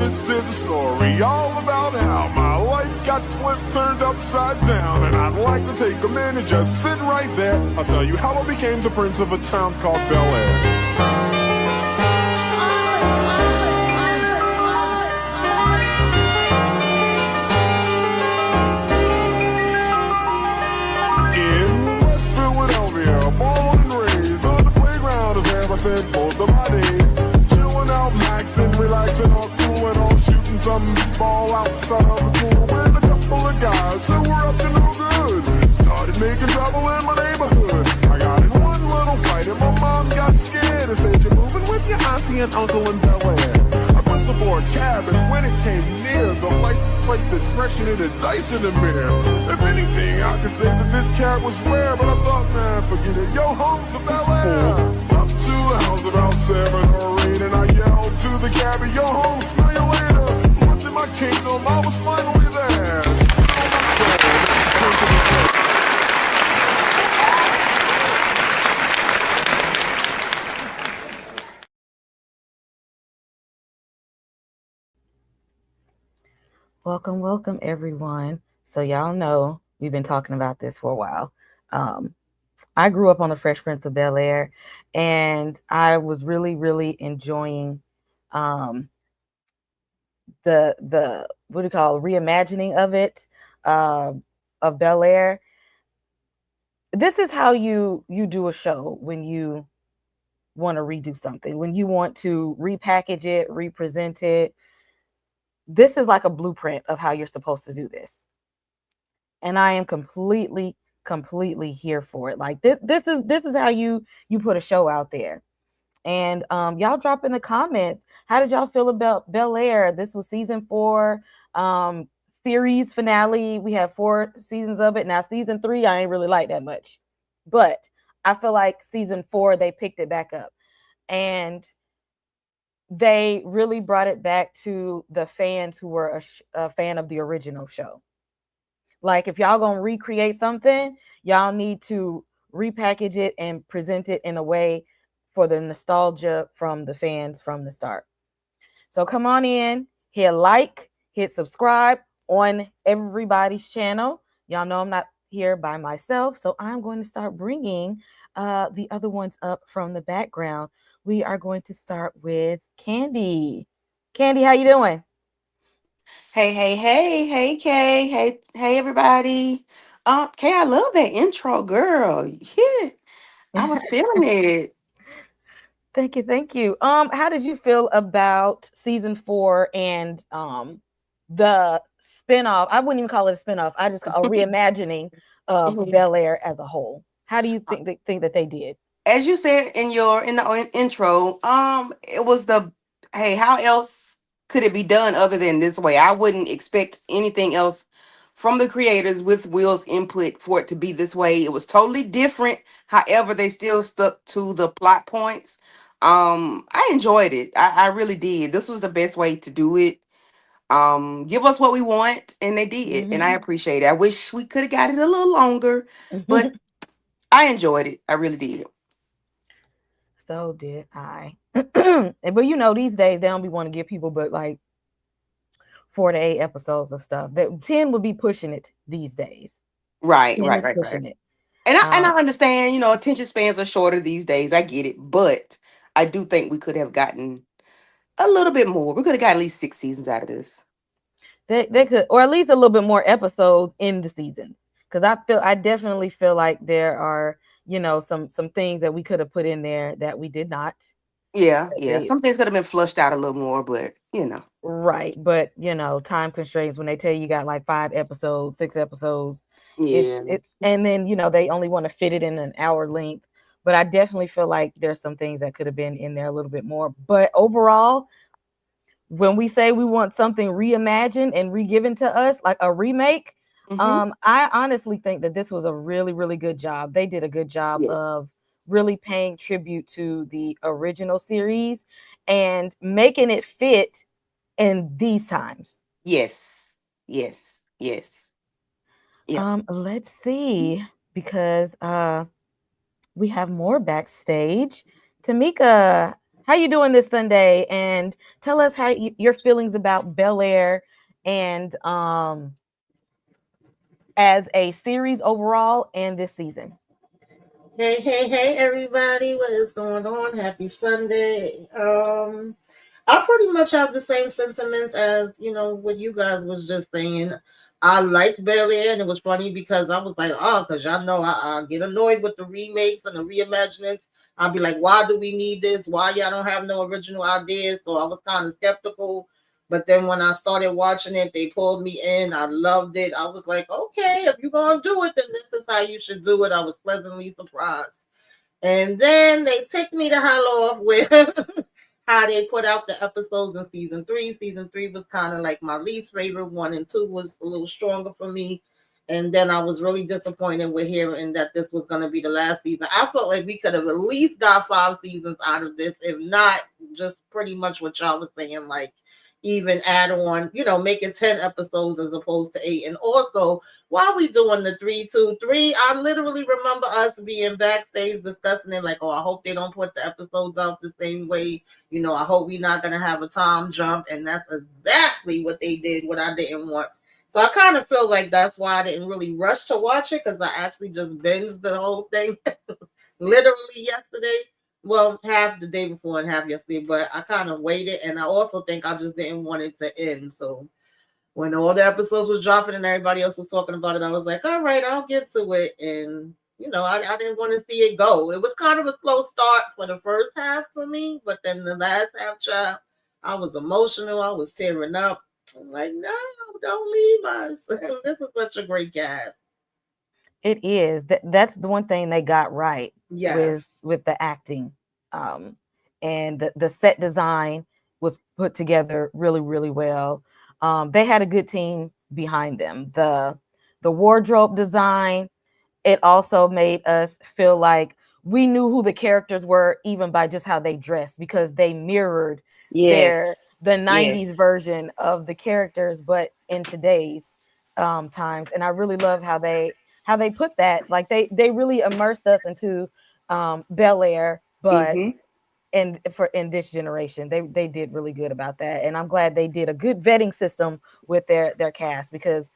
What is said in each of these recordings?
This is a story all about how my life got flipped, turned upside down. And I'd like to take a minute, just sit right there. I'll tell you how I became the prince of a town called Bel Air. Spent most of my days chilling out, maxing, relaxing, all cool and all shooting some ball outside of the pool with a couple of guys who were up to no good. Started making trouble in my neighborhood. I got in one little fight and my mom got scared and said, "You're moving with your auntie and uncle in Bel Air." I whistled for a cab and when it came near, the license plate said freshen it and dice in the mirror. If anything, I could say that this cab was rare, but I thought, man, forget it. Yo, home to Bel Air. To the house about 7 or 8, and I yelled to the cabbie, "Yo, home, smell you later." Once in my kingdom, I was finally there. Welcome, everyone. So y'all know we've been talking about this for a while. I grew up on the Fresh Prince of Bel Air, and I was really enjoying the what do you call reimagining of it, of Bel Air. This is how you do a show when you want to redo something, when you want to repackage it, represent it. This is like a blueprint of how you're supposed to do this, and I am completely here for it. Like this is how you put a show out there. And y'all drop in the comments, how did y'all feel about Bel Air? This was season 4, series finale. We have 4 seasons of it. Now season 3 I ain't really like that much, but I feel like season 4 they picked it back up and they really brought it back to the fans who were a fan of the original show. Like, if y'all gonna recreate something, y'all need to repackage it and present it in a way for the nostalgia from the fans from the start. So come on in, hit like, hit subscribe on everybody's channel. Y'all know I'm not here by myself, so I'm going to start bringing the other ones up from the background. We are going to start with Candy. Candy, how you doing? Hey, Kay. Hey, everybody. Kay, I love that intro, girl. Yeah, I was feeling it. Thank you. How did you feel about season 4 and the spinoff? I wouldn't even call it a spinoff. I just call a reimagining of Mhm. Bel Air as a whole. How do you think that they did? As you said in the intro, it was the hey, how else could it be done other than this way? I wouldn't expect anything else from the creators with Will's input for it to be this way. It was totally different. However, they still stuck to the plot points. I enjoyed it. I really did. This was the best way to do it. Give us what we want, and they did, and I Mm-hmm. appreciate it. I wish we could have got it a little longer, but I enjoyed it. I really did. So did I. But these days they don't be want to give people but like 4 to 8 episodes of stuff. That 10 would be pushing it these days. Right, 10 right, is right, right. pushing it. And I Um, understand, attention spans are shorter these days. I get it, but I do think we could have gotten a little bit more. We could have got at least 6 seasons out of this. they could, or at least a little bit more episodes in the season, because I definitely feel like there are some things that we could have put in there that we did not. Yeah, yeah. They Some things could have been flushed out a little more, but. right, but time constraints when they tell you got like 5 episodes, 6 episodes, Yeah. it's and then they only want to fit it in an hour length. But I definitely feel like there's some things that could have been in there a little bit more. But overall, when we say we want something reimagined and re-given to us, like a remake, Mm-hmm. I honestly think that this was a really good job. They did a good job Yes. of really paying tribute to the original series and making it fit in these times. Yes. Yes. Yes. Yep. Let's see, because we have more backstage. Tamika, How you doing this Sunday? And tell us how your feelings about Bel Air and as a series overall and this season. Hey, everybody. What is going on? Happy Sunday. I pretty much have the same sentiments as, what you guys was just saying. I liked Bel Air, and it was funny because I was like, oh, because y'all know I get annoyed with the remakes and the reimaginings. I'll be like, why do we need this? Why y'all don't have no original ideas? So I was kind of skeptical. But then when I started watching it, they pulled me in. I loved it. I was like, okay, if you're going to do it, then this is how you should do it. I was pleasantly surprised. And then they ticked me the hell off with how they put out the episodes in season 3. Season 3 was kind of like my least favorite. 1 and 2 was a little stronger for me. And then I was really disappointed with hearing that this was going to be the last season. I felt like we could have at least got 5 seasons out of this, if not just pretty much what y'all was saying, like even add on, make it 10 episodes as opposed to 8. And also, while we doing the 3-2-3, I literally remember us being backstage discussing it, like, oh, I hope they don't put the episodes out the same way. I hope we're not gonna have a time jump. And that's exactly what they did, what I didn't want. So I kind of feel like that's why I didn't really rush to watch it, because I actually just binged the whole thing literally yesterday. Well, half the day before and half yesterday, but I kind of waited, and I also think I just didn't want it to end. So when all the episodes was dropping and everybody else was talking about it, I was like, all right, I'll get to it. And I didn't want to see it go. It was kind of a slow start for the first half for me, but then the last half, child, I was emotional. I was tearing up. I'm like, no, don't leave us. This is such a great cast. It is. That's the one thing they got right Yes. with the acting. And the set design was put together really, really well. They had a good team behind them. The wardrobe design, it also made us feel like we knew who the characters were even by just how they dressed, because they mirrored Yes. the 90s Yes. version of the characters but in today's times. And I really love how they put that, like they really immersed us into Bel Air, but Mm-hmm. in this generation they did really good about that. And I'm glad they did a good vetting system with their cast, because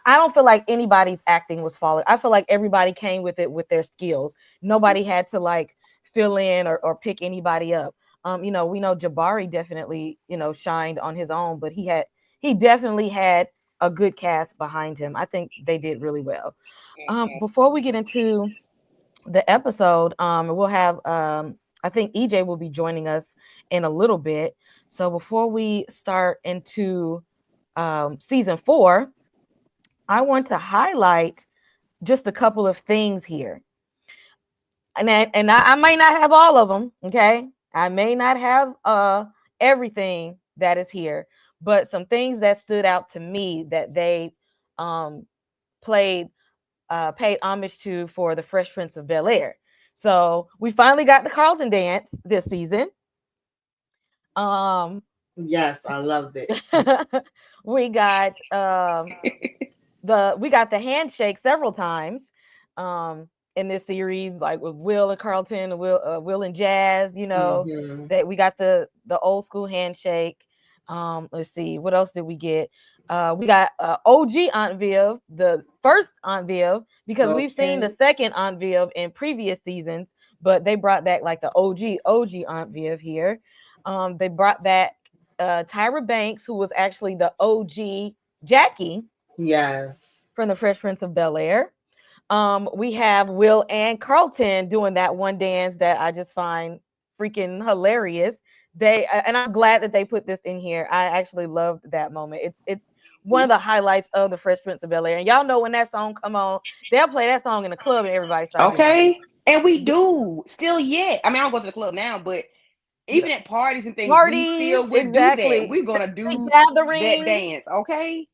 I don't feel like anybody's acting was falling. I feel like everybody came with it with their skills. Nobody had to like fill in or pick anybody up. We know Jabari definitely, shined on his own, but he definitely had a good cast behind him. I think they did really well. Before we get into the episode, we'll have I think EJ will be joining us in a little bit. So before we start into season 4, I want to highlight just a couple of things here. I may not have all of them, okay? I may not have everything that is here, but some things that stood out to me that they um played paid homage to for the Fresh Prince of Bel Air. So we finally got the Carlton dance this season. Yes, I loved it. We got the handshake several times in this series, like with Will and Carlton, Will and Jazz. Mm-hmm. That we got the old school handshake. Let's see, what else did we get? We got OG Aunt Viv, the first Aunt Viv, because we've seen the Okay. second Aunt Viv in previous seasons, but they brought back like the OG Aunt Viv here. They brought back Tyra Banks, who was actually the OG Jackie Yes. from the Fresh Prince of Bel Air. We have Will and Carlton doing that one dance that I just find freaking hilarious. And I'm glad that they put this in here. I actually loved that moment. It's one of the highlights of the Fresh Prince of Bel Air. And y'all know when that song come on, they'll play that song in the club and everybody start dancing. Okay. And we do still yet. I mean, I don't go to the club now, but even at parties and things, we Parties, still would do that. exactly. We're gonna Family do that gatherings. dance. Okay.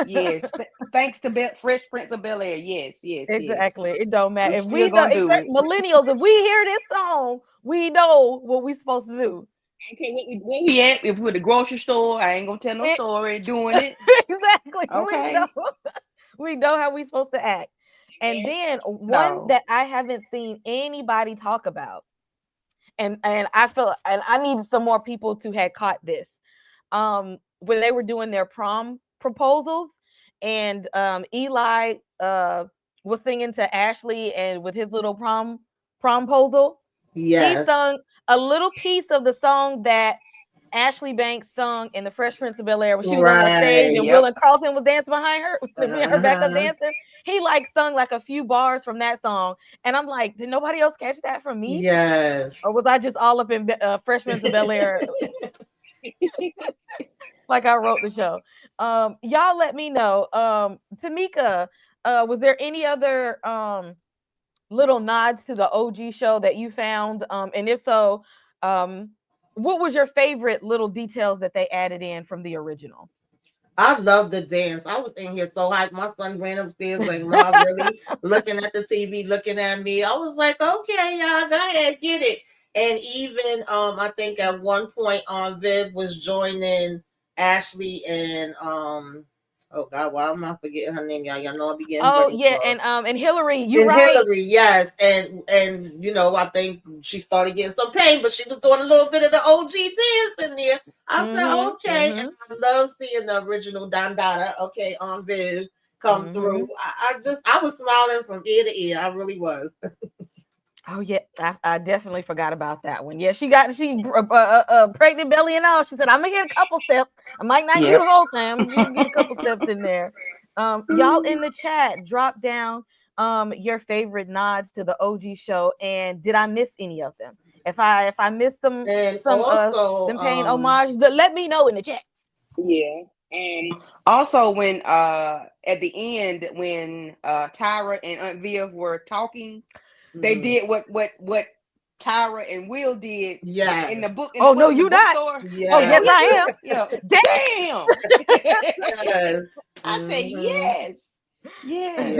Yes. Thanks to Fresh Prince of Bel Air. Yes. Yes. Yes. Exactly. It don't matter. We If still we know, gonna do exact it. millennials, if we hear this song, we know what we supposed to do. Okay. Where we at? If we're at the grocery store, I ain't gonna tell no It, story doing it. exactly. Okay. We know how we supposed to act. And then one No. that I haven't seen anybody talk about, and I feel, and I need some more people to have caught this. When they were doing their prom proposals, and Eli was singing to Ashley, and with his little promposal, he Yes. sung a little piece of the song that Ashley Banks sung in The Fresh Prince of Bel-Air when she was on that stage, and Right. Will Yep. and Carlton was dancing behind her, being her backup Uh-huh. dancer. He like sung like a few bars from that song, and I'm like, did nobody else catch that from me, Yes. or was I just all up in Fresh Prince of Bel-Air like I wrote the show? Y'all let me know. Tamika, was there any other little nods to the OG show that you found? And if so, um, what was your favorite little details that they added in from the original? I love the dance. I was in here so hyped. My son ran upstairs like, Mom, really looking at the TV, looking at me. I was like, okay, y'all, go ahead, get it. And even I think at one point Viv was joining Ashley and oh God, why am I forgetting her name? Y'all know I be getting Oh brain yeah, fog. and Hillary, you And right. Hillary, yes, and you know, I think she started getting some pain, but she was doing a little bit of the OG dance in there. I said, okay, and I love seeing the original Dandada, okay, on Viv come through. I was smiling from ear to ear. I really was. Oh yeah, I definitely forgot about that one. Yeah, she pregnant belly and all. She said, "I'm gonna get a couple steps. I might not do Yep. the whole thing. You get a couple steps in there." Y'all in the chat, drop down your favorite nods to the OG show, and did I miss any of them? If I missed And some also, them paying homage, let me know in the chat. Yeah. Also, when at the end, when Tyra and Aunt Viv were talking, they did what Tyra and Will did in yes, the book. Oh no, Was it the you not. bookstore? Oh yes, yes, I am. Yeah. Damn. Damn. yes. I said yes. Yes.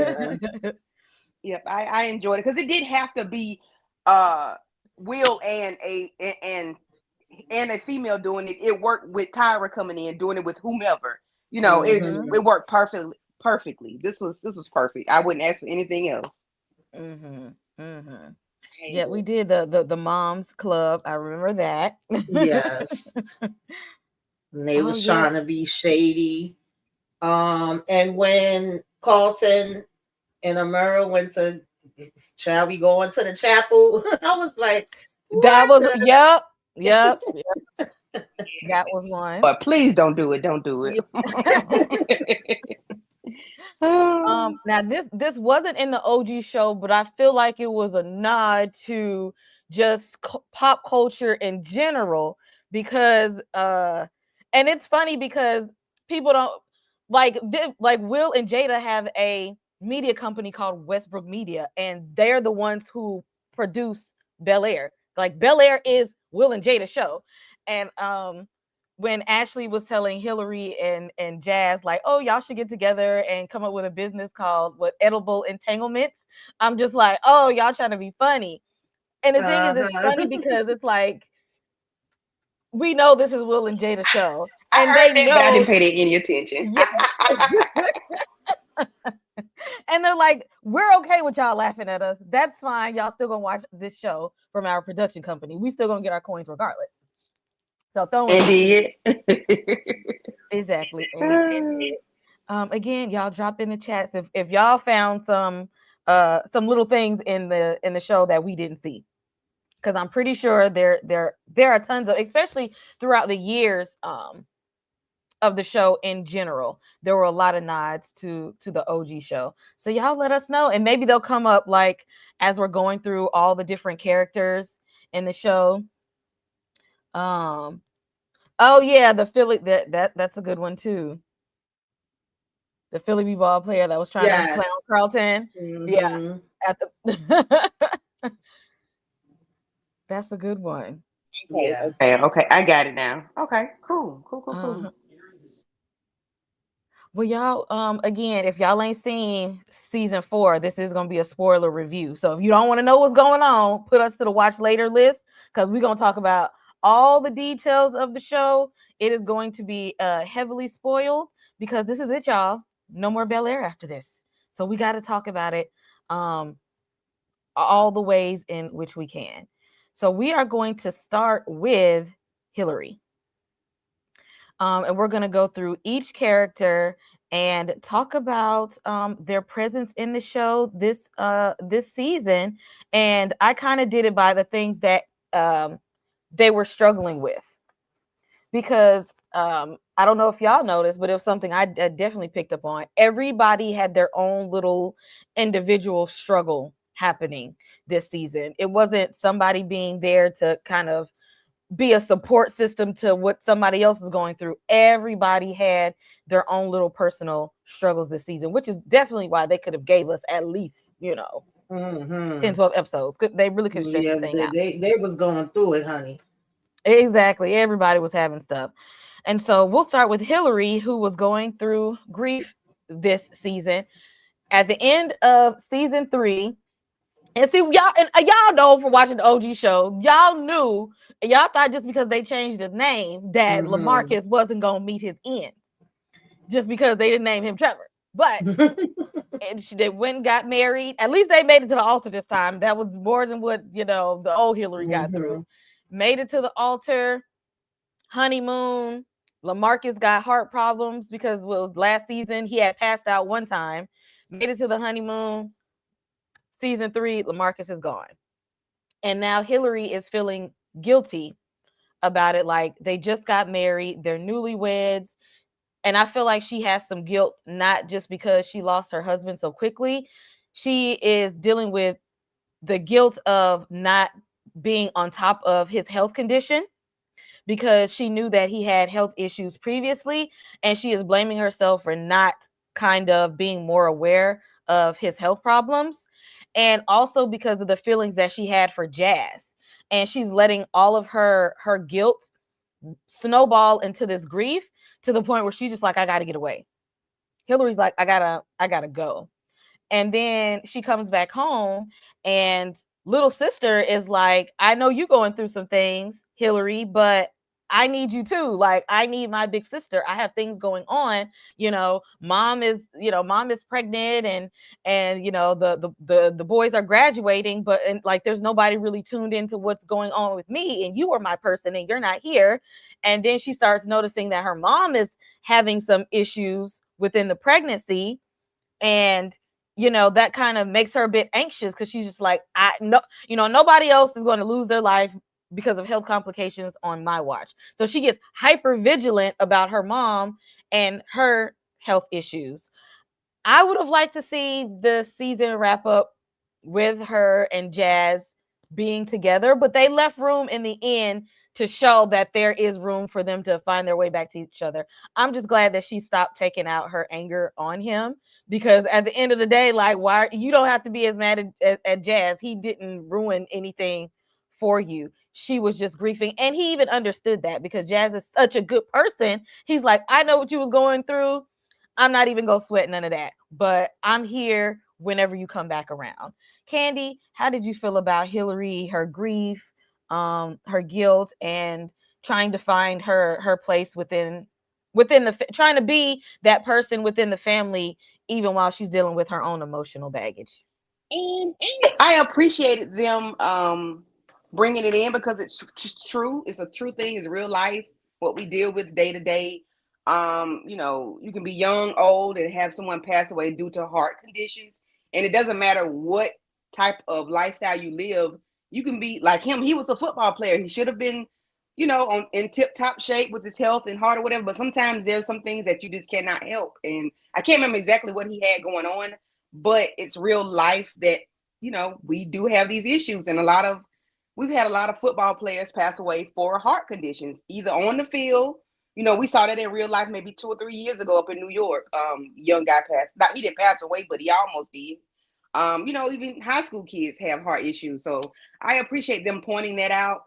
Yeah. Yep. I enjoyed it because it did have to be Will and a female doing it. It worked with Tyra coming in doing it with whomever. You know, it worked perfectly. This was perfect. I wouldn't ask for anything else. Yeah, we did the moms club. I remember that. Yes. And they Oh was yeah. trying to be shady. And when Carlton and Amara went to, shall we go into the chapel? I was like, That what? was yep. That was one. But please don't do it. Don't do it. Now this wasn't in the OG show, but I feel like it was a nod to just pop culture in general, because and it's funny because people don't like Will and Jada have a media company called Westbrook Media, and they're the ones who produce Bel Air. Like Bel Air is Will and Jada show. And when Ashley was telling Hillary and Jazz, like, oh, y'all should get together and come up with a business called Edible Entanglements. I'm just like, oh, y'all trying to be funny. And the thing is, it's funny because it's like, we know this is Will and Jada show, I and heard they that, but I know, didn't pay that any attention. yeah. And they're like, we're okay with y'all laughing at us. That's fine. Y'all still gonna watch this show from our production company. We still gonna get our coins regardless. So throwing And did. exactly. Again, y'all drop in the chats if y'all found some little things in the show that we didn't see, because I'm pretty sure there are tons of, especially throughout the years of the show in general, there were a lot of nods to the OG show. So y'all let us know, and maybe they'll come up like as we're going through all the different characters in the show. Oh yeah, the Philly, that's a good one too. The Philly b-ball player that was trying to Yes. clown Carlton. Yeah, at the that's a good one. Yeah. Okay. I got it now. Okay. Cool. Well, y'all, again, if y'all ain't seen season 4, this is gonna be a spoiler review. So if you don't want to know what's going on, put us to the watch later list, because we're gonna talk about all the details of the show. It is going to be heavily spoiled because this is it, y'all. No more Bel Air after this. So we got to talk about it all the ways in which we can. So we are going to start with Hillary. And we're going to go through each character and talk about their presence in the show this season. And I kind of did it by the things that they were struggling with, because I don't know if y'all noticed, but it was something I definitely picked up on. Everybody had their own little individual struggle happening this season. It wasn't somebody being there to kind of be a support system to what somebody else is going through. Everybody had their own little personal struggles this season, which is definitely why they could have gave us at least, 10, 12 episodes. They really could have stretched this thing out. They was going through it, honey. Exactly. Everybody was having stuff. And so we'll start with Hillary, who was going through grief this season. At the end of season 3, and see, y'all know from watching the OG show, y'all knew, and y'all thought just because they changed his name that LaMarcus wasn't gonna meet his end, just because they didn't name him Trevor. But they went and got married. At least they made it to the altar this time. That was more than what the old Hillary got through. Made it to the altar, honeymoon. LaMarcus got heart problems because last season he had passed out one time. Made it to the honeymoon. Season 3, LaMarcus is gone. And now Hillary is feeling guilty about it. Like, they just got married, they're newlyweds. And I feel like she has some guilt, not just because she lost her husband so quickly. She is dealing with the guilt of not being on top of his health condition, because she knew that he had health issues previously, and she is blaming herself for not kind of being more aware of his health problems. And also because of the feelings that she had for Jazz, and she's letting all of her guilt snowball into this grief, to the point where she's just like, I gotta get away. Hillary's like, I gotta go. And then she comes back home, and little sister is like, I know you going through some things, Hillary, but I need you too. Like, I need my big sister. I have things going on. Mom is pregnant, and the boys are graduating, but like there's nobody really tuned into what's going on with me, and you are my person and you're not here. And then she starts noticing that her mom is having some issues within the pregnancy, and that kind of makes her a bit anxious, because she's just like, I know, nobody else is going to lose their life because of health complications on my watch. So she gets hyper vigilant about her mom and her health issues. I would have liked to see the season wrap up with her and Jazz being together, but they left room in the end to show that there is room for them to find their way back to each other. I'm just glad that she stopped taking out her anger on him, because at the end of the day, like, why you don't have to be as mad at Jazz. He didn't ruin anything for you. She was just grieving, and he even understood that, because Jazz is such a good person. He's like, I know what you was going through. I'm not even gonna sweat none of that, but I'm here whenever you come back around. Candy, how did you feel about Hillary, her grief, her guilt, and trying to find her place within trying to be that person within the family, even while she's dealing with her own emotional baggage? I appreciated them bringing it in, because it's true. It's a true thing. It's real life, what we deal with day to day. You can be young, old, and have someone pass away due to heart conditions. And it doesn't matter what type of lifestyle you live. You can be like him. He was a football player. He should have been, in tip-top shape with his health and heart or whatever. But sometimes there's some things that you just cannot help. And I can't remember exactly what he had going on, but it's real life that, we do have these issues. And we've had a lot of football players pass away for heart conditions, either on the field. We saw that in real life maybe 2 or 3 years ago up in New York. Young guy passed. Not, he didn't pass away, but he almost did. Even high school kids have heart issues. So I appreciate them pointing that out.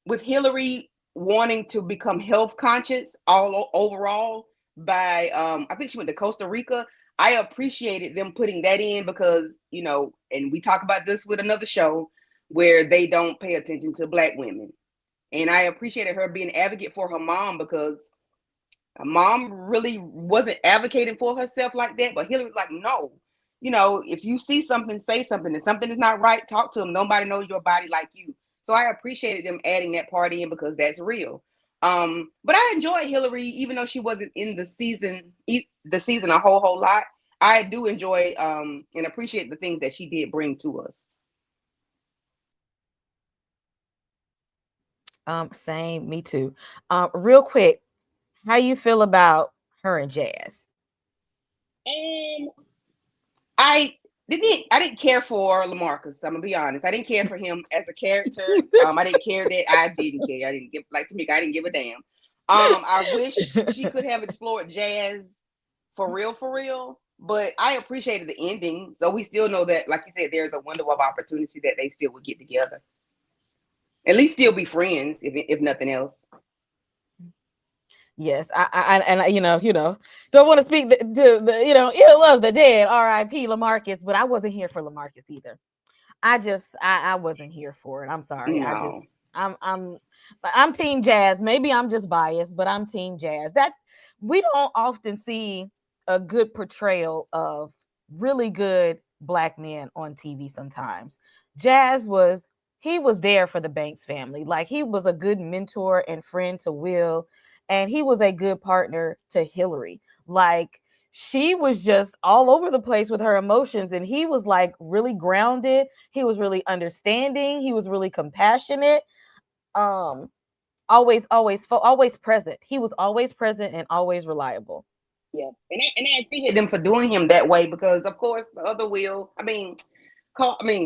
With Hillary wanting to become health conscious overall by, I think she went to Costa Rica. I appreciated them putting that in, because, and we talk about this with another show where they don't pay attention to Black women. And I appreciated her being an advocate for her mom, because her mom really wasn't advocating for herself like that. But Hillary was like, no, if you see something, say something. If something is not right, talk to them. Nobody knows your body like you. So I appreciated them adding that part in because that's real. But I enjoyed Hillary, even though she wasn't in the season a whole lot. I do enjoy and appreciate the things that she did bring to us. Same, me too. Real quick, how you feel about her and Jazz? I didn't care for LaMarcus. I'm gonna be honest. I didn't care for him as a character. I didn't care that I didn't care. I didn't give like Tamika. I didn't give a damn. I wish she could have explored Jazz for real. But I appreciated the ending. So we still know that, like you said, there's a window of opportunity that they still would get together. At least still be friends, if nothing else. Yes, I don't want to speak to the ill of the dead, R.I.P. LaMarcus, but I wasn't here for LaMarcus either. I wasn't here for it. I'm sorry. No. I'm Team Jazz. Maybe I'm just biased, but I'm Team Jazz. That we don't often see a good portrayal of really good black men on TV sometimes. Jazz was there for the Banks family. Like he was a good mentor and friend to Will, and he was a good partner to Hillary. Like she was just all over the place with her emotions, and he was like really grounded. He was really understanding. He was really compassionate. Always present. He was always present and always reliable. Yeah, and I appreciate them for doing him that way because, of course, the other Will.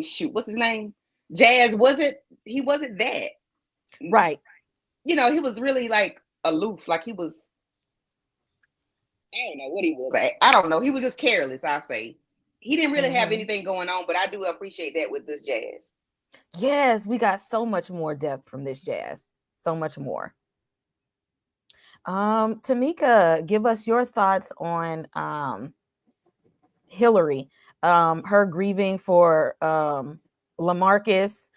Shoot, what's his name? Jazz wasn't. He wasn't that. Right. He was really like aloof. Like he was. I don't know what he was. I don't know. He was just careless. I say he didn't really have anything going on, but I do appreciate that with this Jazz. Yes, we got so much more depth from this Jazz. So much more. Tamika, give us your thoughts on Hillary, her grieving for LaMarcus,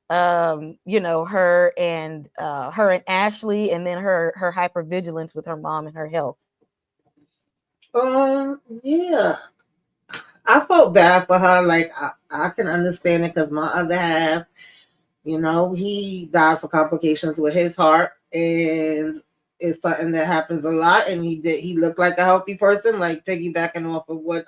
her and Ashley, and then her hypervigilance with her mom and her health. Yeah, I felt bad for her. Like I can understand it because my other half, he died for complications with his heart, and it's something that happens a lot. And he looked like a healthy person, like piggybacking off of what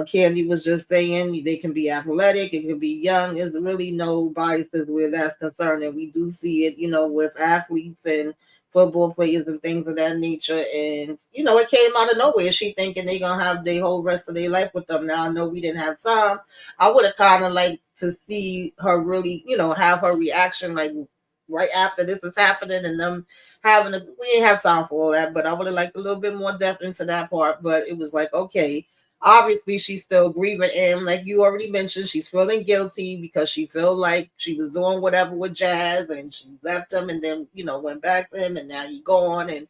Candy was just saying. They can be athletic, it can be young. There's really no biases where that's concerned, and we do see it, with athletes and football players and things of that nature. And it came out of nowhere. She thinking they gonna have their whole rest of their life with them. Now I know we didn't have time. I would have kind of liked to see her really, have her reaction like right after this is happening, and them we didn't have time for all that. But I would have liked a little bit more depth into that part. But it was like, okay, obviously she's still grieving, and like you already mentioned, she's feeling guilty because she felt like she was doing whatever with Jazz, and she left him and then went back to him, and now he gone. And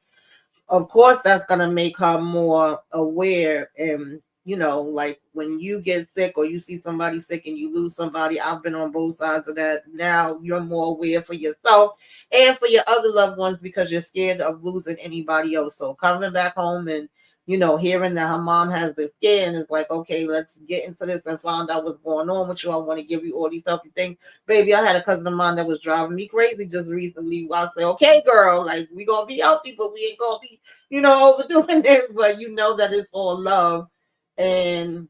of course that's gonna make her more aware. And like when you get sick or you see somebody sick and you lose somebody, I've been on both sides of that. Now you're more aware for yourself and for your other loved ones because you're scared of losing anybody else. So coming back home and hearing that her mom has this scare, and it's like, okay, let's get into this and find out what's going on with you. I want to give you all these healthy things. Baby, I had a cousin of mine that was driving me crazy just recently. I said, okay, girl, like we gonna be healthy, but we ain't gonna be, overdoing this. But that it's all love. And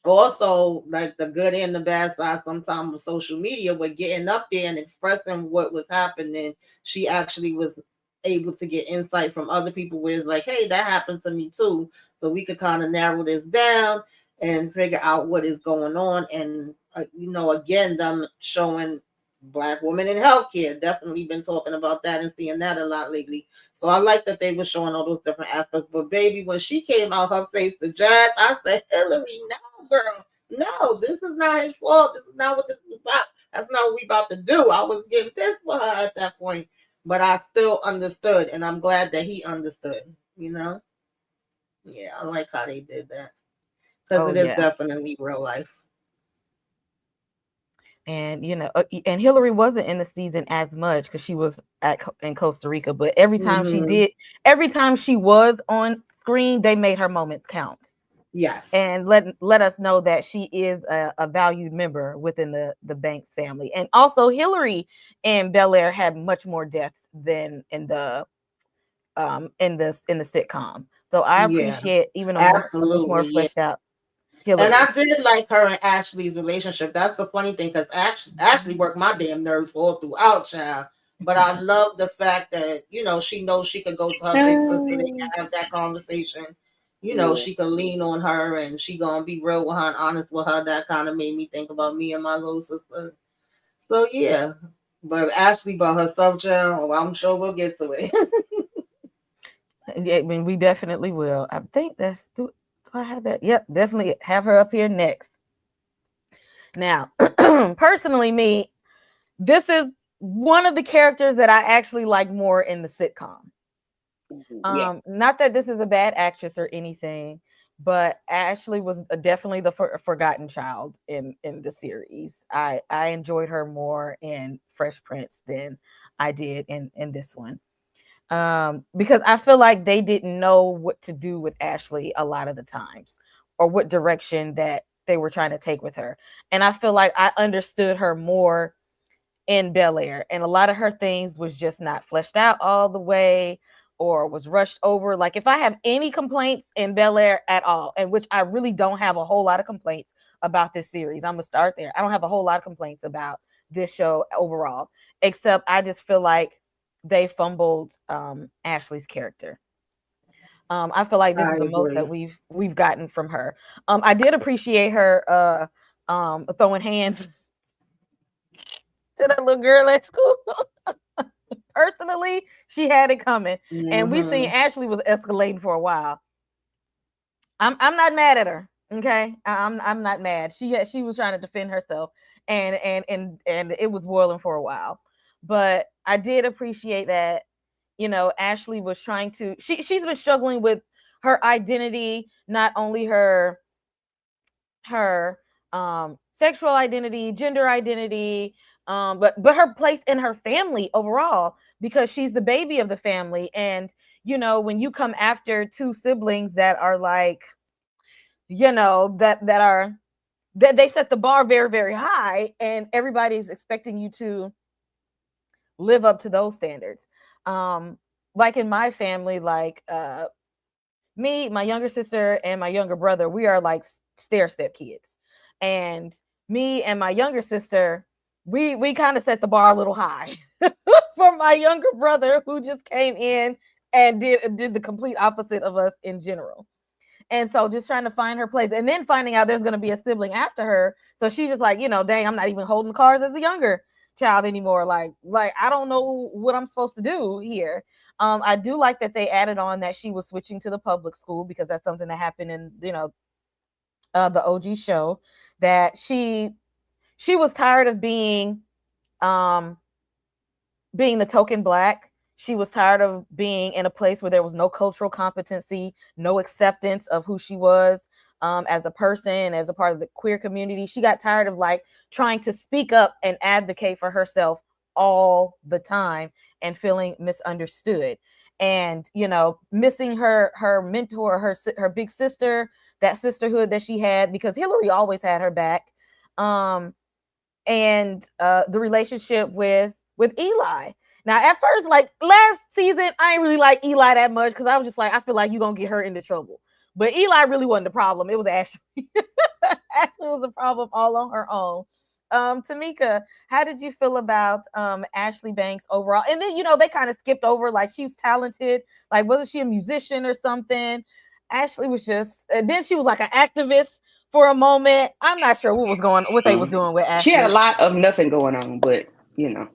also like the good and the bad side sometimes of social media, with getting up there and expressing what was happening. She actually was able to get insight from other people where it's like, hey, that happened to me too. So we could kind of narrow this down and figure out what is going on. And again, them showing Black women in healthcare, definitely been talking about that and seeing that a lot lately. So I like that they were showing all those different aspects. But baby, when she came out her face to Jazz, I said, Hillary, no, girl, no, this is not his fault. This is not what this is about. That's not what we about to do. I was getting pissed for her at that point, but I still understood, and I'm glad that he understood. Yeah, I like how they did that because it is definitely real life. And and Hillary wasn't in the season as much because she was in Costa Rica, but every time she was on screen, they made her moments count. Yes. and let us know that she is a valued member within the Banks family. And also Hillary and Bel-Air had much more deaths than in the sitcom. So I Yeah. appreciate even a much more Absolutely. Yeah. fleshed out And I Hillary. did like her and Ashley's relationship. That's the funny thing, because Ashley worked my damn nerves all throughout, child. But I love the fact that, she knows she could go to her big sister. They can have that conversation. Yeah. She can lean on her, and she gonna be real with her and honest with her. That kind of made me think about me and my little sister. So yeah. But Ashley by herself, child, well, I'm sure we'll get to it. Yeah, I mean, we definitely will. I think do I have that? Yep, definitely have her up here next. Now, personally, me, this is one of the characters that I actually like more in the sitcom. Yeah. Not that this is a bad actress or anything, but Ashley was definitely the forgotten child in the series. I enjoyed her more in Fresh Prince than I did in this one. Because I feel like they didn't know what to do with Ashley a lot of the times, or what direction that they were trying to take with her. And I feel like I understood her more in Bel-Air, and a lot of her things was just not fleshed out all the way, or was rushed over. Like, if I have any complaints in Bel-Air at all, and which I really don't have a whole lot of complaints about this series, I'm gonna start there. I don't have a whole lot of complaints about this show overall, except I just feel like they fumbled Ashley's character. I feel like this I is the most that agree. we've gotten from her. I did appreciate her throwing hands to that little girl at school. Personally, she had it coming, and we seen Hmm. Ashley was escalating for a while. I'm not mad at her. Okay, I'm not mad. She was trying to defend herself, and it was boiling for a while. But I did appreciate that, Ashley was trying to. She's been struggling with her identity, not only her sexual identity, gender identity, but her place in her family overall, because she's the baby of the family. And when you come after two siblings that are like, that are that they set the bar very, very high, and everybody's expecting you to live up to those standards. Like in my family, like me, my younger sister, and my younger brother, we are like stair step kids. And me and my younger sister, we kind of set the bar a little high for my younger brother, who just came in and did the complete opposite of us in general. And so just trying to find her place, and then finding out there's going to be a sibling after her. So she's just like, dang, I'm not even holding cards as the younger child anymore. Like I don't know what I'm supposed to do here. I do like that they added on that she was switching to the public school, because that's something that happened in, the OG show, that she was tired of um being the token black. She was tired of being in a place where there was no cultural competency, no acceptance of who she was as a person, as a part of the queer community. She got tired of like trying to speak up and advocate for herself all the time, and feeling misunderstood, and missing her mentor, her big sister, that sisterhood that she had, because Hillary always had her back. And the relationship with Eli. Now, at first, like last season, I didn't really like Eli that much, because I was just like, I feel like you're gonna get her into trouble. But Eli really wasn't the problem. It was Ashley. Ashley was the problem all on her own. Tamika, how did you feel about Ashley Banks overall? And then they kind of skipped over, like, she was talented. Like, wasn't she a musician or something? Ashley was just. Then she was like an activist for a moment. I'm not sure what they was doing with She had a Ashley. lot of nothing going on, but you know.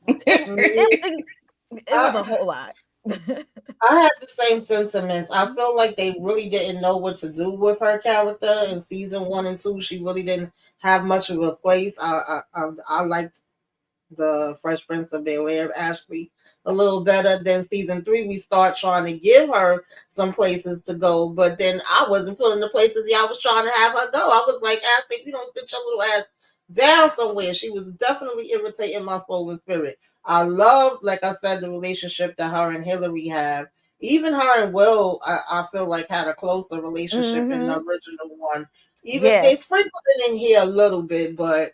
It Me, it was I, a whole lot. I had the same sentiments. I feel like they really didn't know what to do with her character in season 1 and 2. She really didn't have much of a place. I liked the Fresh Prince of Bel Air, Ashley, a little better than season 3. We start trying to give her some places to go, but then I wasn't feeling the places y'all was trying to have her go. I was like, Ashley, if you don't sit your little ass down somewhere. She was definitely irritating my soul and spirit. I love, like I said, the relationship that her and Hillary have. Even her and Will, I feel like had a closer relationship in the original one. Even they Yes. sprinkled it in here a little bit, but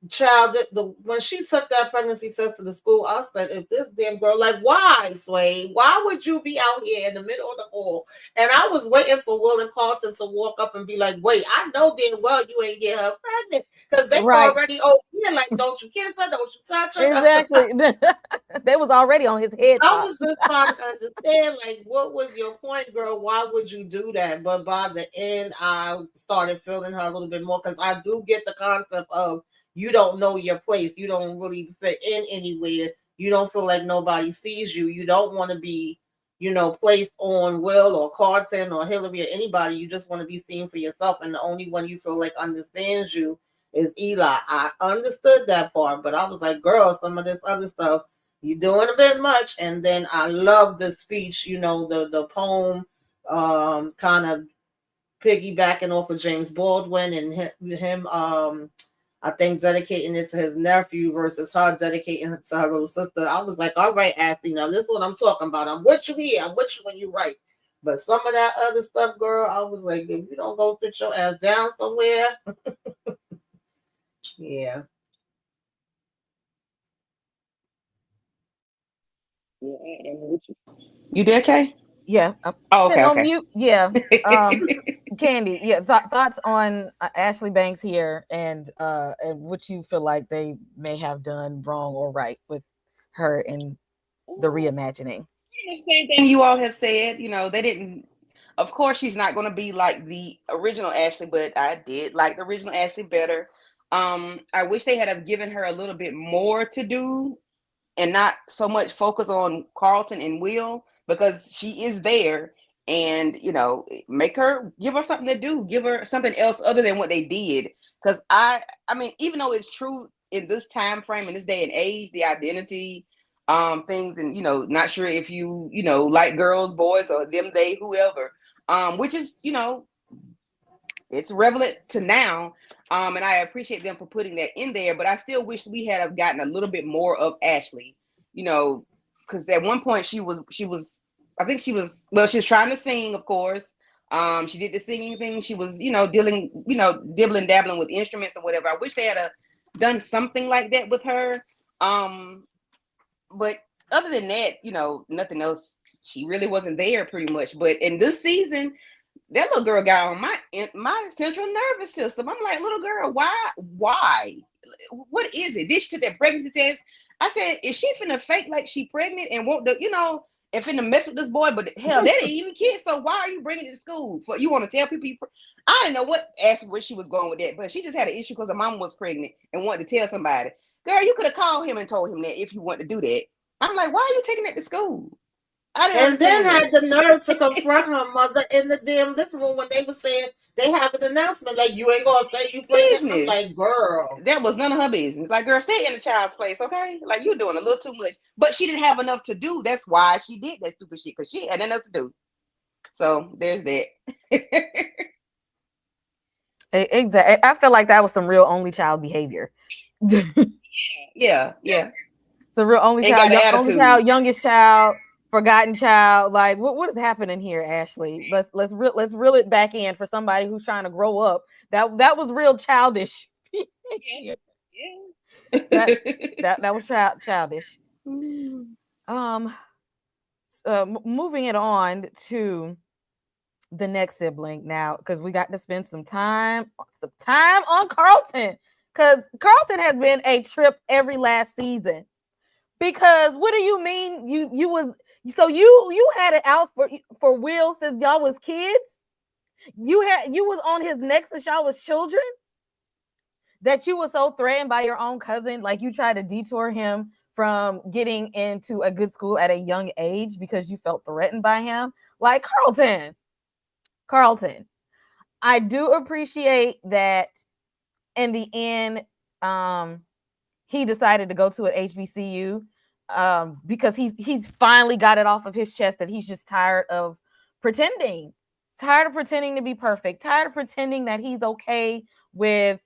child, when she took that pregnancy test to the school, I said, if this damn girl, like, why, Sway, why would you be out here in the middle of the hall? And I was waiting for Will and Carlton to walk up and be like, wait, I know damn well you ain't get her pregnant, because they Right. already over here, like, don't you kiss her, don't you touch her. Exactly. They was already on his head I top. was just trying to understand, like, what was your point, girl? Why would you do that? But by the end, I started feeling her a little bit more, because I do get the concept of you don't know your place. You don't really fit in anywhere. You don't feel like nobody sees you. You don't want to be, placed on Will or Carson or Hillary or anybody. You just want to be seen for yourself. And the only one you feel like understands you is Eli. I understood that part, but I was like, girl, some of this other stuff, you're doing a bit much. And then I love the speech, the poem, kind of piggybacking off of James Baldwin and him I think dedicating it to his nephew versus her dedicating it to her little sister. I was like, all right, Ashley, now this is what I'm talking about. I'm with you here. I'm with you when you write. But some of that other stuff, girl, I was like, if you don't go sit your ass down somewhere. Yeah. You there, Kay? Yeah. Oh, Sitting okay, on okay. mute. Yeah. Candy. Yeah. Thoughts on Ashley Banks here and what you feel like they may have done wrong or right with her in the reimagining. Same thing you all have said. They didn't. Of course, she's not going to be like the original Ashley, but I did like the original Ashley better. I wish they had have given her a little bit more to do and not so much focus on Carlton and Will, because she is there, and give her something to do, give her something else other than what they did. Because I mean, even though it's true in this time frame, in this day and age, the identity things, and not sure if you like girls, boys, or them, they, whoever, which is it's relevant to now. And I appreciate them for putting that in there, but I still wish we had have gotten a little bit more of Ashley, because at one point she was I think she was trying to sing, of course. She did the singing thing. She was, dibbling dabbling with instruments or whatever. I wish they had done something like that with her. But other than that, nothing else. She really wasn't there pretty much. But in this season, that little girl got on my central nervous system. I'm like, little girl, why? What is it? Did she took that pregnancy test? I said, is she finna fake like she pregnant and want the, and finna mess with this boy? But hell, that ain't even kids. So why are you bringing it to school? For you want to tell people? I didn't know where she was going with that, but she just had an issue because her mom was pregnant and wanted to tell somebody. Girl, you could have called him and told him that if you want to do that. I'm like, why are you taking that to school? I didn't And then understand had the nerve to confront her mother in the damn living room when they were saying they have an announcement like, you ain't gonna say you pregnant. I'm business. like, girl, That was none of her business. Like, girl, stay in the child's place, okay? Like, you're doing a little too much. But she didn't have enough to do. That's why she did that stupid shit, because she had nothing else to do. So there's that. Exactly. I feel like that was some real only child behavior. Yeah. It's a real only child, youngest child, forgotten child. Like, what is happening here, Ashley? Let's reel it back in for somebody who's trying to grow up. That was real childish. Yeah. that was childish. Moving it on to the next sibling now, because we got to spend some time on Carlton, because Carlton has been a trip every last season. Because what do you mean you had it out for Will since y'all was kids? You was on his neck since y'all was children? That you were so threatened by your own cousin, like you tried to detour him from getting into a good school at a young age because you felt threatened by him? Like, Carlton, I do appreciate that in the end, he decided to go to an HBCU because he's finally got it off of his chest that he's just tired of pretending. Tired of pretending to be perfect. Tired of pretending that he's okay with,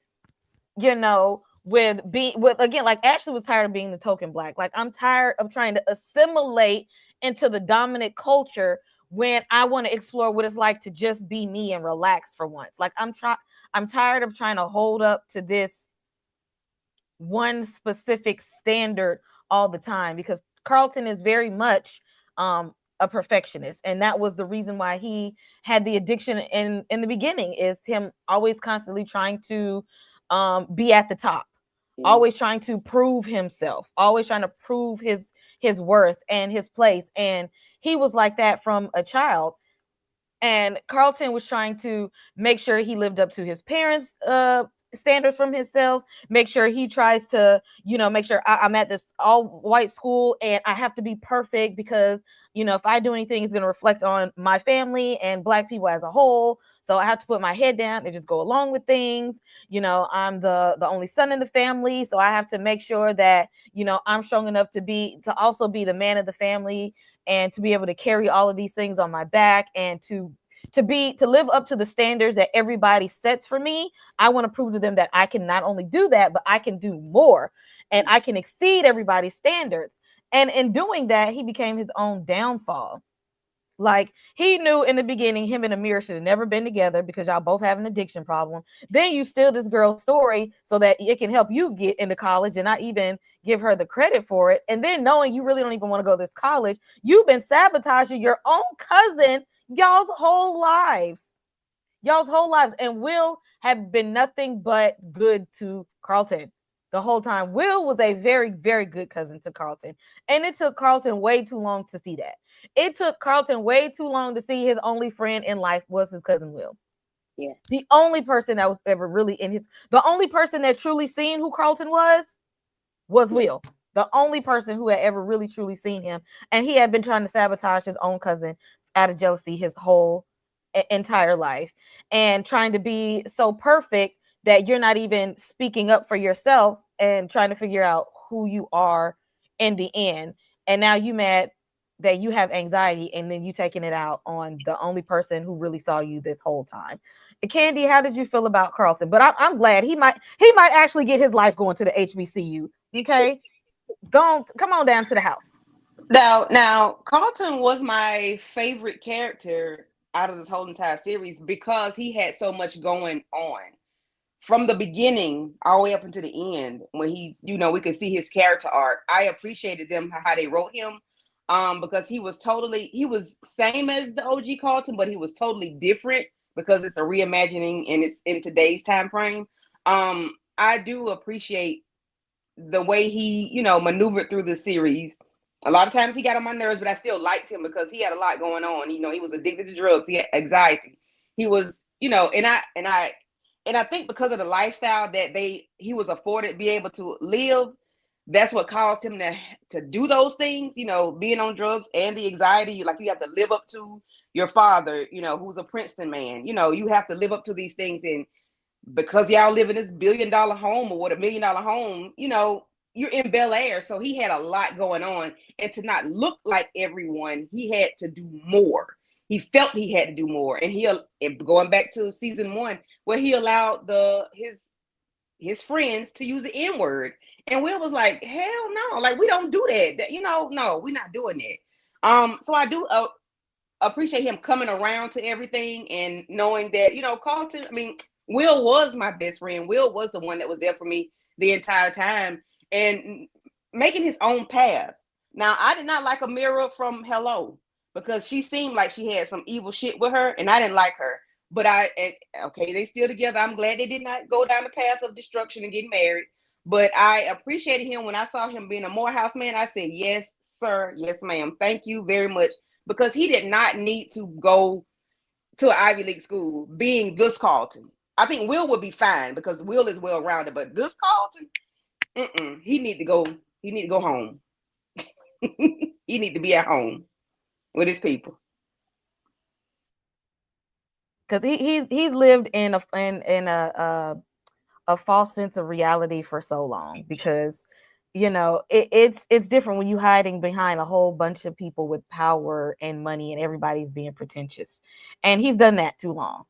with being with, again, like Ashley was tired of being the token black. Like, I'm tired of trying to assimilate into the dominant culture when I want to explore what it's like to just be me and relax for once. Like, I'm tired of trying to hold up to this one specific standard all the time, because Carlton is very much a perfectionist, and that was the reason why he had the addiction in the beginning, is him always constantly trying to be at the top, always trying to prove himself, always trying to prove his worth and his place. And he was like that from a child. And Carlton was trying to make sure he lived up to his parents' standards from himself, make sure he tries to, make sure I'm at this all white school and I have to be perfect, because, if I do anything, it's going to reflect on my family and Black people as a whole. So I have to put my head down and just go along with things. I'm the only son in the family, so I have to make sure that, I'm strong enough to also be the man of the family, and to be able to carry all of these things on my back, and to live up to the standards that everybody sets for me. I want to prove to them that I can not only do that, but I can do more, and I can exceed everybody's standards. And in doing that, he became his own downfall. Like, he knew in the beginning him and Amir should have never been together, because y'all both have an addiction problem. Then you steal this girl's story so that it can help you get into college, and not even give her the credit for it. And then, knowing you really don't even want to go to this college, you've been sabotaging your own cousin y'all's whole lives. And Will had been nothing but good to Carlton the whole time. Will was a very, very good cousin to Carlton. And it took Carlton way too long to see that. It took Carlton way too long to see his only friend in life was his cousin Will. Yeah. The only person that was ever really the only person that truly seen who Carlton was Will. The only person who had ever really truly seen him. And he had been trying to sabotage his own cousin out of jealousy his whole entire life, and trying to be so perfect that you're not even speaking up for yourself and trying to figure out who you are in the end. And now you mad that you have anxiety, and then you taking it out on the only person who really saw you this whole time. Candy, how did you feel about Carlton? But I'm glad he might actually get his life going to the HBCU. Okay, come on down to the house. Now, Carlton was my favorite character out of this whole entire series, because he had so much going on from the beginning all the way up until the end. When he, we could see his character arc. I appreciated them how they wrote him, because he was same as the OG Carlton, but he was totally different, because it's a reimagining and it's in today's time frame. I do appreciate the way he, maneuvered through the series. A lot of times he got on my nerves, but I still liked him because he had a lot going on. He was addicted to drugs. He had anxiety. He was, and I think because of the lifestyle that he was afforded to be able to live, that's what caused him to do those things, being on drugs and the anxiety. Like, you have to live up to your father, who's a Princeton man. You have to live up to these things. And because y'all live in this $1 billion home, or what, $1 million home, you're in Bel Air. So he had a lot going on, and to not look like everyone, he had to do more. He felt he had to do more. And going back to season 1, where he allowed his friends to use the N-word. And Will was like, hell no, like, we don't do that. No, we're not doing that. So I do appreciate him coming around to everything, and knowing that, Carlton, Will was my best friend. Will was the one that was there for me the entire time, and making his own path. Now, I did not like Amira from Hello, because she seemed like she had some evil shit with her, and I didn't like her. But okay, they still together. I'm glad they did not go down the path of destruction and getting married. But I appreciated him when I saw him being a Morehouse man. I said, yes, sir. Yes, ma'am. Thank you very much. Because he did not need to go to an Ivy League school being this Carlton. I think Will would be fine, because Will is well-rounded. But this Carlton, he need to go. He need to go home. He need to be at home with his people. Because he's lived in a false sense of reality for so long, because it's different when you hiding behind a whole bunch of people with power and money, and everybody's being pretentious. And he's done that too long.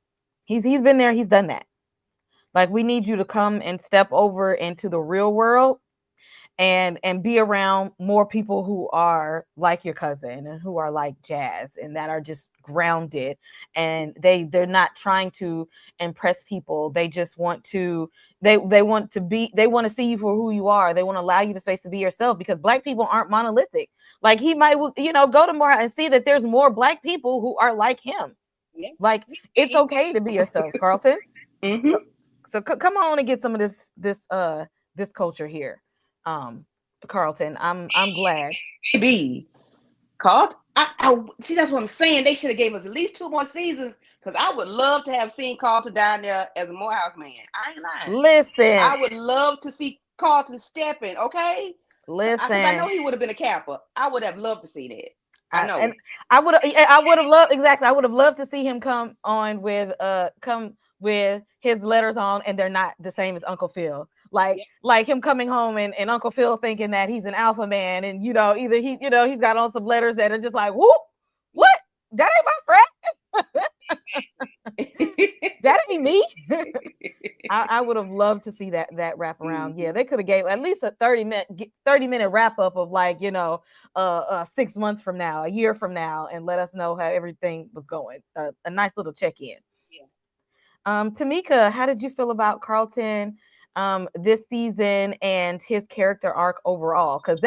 He's been there, he's done that. Like, we need you to come and step over into the real world and be around more people who are like your cousin and who are like Jazz and that are just grounded, and they're not trying to impress people. They just want to they want to see you for who you are. They want to allow you the space to be yourself, because Black people aren't monolithic. Like, he might, go to more and see that there's more Black people who are like him. Yeah. Like, it's okay to be yourself, Carlton. Mm-hmm. So come on and get some of this culture here, Carlton. I'm glad. Baby. Called. I see. That's what I'm saying. They should have gave us at least 2 more seasons, because I would love to have seen Carlton down there as a Morehouse man. I ain't lying. Listen, I would love to see Carlton stepping. Okay, because I know listen. he would have been a Kappa. I would have loved to see that. I know. And I would have loved, exactly. I would have loved to see him come with his letters on, and they're not the same as Uncle Phil. Like him coming home and Uncle Phil thinking that he's an alpha man, and either he's got on some letters that are just like, whoop, what? That ain't my friend. That ain't me. I would have loved to see that wrap around. Yeah, they could have gave at least a 30-minute wrap up of 6 months from now, a year from now, and let us know how everything was going. A nice little check in. Yeah. Tamika, how did you feel about Carlton this season and his character arc overall? Because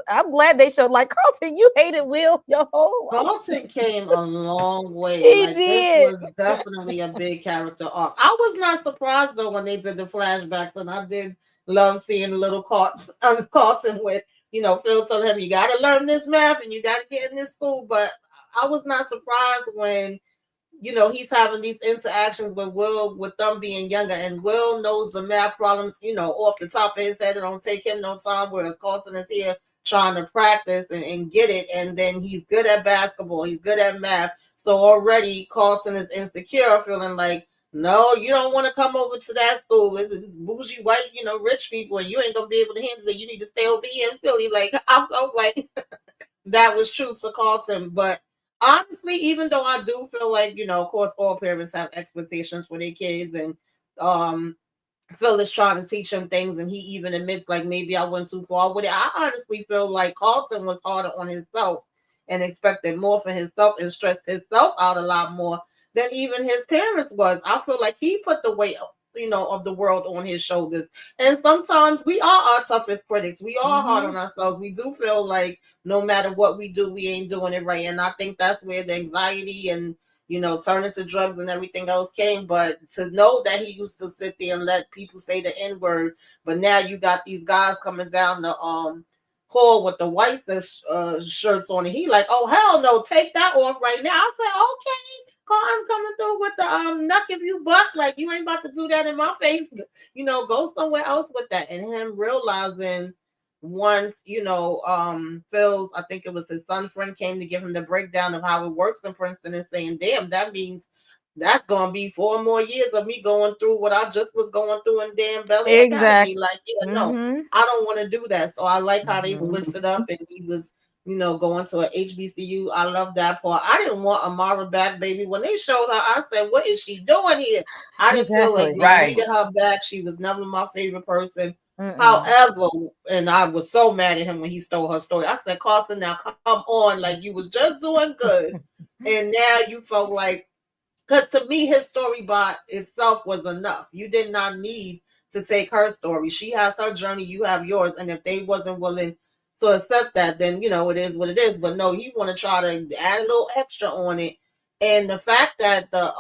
I'm glad they showed, like, Carlton, you hated Will your whole life. Carlton came a long way. He Like, did. this was definitely a big character arc. I was not surprised though when they did the flashbacks, and I did love seeing little Carlton with, Phil telling him, you got to learn this math and you got to get in this school. But I was not surprised when, he's having these interactions with Will, with them being younger, and Will knows the math problems, off the top of his head. It don't take him no time, whereas Carlton is here trying to practice and get it, and then he's good at basketball, he's good at math. So already Carlton is insecure, feeling like, no, you don't want to come over to that school. It's bougie white, rich people, and you ain't gonna be able to handle it. You need to stay over here in Philly. Like, I felt like that was true to Carlton. But honestly, even though I do feel like, of course, all parents have expectations for their kids, and Phil is trying to teach him things, and he even admits, like, maybe I went too far with it. I honestly feel like Carlton was harder on himself and expected more for himself and stressed himself out a lot more than even his parents was. I feel like he put the weight, of the world on his shoulders. And sometimes we are our toughest critics. We are hard on ourselves. We do feel like no matter what we do, we ain't doing it right. And I think that's where the anxiety and, turning to drugs and everything else came. But to know that he used to sit there and let people say the N-word, but now you got these guys coming down the hall with the white shirts on, and he like, oh, hell no, take that off right now. I said, okay, I'm coming through with the knuck if you buck. Like, you ain't about to do that in my face. Go somewhere else with that. And him realizing once, Phil's, I think it was his son friend, came to give him the breakdown of how it works in Princeton, and saying, damn, that means that's gonna be 4 more years of me going through what I just was going through in damn Belly Academy. Like, no, I don't want to do that. So I like how they switched it up, and he was, going to a HBCU. I love that part. I didn't want Amara back, baby. When they showed her, I said, what is she doing here? I didn't feel like they needed her back. She was never my favorite person. However, and I was so mad at him when he stole her story. I said, Carlton, now come on. Like, you was just doing good, and now you felt like, because to me, his story by itself was enough. You did not need to take her story. She has her journey, you have yours. And if they wasn't willing to accept that, then, it is what it is. But no, he want to try to add a little extra on it. And the fact that the,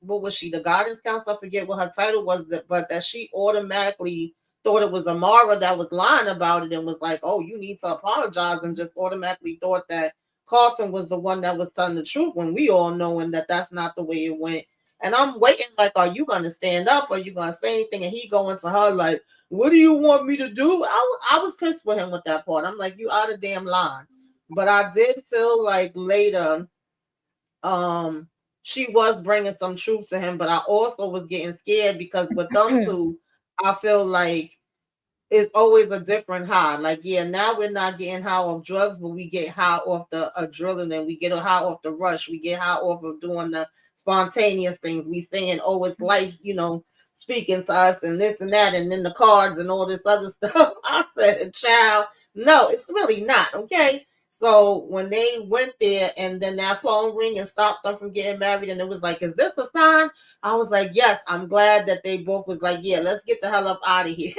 what was she, the guidance counselor, I forget what her title was, but that she automatically thought it was Amara that was lying about it, and was like, oh, you need to apologize, and just automatically thought that Carlton was the one that was telling the truth, when we all knowing that that's not the way it went. And I'm waiting, like, are you going to stand up? Are you going to say anything? And he going to her like, what do you want me to do? I was pissed with him with that part. I'm like, you out of damn line. But I did feel like later, she was bringing some truth to him, but I also was getting scared, because with them two, I feel like it's always a different high. Like, yeah, now we're not getting high off drugs, but we get high off the adrenaline. We get a high off the rush. We get high off of doing the spontaneous things. We saying, oh, it's life, speaking to us and this and that, and then the cards and all this other stuff. I said, child, no, it's really not, okay? So when they went there and then that phone ring and stopped them from getting married, and it was like, is this a sign? I was like, yes, I'm glad that they both was like, yeah, let's get the hell up out of here.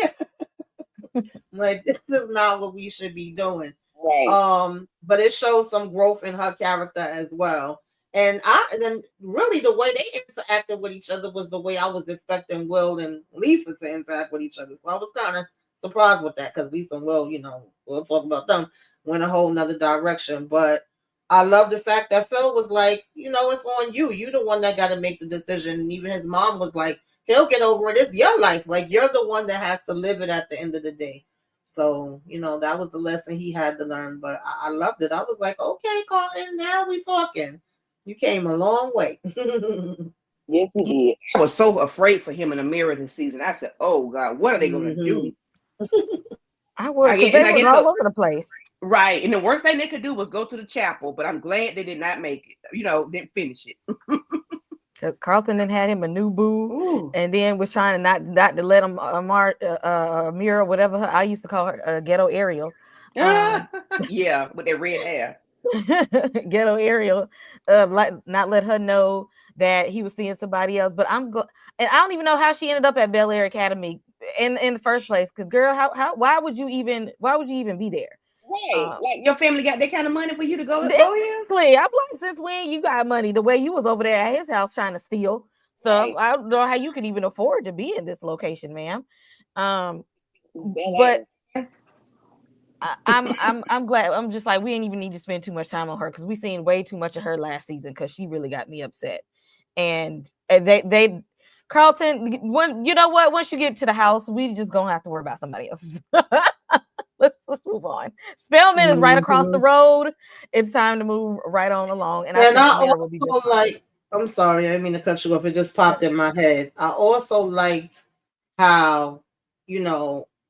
Like, this is not what we should be doing. Right. But it showed some growth in her character as well. And then really the way they interacted with each other was the way I was expecting Will and Lisa to interact with each other. So I was kind of surprised with that because Lisa and Will, we'll talk about them, went a whole nother direction. But I love the fact that Phil was like, it's on you. You the one that got to make the decision. And even his mom was like, he'll get over it. It's your life. Like, you're the one that has to live it at the end of the day. So, that was the lesson he had to learn. But I loved it. I was like, okay, Colin, now we talking. You came a long way. Yes, he did. I was so afraid for him in the mirror this season. I said, "Oh God, what are they gonna do?" I was, because they was all over the place. Right, and the worst thing they could do was go to the chapel. But I'm glad they did not make it. Didn't finish it. Because Carlton then had him a new boo. Ooh. And then was trying not to let him Mira, whatever I used to call her, Ghetto Ariel. Yeah, with that red hair. Ghetto Ariel, not let her know that he was seeing somebody else. But and I don't even know how she ended up at Bel Air Academy in the first place. Because girl, why would you even be there? Right, like your family got that kind of money for you to go here. Exactly. I'm like, since when you got money? The way you was over there at his house trying to steal stuff, right. I don't know how you could even afford to be in this location, ma'am. But I'm glad. I'm just like, we ain't even need to spend too much time on her because we seen way too much of her last season because she really got me upset. And they Carlton, when once you get to the house, we just gonna have to worry about somebody else. Let's move on. Spellman is right across the road. It's time to move right on along. And I also like, I'm sorry, I didn't mean to cut you off. It just popped in my head. I also liked how,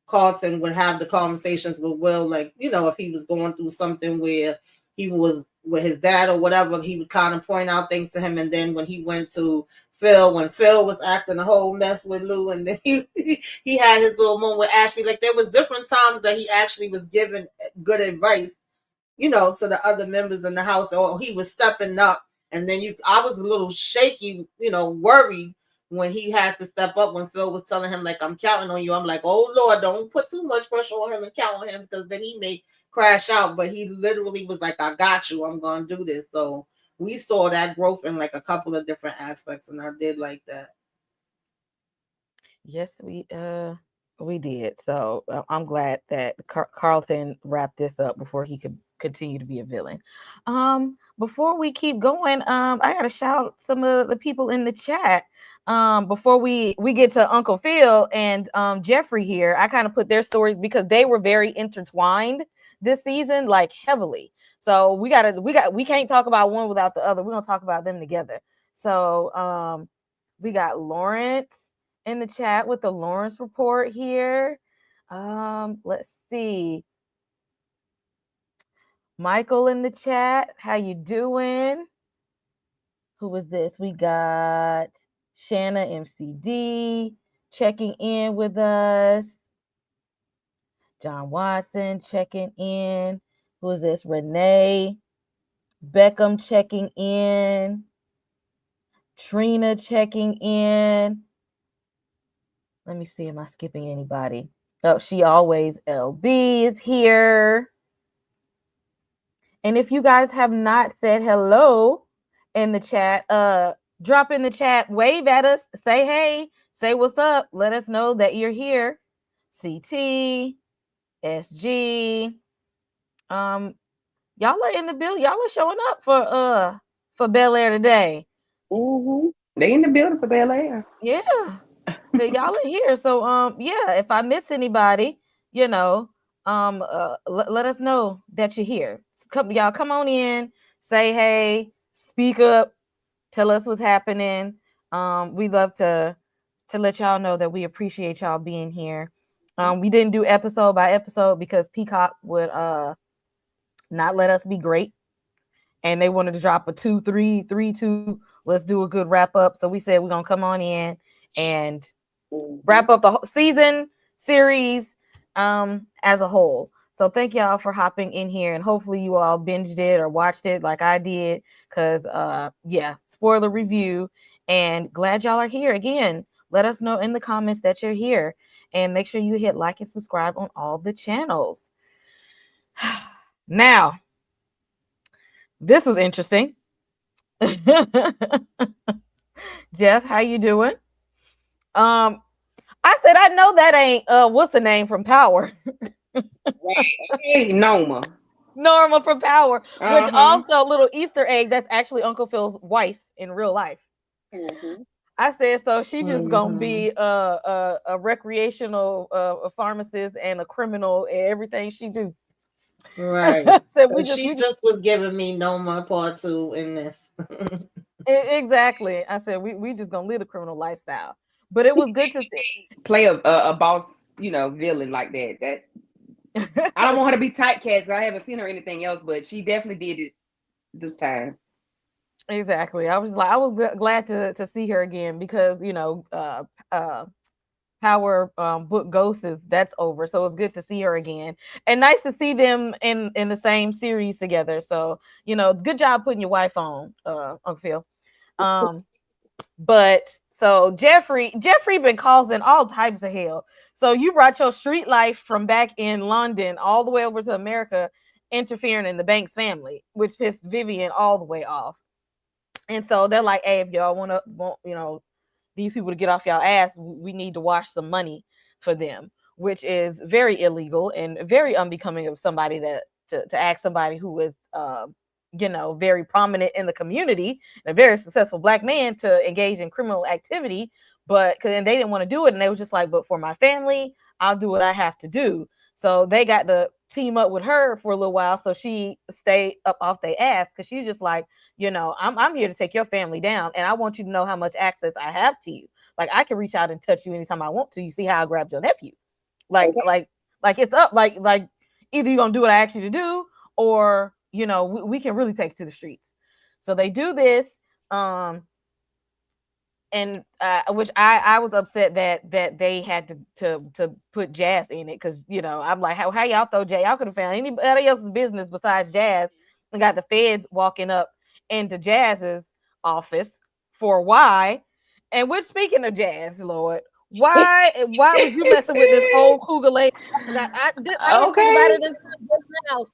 Carlton would have the conversations with Will, like, if he was going through something where he was with his dad or whatever, he would kind of point out things to him. And then when he went to Phil, when Phil was acting a whole mess with Lou, and then he had his little moment with Ashley, like there was different times that he actually was giving good advice, to the other members in the house, or he was stepping up. And then I was a little shaky, worried when he had to step up when Phil was telling him, like, I'm counting on you. I'm like, oh Lord, don't put too much pressure on him and count on him because then he may crash out. But he literally was like, I got you. I'm going to do this. So we saw that growth in like a couple of different aspects, and I did like that. Yes, we did. So I'm glad that Carlton wrapped this up before he could continue to be a villain. Before we keep going, I gotta shout some of the people in the chat. Before we get to Uncle Phil and Jeffrey here, I kind of put their stories because they were very intertwined this season, like heavily. So we can't talk about one without the other. We're gonna talk about them together. So we got Lawrence in the chat with the Lawrence report here. Let's see. Michael in the chat, how you doing? Who is this? We got Shanna MCD checking in with us. John Watson checking in. Who is this? Renee Beckham checking in. Trina checking in. Let me see. Am I skipping anybody? Oh, She Always LB is here. And if you guys have not said hello in the chat, drop in the chat, wave at us, say hey, say what's up, let us know that you're here. CT, SG, y'all are in the building. Y'all are showing up for Bel Air today. Mm-hmm. They in the building for Bel Air. Yeah. So y'all are here. So yeah, if I miss anybody, let us know that you're here. Y'all come on in, say hey, speak up, tell us what's happening. We love to let y'all know that we appreciate y'all being here. We didn't do episode by episode because Peacock would not let us be great. And they wanted to drop a 2-3-3-2. Let's do a good wrap up. So we said we're gonna come on in and wrap up the season series as a whole. So thank y'all for hopping in here, and hopefully you all binged it or watched it like I did, because yeah, spoiler review. And glad y'all are here again. Let us know in the comments that you're here, and make sure you hit like and subscribe on all the channels. Now, this was interesting. Jeff, how you doing? Um, I said I know that ain't what's the name from Power? Right. Okay, Noma. Norma from Power, which Uh-huh. also little Easter egg, that's actually Uncle Phil's wife in real life. Mm-hmm. I said so. She just gonna Mhm. be a recreational pharmacist and a criminal and everything she do. Right. So So she just was giving me Noma part two in this. exactly. I said we just gonna live a criminal lifestyle. But it was good to Play a boss, villain like that. see. I don't want her to be typecast 'cause I haven't seen her anything else, but she definitely did it this time. Exactly. I was like, I was glad to see her again, because uh Power book Ghosts that's over, so it's good to see her again, and nice to see them in the same series together. So good job putting your wife on, Uncle Phil. Um, but so Jeffrey been causing all types of hell. So you brought your street life from back in London all the way over to America, interfering in the Banks family, which pissed Vivian all the way off. And so they're like, hey, if y'all want these people to get off y'all ass, we need to wash some money for them, which is very illegal and very unbecoming of somebody to ask somebody who is very prominent in the community, and a very successful black man, to engage in criminal activity. But because they didn't want to do it, and they were just like, but for my family, I'll do what I have to do. So they got to team up with her for a little while, so she stayed up off their ass, because she's just like, I'm here to take your family down, and I want you to know how much access I have to you. Like, I can reach out and touch you anytime I want to. You see how I grabbed your nephew? Like, Okay. like it's up. Like either you're gonna do what I asked you to do, or we can really take it to the streets. So they do this. Um, and which I was upset that they had to put Jazz in it, because I'm like, how y'all throw Jazz? Y'all could have found anybody else's business besides Jazz, and got the feds walking up into Jazz's office for why. And which, speaking of Jazz, Lord, why was you messing with this old cougar lady? I forgot. I didn't think about Okay. it until just now.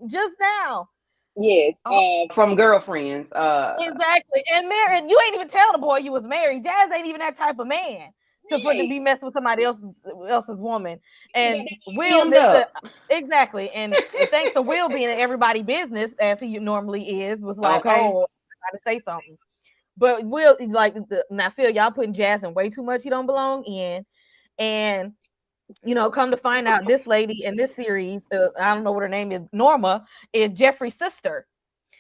Just now. Yes. Oh, From Girlfriends. exactly. And married, you ain't even tell the boy you was married. Jazz ain't even that type of man to Right. be messing with somebody else's woman. He And got that Will hemmed missed the up. exactly. And thanks to Will being in everybody business as he normally is, was like, Okay. oh, I gotta say something. But Will, like, now Phil, y'all putting Jazz in way too much he don't belong in. And come to find out, this lady in this series, I don't know what her name is, Norma, is Jeffrey's sister.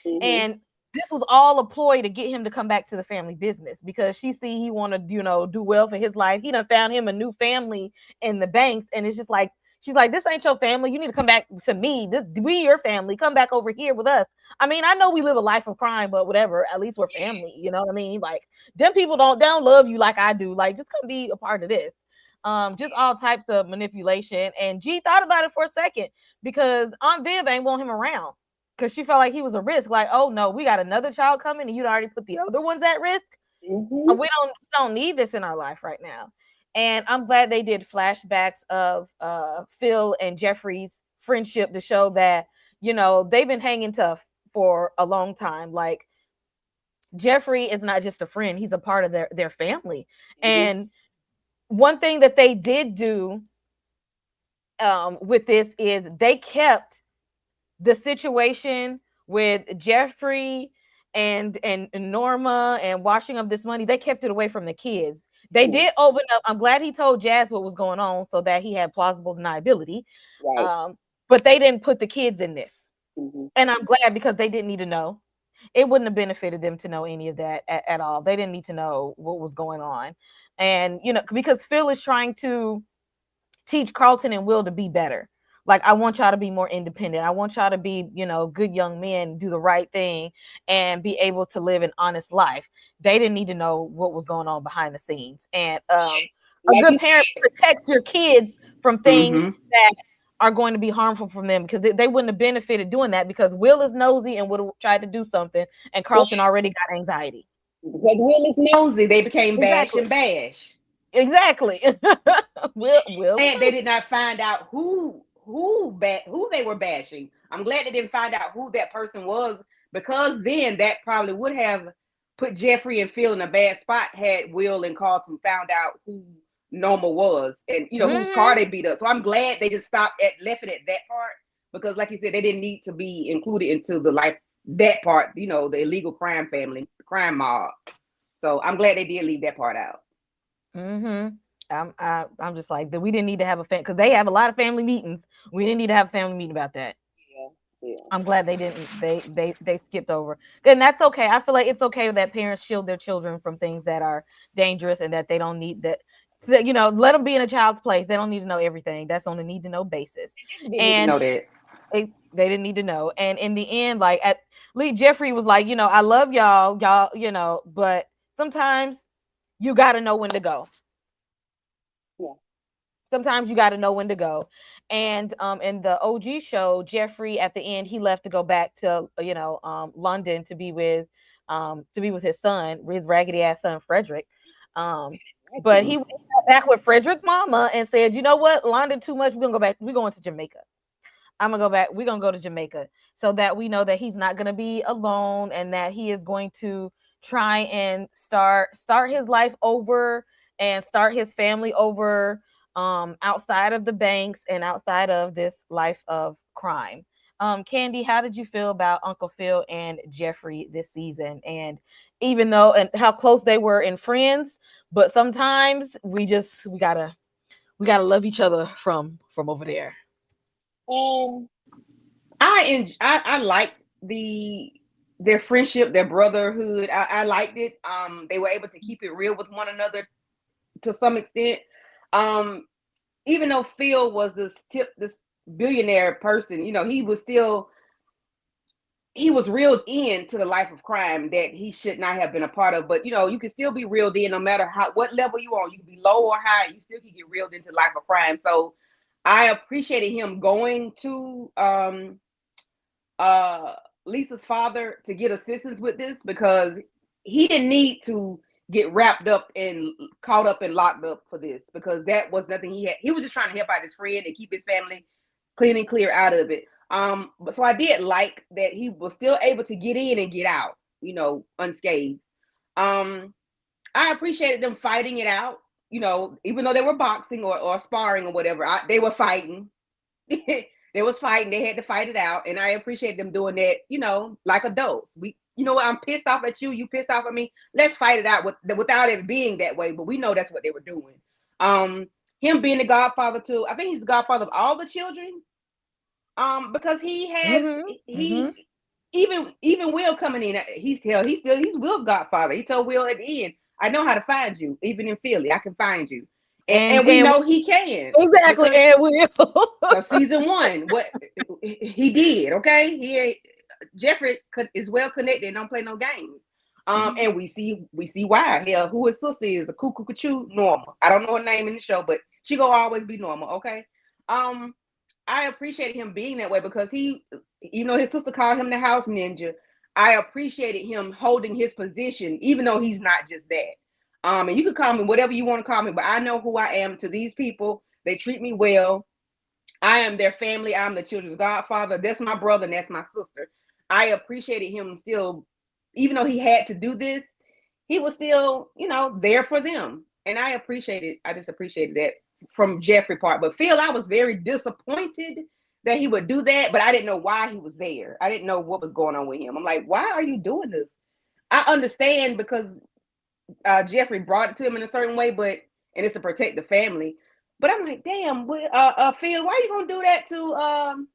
Mm-hmm. And this was all a ploy to get him to come back to the family business, because she see he want to, do well for his life. He done found him a new family in the Banks, and it's just like, she's like, this ain't your family. You need to come back to me. We your family. Come back over here with us. I mean, I know we live a life of crime, but whatever. At least we're family. You know what I mean? Like, them people don't love you like I do. Like, just come be a part of this. Just all types of manipulation. And G thought about it for a second, because Aunt Viv ain't want him around, because she felt like he was a risk. Like, oh no, we got another child coming, and you'd already put the other ones at risk. Mm-hmm. We don't need this in our life right now. And I'm glad they did flashbacks of Phil and Jeffrey's friendship, to show that they've been hanging tough for a long time. Like, Jeffrey is not just a friend; he's a part of their family. Mm-hmm. And one thing that they did do with this is they kept the situation with Jeffrey and Norma and washing up this money. They kept it away from the kids. They Yes. did open up. I'm glad he told Jazz what was going on, so that he had plausible deniability. Right. Um, but they didn't put the kids in this, Mm-hmm. and I'm glad, because they didn't need to know. It wouldn't have benefited them to know any of that at all. They didn't need to know what was going on, and because Phil is trying to teach Carlton and Will to be better. Like, I want y'all to be more independent. I want y'all to be, good young men, do the right thing, and be able to live an honest life. They didn't need to know what was going on behind the scenes. And a Like good you parent protects your kids from things Mm-hmm. that are going to be harmful from them, because they wouldn't have benefited doing that, because Will is nosy and would have tried to do something, and Carlton already got anxiety. Because Will is nosy, they became bash Exactly. and bash. Exactly. Will is And they nosy. did not find out who they were bashing. I'm glad they didn't find out who that person was, because then that probably would have put Jeffrey and Phil in a bad spot had Will and Carlton found out who Norma was, and whose car Mhm. they beat up. So I'm glad they just left it at that part, because like you said, they didn't need to be included into the that part, the illegal crime family, crime mob. So I'm glad they did leave that part out. Mhm. I'm just like that. We didn't need to have a because they have a lot of family meetings. We didn't need to have a family meeting about that. Yeah, yeah. I'm glad they didn't. They skipped over. And that's okay. I feel like it's okay that parents shield their children from things that are dangerous, and that they don't need that, let them be in a child's place. They don't need to know everything. That's on a need to know basis. They didn't need to And know that. they didn't need to know. And in the end, like at Lee Jeffrey was like, I love y'all, but sometimes you got to know when to go. Yeah. Sometimes you got to know when to go. And in the OG show, Jeffrey at the end, he left to go back to London to be with his son, his raggedy ass son Frederick. But he got back with Frederick mama and said, you know what, London too much, we're gonna go back, we're going to Jamaica. I'm gonna go back. We're gonna go to Jamaica, so that we know that he's not gonna be alone, and that he is going to try and start his life over, and start his family over, outside of the banks and outside of this life of crime. Candy, how did you feel about Uncle Phil and Jeffrey this season? And even though, and how close they were in Friends, but sometimes we gotta love each other from over there. Um, I liked their friendship, their brotherhood. I liked it. They were able to keep it real with one another to some extent. Um, Even though Phil was this billionaire person, he was reeled into the life of crime that he should not have been a part of. But you can still be reeled in, no matter what level you are. You can be low or high, you still can get reeled into life of crime. So I appreciated him going to uh Lisa's father to get assistance with this, because he didn't need to get wrapped up and caught up and locked up for this, because that was nothing he had. He was just trying to help out his friend and keep his family clean and clear out of it. But so I did like that he was still able to get in and get out, unscathed. Um, I appreciated them fighting it out, even though they were boxing or sparring or whatever, they were fighting. They was fighting. They had to fight it out, and I appreciate them doing that. Like adults, what? I'm pissed off at you. You pissed off at me. Let's fight it out without it being that way. But we know that's what they were doing. Um, Him being the godfather too. I think he's the godfather of all the children. Because Mm-hmm. Mm-hmm. even Will coming in. He's Will's godfather. He told Will at the end, "I know how to find you, even in Philly. I can find you," and we And know he can, exactly, because and we season one, what he did, okay? Jeffrey is well connected and don't play no games. And we see why. Hell, who his sister is, a cuckoo Norma. I don't know her name in the show, but she gonna always be Norma, okay? Um, I appreciated him being that way, because his sister called him the house ninja. I appreciated him holding his position, even though he's not just that. And you can call me whatever you want to call me, but I know who I am to these people. They treat me well. I am their family. I'm the children's godfather. That's my brother and that's my sister. I appreciated him still, even though he had to do this, he was still, there for them. And I just appreciated that from Jeffrey part. But Phil, I was very disappointed that he would do that, but I didn't know why he was there. I didn't know what was going on with him. I'm like, why are you doing this? I understand, because Jeffrey brought it to him in a certain way, and it's to protect the family. But I'm like, damn, Phil, why are you gonna do that to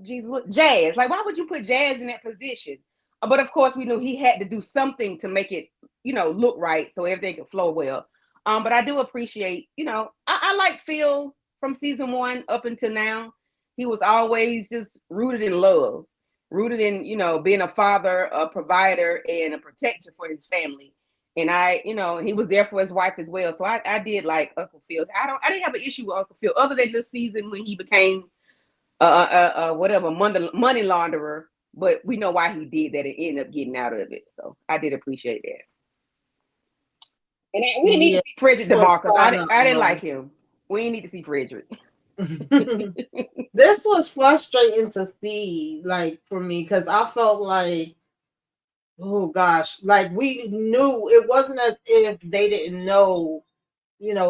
Jesus, Jazz? Like, why would you put Jazz in that position? But of course, we knew he had to do something to make it, look right, so everything could flow well. But I do appreciate, I like Phil from season one up until now. He was always just rooted in love, rooted in, being a father, a provider, and a protector for his family. And I, he was there for his wife as well. So I did like Uncle Phil. I didn't have an issue with Uncle Phil other than this season when he became whatever money launderer. But we know why he did that and ended up getting out of it. So I did appreciate that. And we didn't need to see Frederick DeMarcus. I didn't like him. We didn't need to see Frederick. This was frustrating to see, like, for me, because I felt like, oh gosh, like we knew it wasn't as if they didn't know,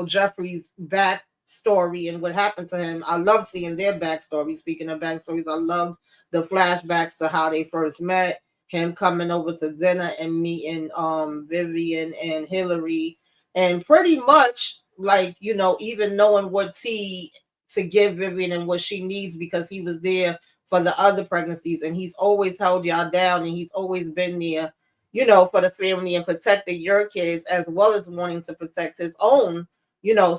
Jeffrey's backstory and what happened to him. I love seeing their backstory. Speaking of backstories, I loved the flashbacks to how they first met, him coming over to dinner and meeting Vivian and Hillary, and pretty much like, even knowing what T to give Vivian and what she needs because he was there for the other pregnancies and he's always held y'all down and he's always been there, for the family and protecting your kids as well as wanting to protect his own,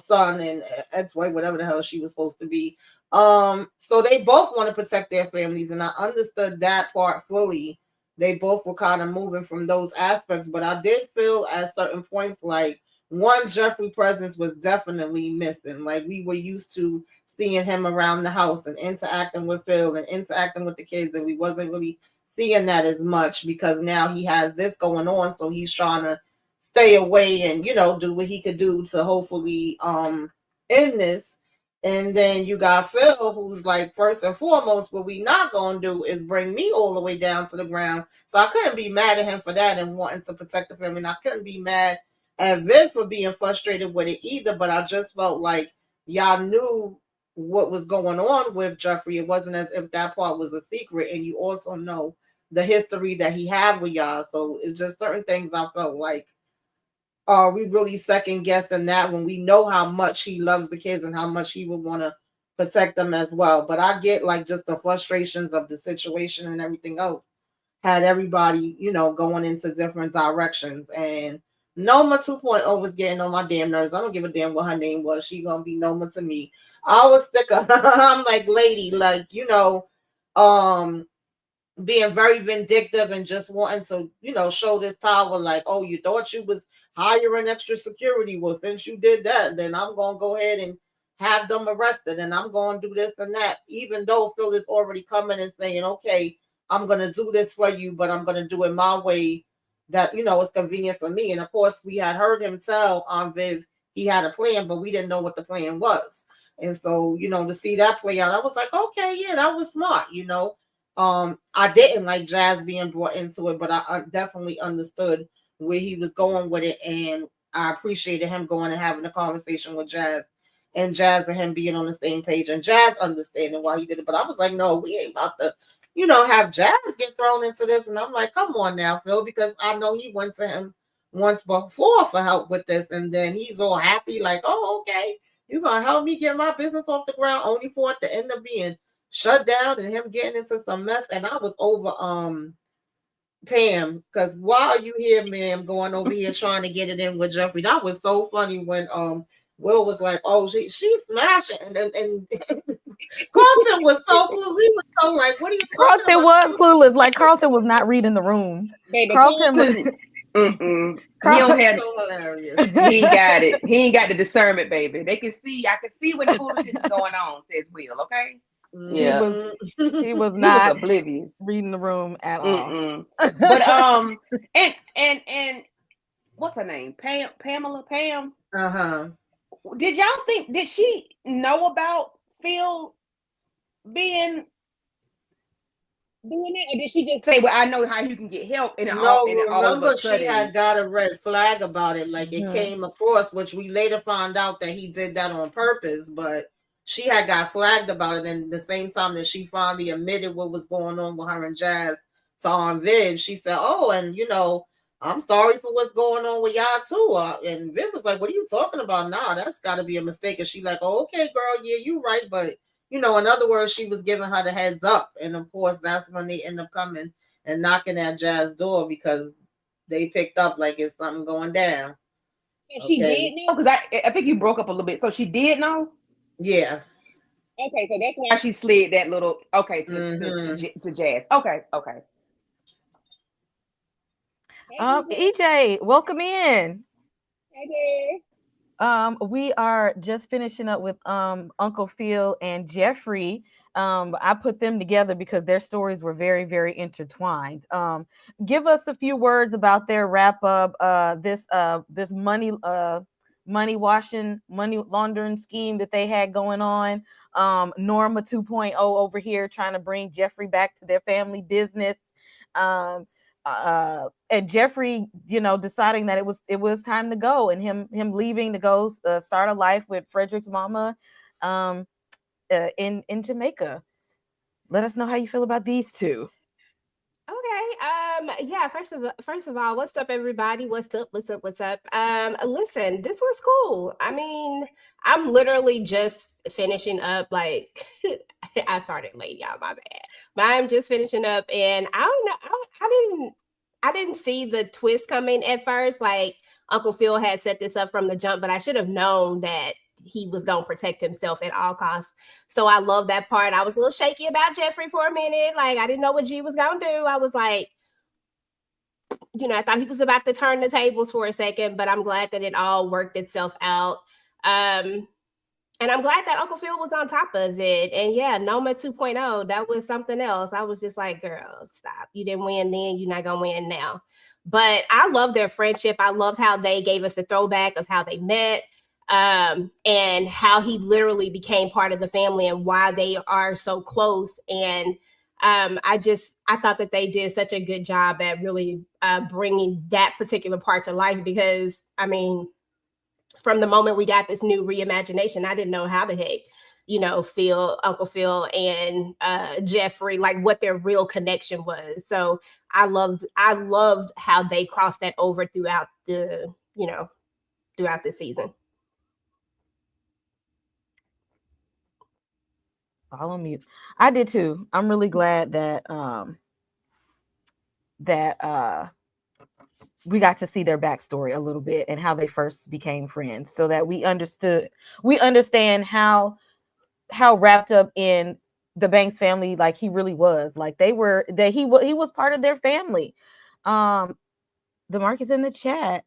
son and ex-wife, whatever the hell she was supposed to be. So they both want to protect their families, and I understood that part fully. They both were kind of moving from those aspects, but I did feel at certain points like one Jeffrey presence was definitely missing. Like we were used to seeing him around the house and interacting with Phil and interacting with the kids, and we wasn't really seeing that as much because now he has this going on, so he's trying to stay away and do what he could do to hopefully end this. And then you got Phil, who's like, first and foremost, what we not gonna do is bring me all the way down to the ground. So I couldn't be mad at him for that and wanting to protect the family. And I couldn't be mad at Viv for being frustrated with it either. But I just felt like y'all knew what was going on with Jeffrey. It wasn't as if that part was a secret. And you also know the history that he had with y'all. So it's just certain things I felt like, are we really second guessing that when we know how much he loves the kids and how much he would want to protect them as well? But I get like just the frustrations of the situation and everything else had everybody, going into different directions. And Noma 2.0 was getting on my damn nerves. I don't give a damn what her name was. She gonna be Noma to me. I was sick of I'm like, lady, like, being very vindictive and just wanting to, show this power like, oh, you thought you was hiring extra security. Well, since you did that, then I'm going to go ahead and have them arrested and I'm going to do this and that, even though Phil is already coming and saying, okay, I'm going to do this for you, but I'm going to do it my way that, is convenient for me. And of course, we had heard him tell Viv he had a plan, but we didn't know what the plan was. And so, to see that play out, I was like, okay, yeah, that was smart, I didn't like Jazz being brought into it, but I definitely understood where he was going with it, and I appreciated him going and having a conversation with Jazz, and Jazz and him being on the same page, and Jazz understanding why he did it. But I was like, no, we ain't about to, have Jazz get thrown into this. And I'm like, come on now, Phil, because I know he went to him once before for help with this, and then he's all happy, like, oh, okay, you're gonna help me get my business off the ground, only for it to end up being shut down and him getting into some mess. And I was over Pam, because why are you here, ma'am, going over here trying to get it in with Jeffrey? That was so funny when Will was like, oh, she's smashing, and Carlton was so clueless. He was so like, what are you talking Carlton about? was clueless. Like Carlton was not reading the room. Baby, Carlton was he don't have so hilarious. He ain't got it. He ain't got the discernment, baby. I can see when the foolishness is going on, says Will, okay? Yeah. He was not oblivious, reading the room at all. But and what's her name? Pamela. Uh-huh. Did y'all did she know about Phil doing it, or did she just say, well, I know how you can get help? And remember, she had got a red flag about it. Like it came across, which we later found out that he did that on purpose, but she had got flagged about it. And the same time that she finally admitted what was going on with her and Jazz to Aunt Viv, she said, oh, and I'm sorry for what's going on with y'all too. And Viv was like, what are you talking about? Nah, that's got to be a mistake. And she like, oh, okay, girl, yeah, you right. But, in other words, she was giving her the heads up. And, of course, that's when they end up coming and knocking at Jazz's door because they picked up like it's something going down. And she did know? Because I think you broke up a little bit. So she did know? Yeah. Okay, so that's why she slid that little, to Jazz. Okay. EJ, welcome in. Hey We are just finishing up with Uncle Phil and Jeffrey. I put them together because their stories were very, very intertwined. Give us a few words about their wrap up. This money washing, money laundering scheme that they had going on. Norma 2.0 over here trying to bring Jeffrey back to their family business. Um, and Jeffrey, deciding that it was time to go, and him leaving to go start a life with Frederick's mama, um, in Jamaica. Let us know how you feel about these two. Okay. Yeah, first of all, what's up everybody? What's up? What's up? What's up? Listen, this was cool. I mean, I'm literally just finishing up like I started late, y'all, my bad. But I'm just finishing up and I don't know, I didn't see the twist coming at first. Like Uncle Phil had set this up from the jump, but I should have known that he was going to protect himself at all costs. So I love that part. I was a little shaky about Jeffrey for a minute. Like I didn't know what G was going to do. I was like, I thought he was about to turn the tables for a second, but I'm glad that it all worked itself out. And I'm glad that Uncle Phil was on top of it. And yeah, Noma 2.0, that was something else. I was just like, girl, stop. You didn't win then. You're not going to win now. But I love their friendship. I loved how they gave us a throwback of how they met, and how he literally became part of the family and why they are so close. And I thought that they did such a good job at really bringing that particular part to life because, I mean, from the moment we got this new reimagination, I didn't know how the heck, Uncle Phil and Jeffrey, like what their real connection was. So I loved how they crossed that over throughout the season. All on mute. I did too. I'm really glad that we got to see their backstory a little bit and how they first became friends, so that we understand how wrapped up in the Banks family like he really was. Like he was part of their family. The mark is in the chat.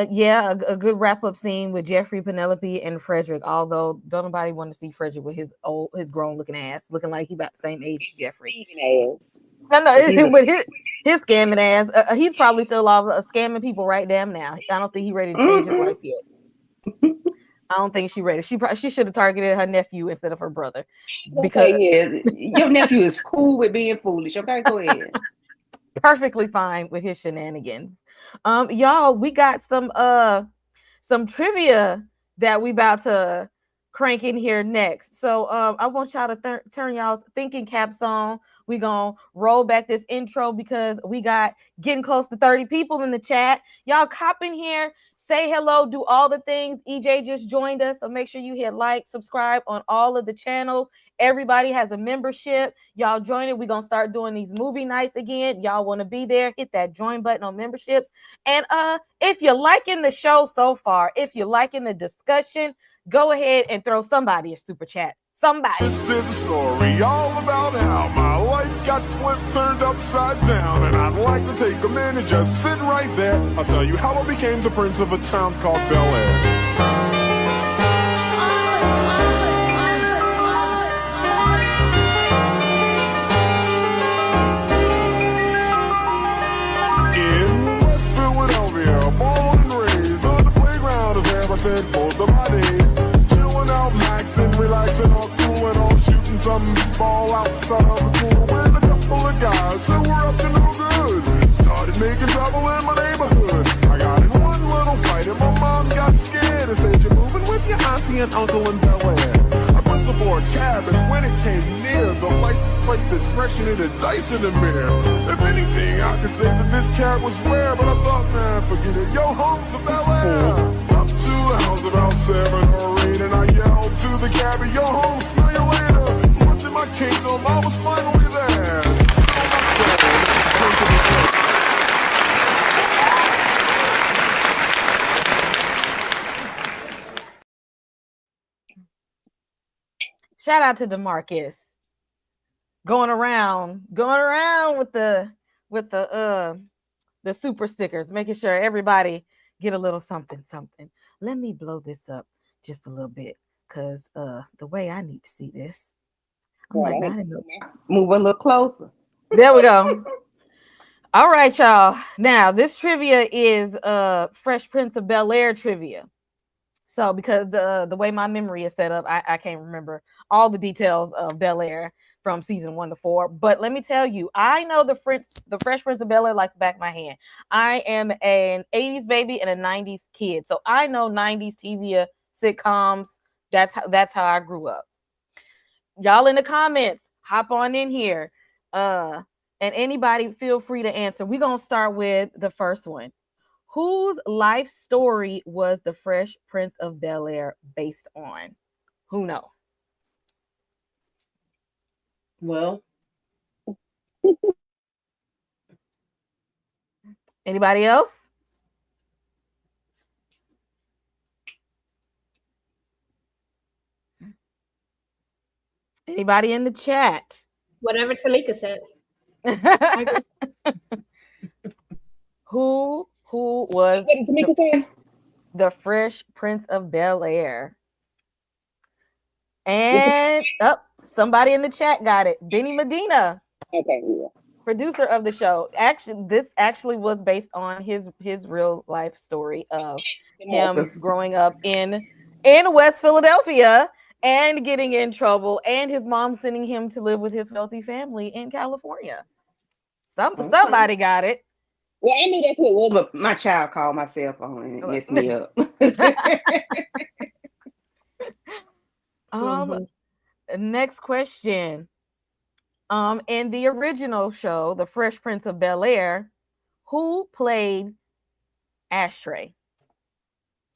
Yeah, a good wrap up scene with Jeffrey, Penelope, and Frederick. Although don't nobody want to see Frederick with his grown looking ass, looking like he about the same age as Jeffrey. No, with his scamming ass. He's probably still scamming people right damn now. I don't think he's ready to change his life yet. I don't think she's ready. She should have targeted her nephew instead of her brother. Because your nephew is cool with being foolish. Okay, go ahead. Perfectly fine with his shenanigans. Y'all, we got some trivia that we about to crank in here next. So I want y'all to turn y'all's thinking caps on. We gonna roll back this intro because we got getting close to 30 people in the chat. Y'all cop in here, say hello, do all the things. EJ just joined us, so make sure you hit like, subscribe on all of the channels. Everybody has a membership. Y'all join it. We're going to start doing these movie nights again. Y'all want to be there, hit that join button on memberships. And if you're liking the show so far, if you're liking the discussion, go ahead and throw somebody a super chat. Somebody. This is a story all about how my life got flipped, turned upside down. And I'd like to take a minute and just sit right there. I'll tell you how I became the prince of a town called Bel Air. Spent most of my days chilling out, maxing, relaxing, all cool and all shooting some ball outside of the pool with a couple of guys who were up to no good. Started making trouble in my neighborhood. I got in one little fight and my mom got scared and said, "You're moving with your auntie and uncle in Bel Air." I whistled for a cab and when it came near, the license plate said freshen it and dice in the mirror. If anything, I could say that this cab was rare, but I thought, man, forget it. Yo, home to Bel Air. The house about 7 or 8 and I yelled to the cabbie, "Yo home, smell you later." Once in my kingdom, I was finally there. Shout out to DeMarcus. Going around with the the super stickers, making sure everybody get a little something, something. Let me blow this up just a little bit, cause the way I need to see this, I Right, might I not need know. to move a little closer. There we go. All right, y'all. Now this trivia is Fresh Prince of Bel-Air trivia. So because the way my memory is set up, I can't remember all the details of Bel-Air from season 1 to 4. But let me tell you, I know the Fresh Prince of Bel-Air like the back of my hand. I am an 80s baby and a 90s kid. So I know 90s TV sitcoms. That's how I grew up. Y'all in the comments, hop on in here. And anybody feel free to answer. We're gonna start with the first one. Whose life story was the Fresh Prince of Bel-Air based on? Who know? Well, Anybody else? Anybody in the chat? Whatever Tamika said. Who was What did Tamika say? the Fresh Prince of Bel-Air? And somebody in the chat got it. Benny Medina, Okay, yeah. producer of the show. Actually, this actually was based on his real life story of him growing up in West Philadelphia and getting in trouble, and his mom sending him to live with his wealthy family in California. Somebody got it. Well, I knew that's what it was, but my child called my cell phone and it messed me up. Next question. In the original show, The Fresh Prince of Bel-Air, who played Ashtray?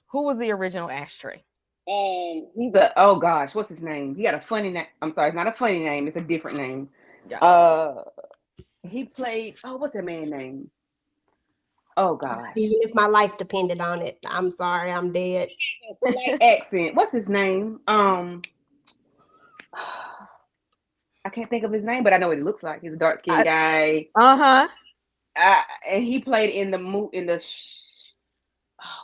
Who was the original Ashtray? He's oh gosh, what's his name? He got a funny name. I'm sorry, it's not a funny name, it's a different name. Yeah. He played, what's that man's name? Oh gosh. Even if my life depended on it, I'm sorry, I'm dead. Accent. What's his name? I can't think of his name, but I know what he looks like. He's a dark skinned guy. And he played in the oh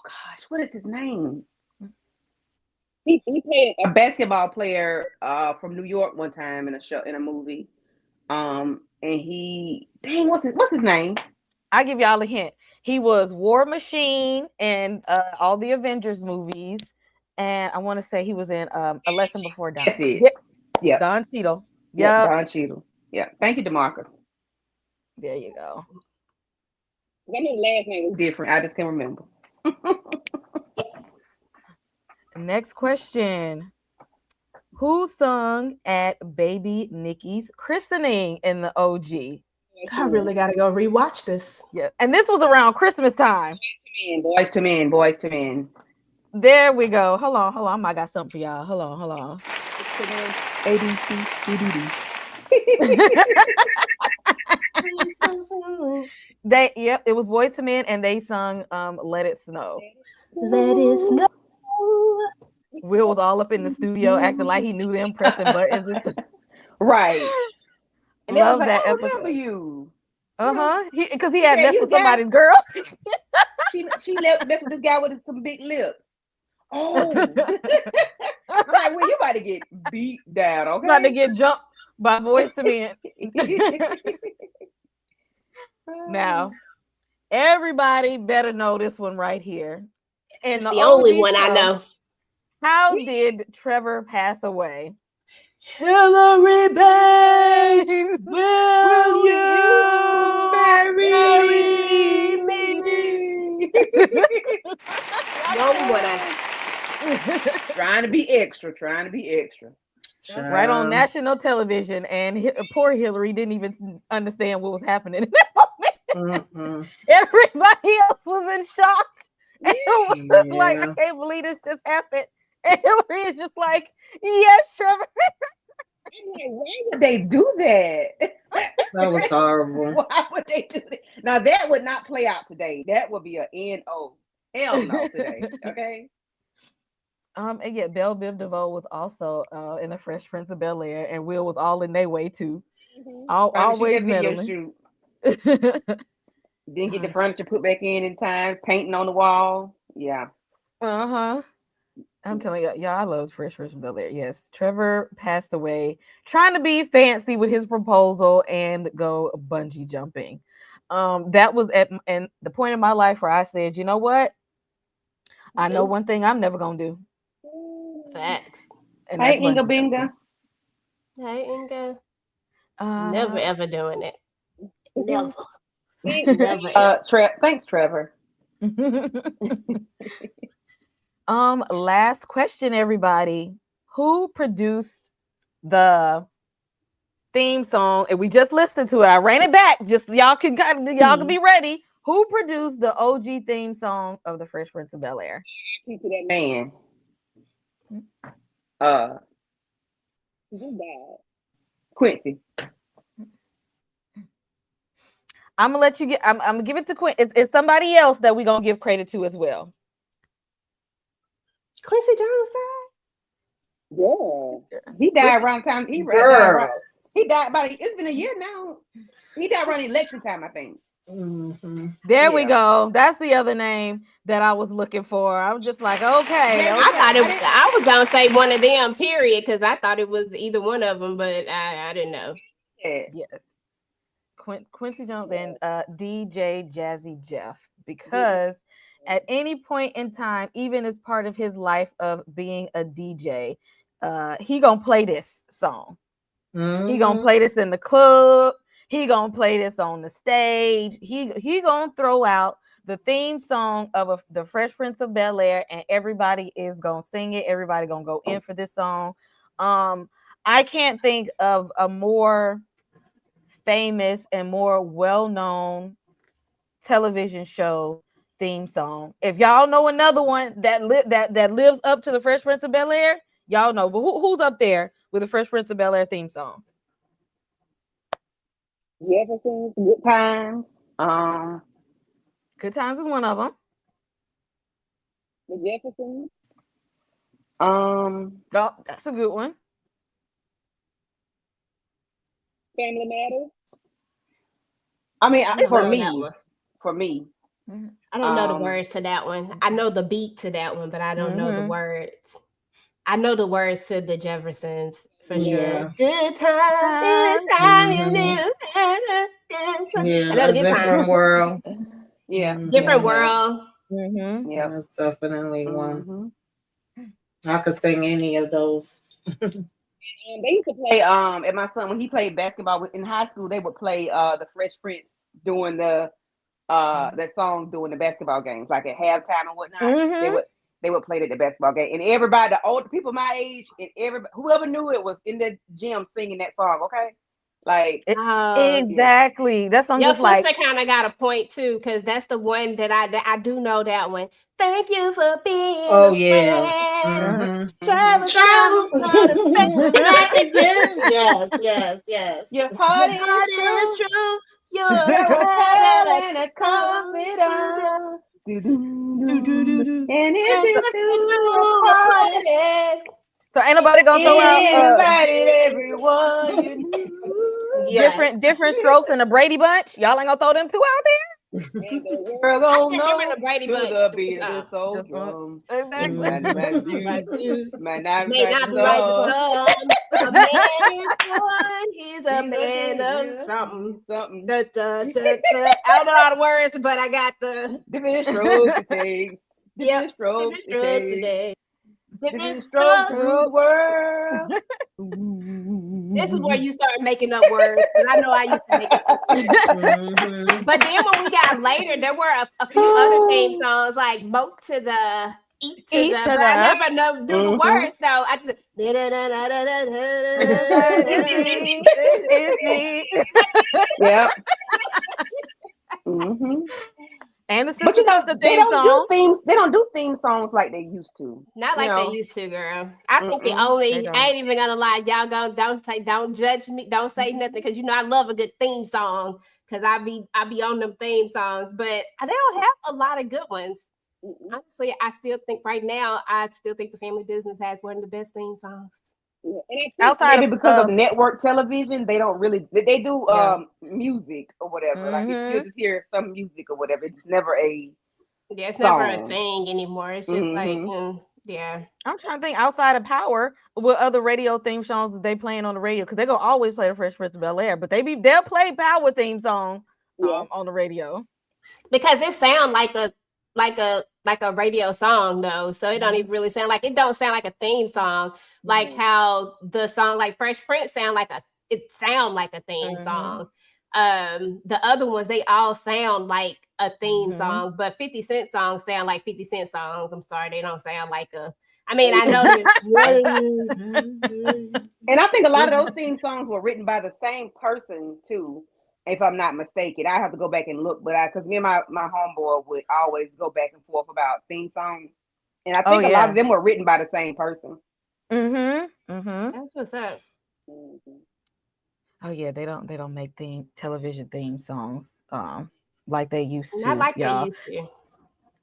gosh, what is his name? He played a basketball player from New York one time in a movie. And what's his name? I'll give y'all a hint. He was War Machine and all the Avengers movies, and I want to say he was in A Lesson Before Dawn. That's it. Yeah. Don Cheadle. Yeah, Don Cheadle. Yeah. Thank you, DeMarcus. There you go. I knew the last name was different. I just can't remember. Next question. Who sung at Baby Nikki's christening in the OG? I really gotta go rewatch this. Yeah, and this was around Christmas time. Boys to men, boys to men. There we go. Hold on. I got something for y'all. Hold on. ABC. It was Boys to Men, and they sung Let It Snow. Let it snow. Will was all up in the studio acting like he knew them, pressing buttons and stuff. Right. And love like, that I episode. remember you. Because he had messed with somebody's girl. she messed with this guy with some big lips. Oh. I'm like, well, you about to get beat down, okay? About to get jumped by Boys to Men. Now, everybody better know this one right here. It's the only one I know. How did Trevor pass away? Hillary Banks, will you marry me? The only one I know. Trying to be extra. Right on national television, and poor Hillary didn't even understand what was happening in that moment. Everybody else was in shock. And it was like, I can't believe this just happened. And Hillary is just like, yes, Trevor. I'm like, why would they do that? That was horrible. Why would they do that? Now that would not play out today. That would be an N-O. Hell no today. Okay. And yeah, Belle Biv DeVoe was also in the Fresh Prince of Bel-Air, and Will was all in their way too. Always meddling. Didn't get the furniture put back in time. Painting on the wall. Yeah. I'm telling y'all, I loved Fresh Prince of Bel-Air. Yes, Trevor passed away trying to be fancy with his proposal and go bungee jumping. That was at the point in my life where I said, you know what? I know one thing I'm never gonna do. Facts. And Hey, that's Inga bungee Binga. jumping. Hey, Inga. Never ever doing it. Never. Thanks, Trevor. Last question, everybody. Who produced the theme song? And we just listened to it. I ran it back. Just y'all can be ready. Who produced the OG theme song of the Fresh Prince of Bel-Air? To that man. Quincy. I'm gonna let you get. I'm gonna give it to Quinn. It's somebody else that we're gonna give credit to as well. Quincy Jones died. Yeah, he died around time. He died about. It's been a year now. He died around election time, I think. There we go. That's the other name that I was looking for. I was just like, okay. I was gonna say one of them, period, because I thought it was either one of them, but I didn't know. Yeah. Yes. Quincy Jones and DJ Jazzy Jeff, because at any point in time, even as part of his life of being a DJ, he gonna play this song. He gonna play this in the club. He gonna play this on the stage. He gonna throw out the theme song of the Fresh Prince of Bel-Air, and everybody is gonna sing it. Everybody gonna go in for this song. I can't think of a more famous and more well-known television show theme song. If y'all know another one that lives up to the Fresh Prince of Bel-Air, y'all know. But who's up there with the Fresh Prince of Bel-Air theme song? Jefferson's Good Times. Good Times is one of them. The Jeffersons. Oh, that's a good one. Family Matters. I mean, for me. I don't know the words to that one. I know the beat to that one, but I don't know the words. I know the words to the Jeffersons for sure. Good times, anytime you need a I know the different world. Different world. Yeah, that's definitely one. I could sing any of those. They used to play and my son, when he played basketball in high school, they would play the Fresh Prince doing the that song during the basketball games, like at halftime and whatnot. They would play it at the basketball game, and everybody, the older people my age, and everybody, whoever knew it, was in the gym singing that song. Okay, like exactly. That song. Your just sister kind of got a point too, because that's the one that I do know that one. Thank you for being Travel. Yes. Your heart is true. You're a confidant. And if you so ain't nobody gonna throw out invited everyone you knew. Different strokes in the Brady Bunch. Y'all ain't gonna throw them two out there. And the world don't know the Brady Bunch. The beat of this old drum. Exactly. May not be right to come. A man is born. He's a man of something. I don't know all the words, but I got the different strokes it takes. Different strokes today. Different strokes through the world. This is where you start making up words, and I know I used to make up. But then when we got later, there were a few other theme songs like "Moat to the." Eat to the, but I never know do the words though. I just yeah. And the but you know, the theme song. They don't do theme songs like they used to. Not like they used to, girl. I think I ain't even gonna lie, y'all don't judge me, don't say nothing, because you know I love a good theme song, because I be on them theme songs, but they don't have a lot of good ones. Honestly, I still think right now, the Family Business has one of the best theme songs. And I think Outside maybe because of of network television, they don't really they do Yeah. music or whatever. Like you'll mhm. just hear some music or whatever. It's never a Yeah, it's never a song. thing anymore. It's just like, Hmm. yeah. I'm trying to think outside of Power, what other radio theme songs that they playing on the radio? Because they're gonna always play the Fresh Prince of Bel Air, but they'll play Power theme song Yeah. on the radio. Because it sounds like a radio song though, so it don't even really sound like, it don't sound like a theme song, like Mhm. how the song like Fresh Prince sound like a theme Mhm. song. The other ones, they all sound like a theme Mhm. song, but 50 Cent songs sound like 50 Cent songs. I'm sorry, they don't sound like a, I mean, I know that. And I think a lot of those theme songs were written by the same person too, if I'm not mistaken. I have to go back and look, but because me and my homeboy would always go back and forth about theme songs, and I Oh think a lot yeah. of them were written by the same person. Mhm. Mhm. That's what's up. Mhm. Oh yeah, they don't make television theme songs like they used Not to, like they y'all. used to.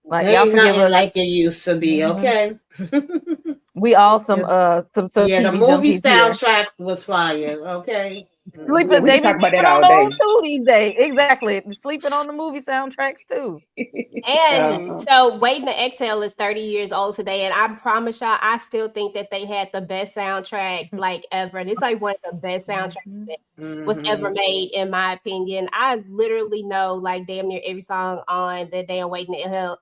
Like They y'all ain't forgive nothing us. like it used to be, Mhm. okay? We all some Yes. Yeah, the TV movie junkies here. soundtracks was fire, okay? Yeah, Sleeping, we they can be talk about that sleeping on all day. those too these days. Exactly, sleeping on the movie soundtracks too. And Uh-huh. so Waiting to Exhale is 30 years old today. And I promise y'all, I still think that they had the best soundtrack like ever. And it's like one of the best soundtracks Mhm. that was ever Mm-hmm. made, in my opinion. I literally know like damn near every song on the damn Waiting to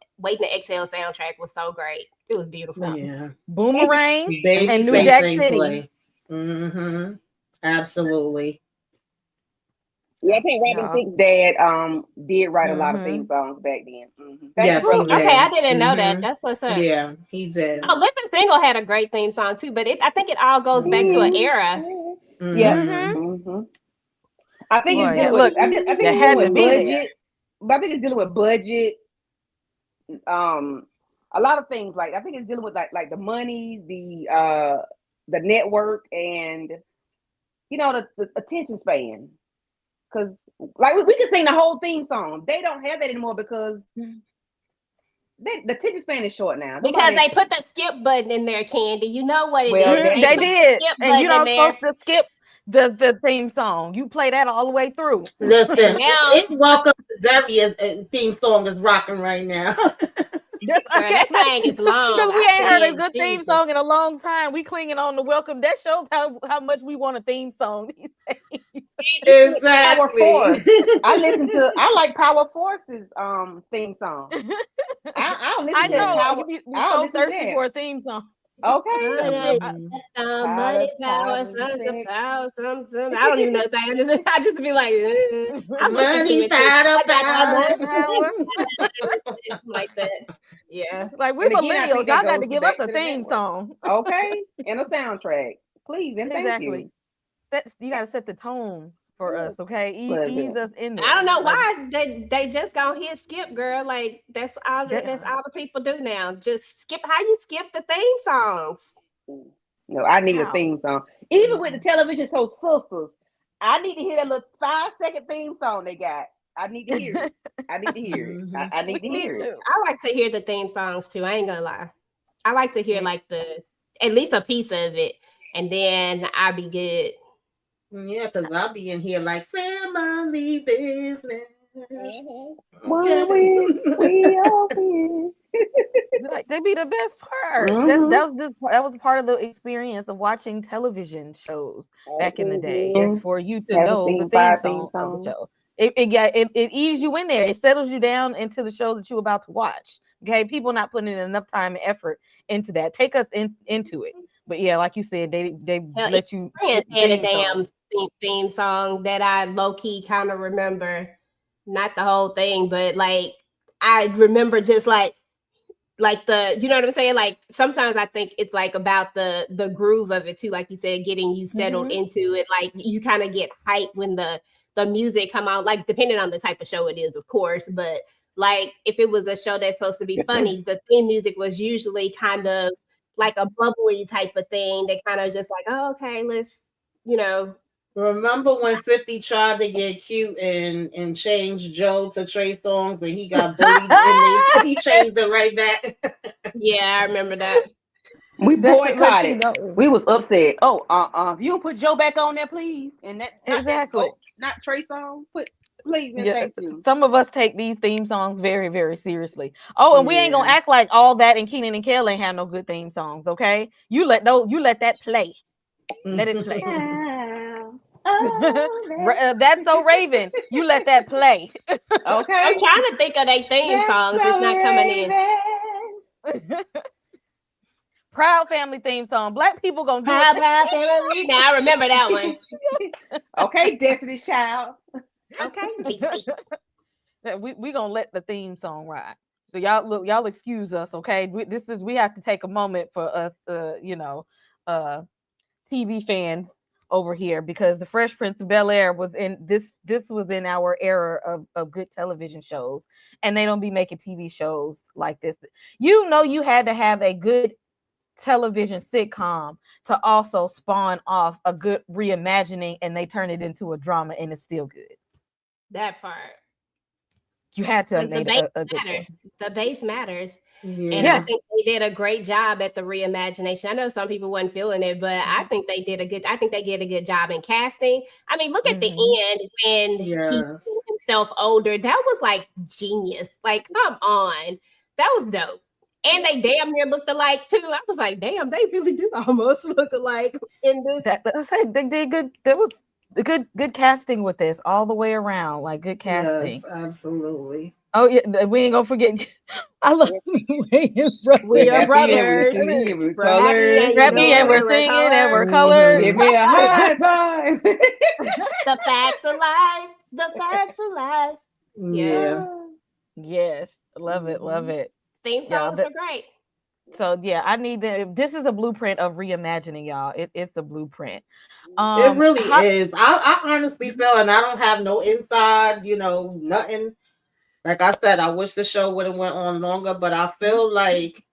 Exhale soundtrack was so great. It was beautiful. Yeah. Boomerang and New Babyface Jack ain't City. play. Mm-hmm. Absolutely. Yeah, I think Robin Yeah. Thicke's dad did write a lot of theme Mhm. songs back then. Thank you, Yes, he Oh, brother. okay, I did. didn't know that. Mm-hmm. That's what's up. Yeah, he did. Oh, Living Single had a great theme song too, but I think it all goes back to an Mm-hmm. era. Yep. Mhm. Mm-hmm. Hmm. I think it's Boy, dealing yeah. with. Look, I think you it's dealing had to with be there. budget, but I think it's dealing with budget. Um, a lot of things like I think it's dealing with like the money, the network, and the attention span. Because like we can sing the whole theme song. They don't have that anymore because the attention span is short now. Because Nobody. they put the skip button in there, Candy. You know what it Well, is. Mhm, that They they put too. the did, skip and button in there. supposed to skip the theme song. You play that all the way through. And Listen, now, it's Welcome to Daria's theme song is rocking right now. Just girl, okay, that thing is long. because we I ain't heard a said, good theme Jesus. song in a long time. We clinging on to Welcome. That shows how much we want a theme song these days. Power Force. Exactly. I like Power Force's theme song. I'll listen I to that. know Yeah. Power. we I'll so listen to thirsty that. for a theme song. Okay. Mm. Money, power, Powers, sons of Senate. power, some. I don't even know the thing. I just be like, I listen to Money, it too. powder, I got that Power. money, like that. Yeah. Like we And again, I millennials, think that y'all got to goes give us back a to the theme network. song. Okay, and a soundtrack, please and thank Exactly. you. You got to set the tone for us, okay? Ease Pleasure. us in I don't there. know Like why they just gonna hit skip, girl. Like that's all that. the people do now. Just skip. How you skip the theme songs? No, I need a How? theme song. Even with the television show Sisters, I need to hear that little 5-second theme song they got. I need to hear it. I need to hear it. Mhm. I We need to need hear it. to. I like to hear the theme songs too. I ain't gonna lie. I like to hear Yeah. like at least a piece of it, and then I'll be good. Yeah, because I'll be in here like family business. One Okay. we all win. Like they be the best part. Mm-hmm. That was part of the experience of watching television shows back in the day. Is for you to Haven't know the seen theme 5 theme song of the songs. show. It eases you in there. It settles you down into the show that you're about to watch. Okay, people not putting in enough time and effort into that. Take us into it. But yeah, like you said, they Hell, let you Friends skip the had a theme song. damn theme song that I low key kind of remember. Not the whole thing, but like I remember just like you know what I'm saying? Like sometimes I think it's like about the groove of it too, like you said, getting you settled Mhm. into it. Like you kind of get hyped when the music come out, like depending on the type of show it is, of course. But like if it was a show that's supposed to be funny, the theme music was usually kind of like a bubbly type of thing that kind of just like, oh, okay, let's, you know. Remember when 50 tried to get cute and change Joe to Trey Songz and he got bullied and he changed it right back? Yeah, I remember that. We That should let you boycotted. know. We was upset. Oh, if you don't put Joe back on there, please, and that Exactly. not Trey song. Put please and Yeah, thank you. some of us take these theme songs very, very seriously. Oh, and we ain't gonna Yeah. act like all that and Keenan and Kel ain't have no good theme songs, okay? You let that play. Let it play. That's so Raven. You let that play. Okay. I'm trying to think of their theme That's songs. It's so not coming in. Raven. Proud Family theme song. Black people gonna do Proud, it. proud family. Now I remember that one. Okay, Destiny's Child. Okay, DC. We gonna let the theme song ride. So y'all excuse us, okay? We have to take a moment for us, TV fans over here because the Fresh Prince of Bel-Air was in this was in our era of good television shows, and they don't be making TV shows like this. You had to have a good television sitcom to also spawn off a good reimagining, and they turn it into a drama, and it's still good. That part. You had to have Because the made base a good matters. one. The base matters. Yeah. And I think they did a great job at the reimagination. I know some people wasn't feeling it, but I think they did I think they did a good job in casting. I mean, look at the end when he Yes. made himself older. That was like genius. Like, come on. That was dope. And they damn near looked alike too. I was like, damn, they really do almost look alike in this. I say they did good. There was good casting with this all the way around. Like good casting. Yes, absolutely. Oh yeah, we ain't gonna forget. I love Wayne's brother. We are happy and we're brothers. singing and we're We're happy and you Happy know and it. we're singing and we're colored. Give me a high five. The facts of life. The facts of life. Yeah. Yes, love it. Theme Yeah, songs were great. So yeah, I need this is a blueprint of reimagining, y'all. It's a blueprint. It really is. I honestly feel, and I don't have no inside, nothing. Like I said, I wish the show would have went on longer, but I feel like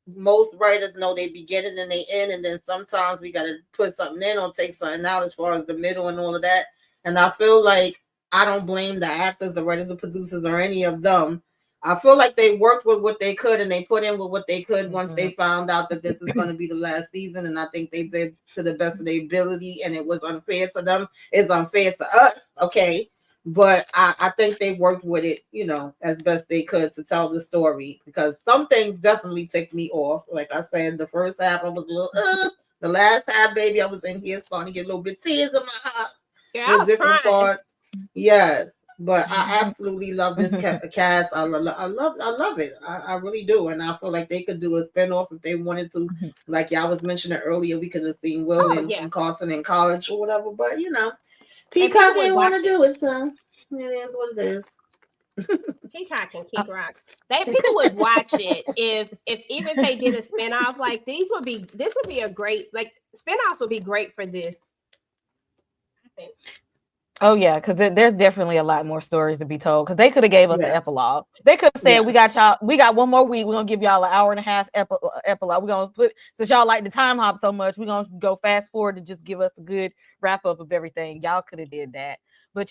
most writers know they beginning and they end, and then sometimes we got to put something in or take something out as far as the middle and all of that. And I feel like I don't blame the actors, the writers, the producers, or any of them. I feel like they worked with what they could and they put in with what they could once they found out that this is going to be the last season. And I think they did to the best of their ability, and it was unfair to them. It's unfair to us, okay? But I think they worked with it, as best they could to tell the story, because some things definitely ticked me off. Like I said, the first half I was a little, the last half, baby, I was in here starting to get a little bit tears in my eyes. Yeah, I was different crying. parts. Yes, but I absolutely love this cast. I love it. I really do, and I feel like they could do a spinoff if they wanted to. Like y'all was mentioning earlier, we could have seen Will and Carson in college or whatever. But Peacock didn't want to do it, so it is what it is. Peacock and King Rock. People would watch it if even if they did a spinoff. Like this would be a great spinoffs would be great for this. I think. Oh yeah, because there's definitely a lot more stories to be told. Because they could have gave us an epilogue. They could have said, "We got one more week. We're gonna give y'all an hour and a half epilogue. We're gonna since y'all like the time hop so much, we're gonna go fast forward and just give us a good wrap up of everything." Y'all could have did that, but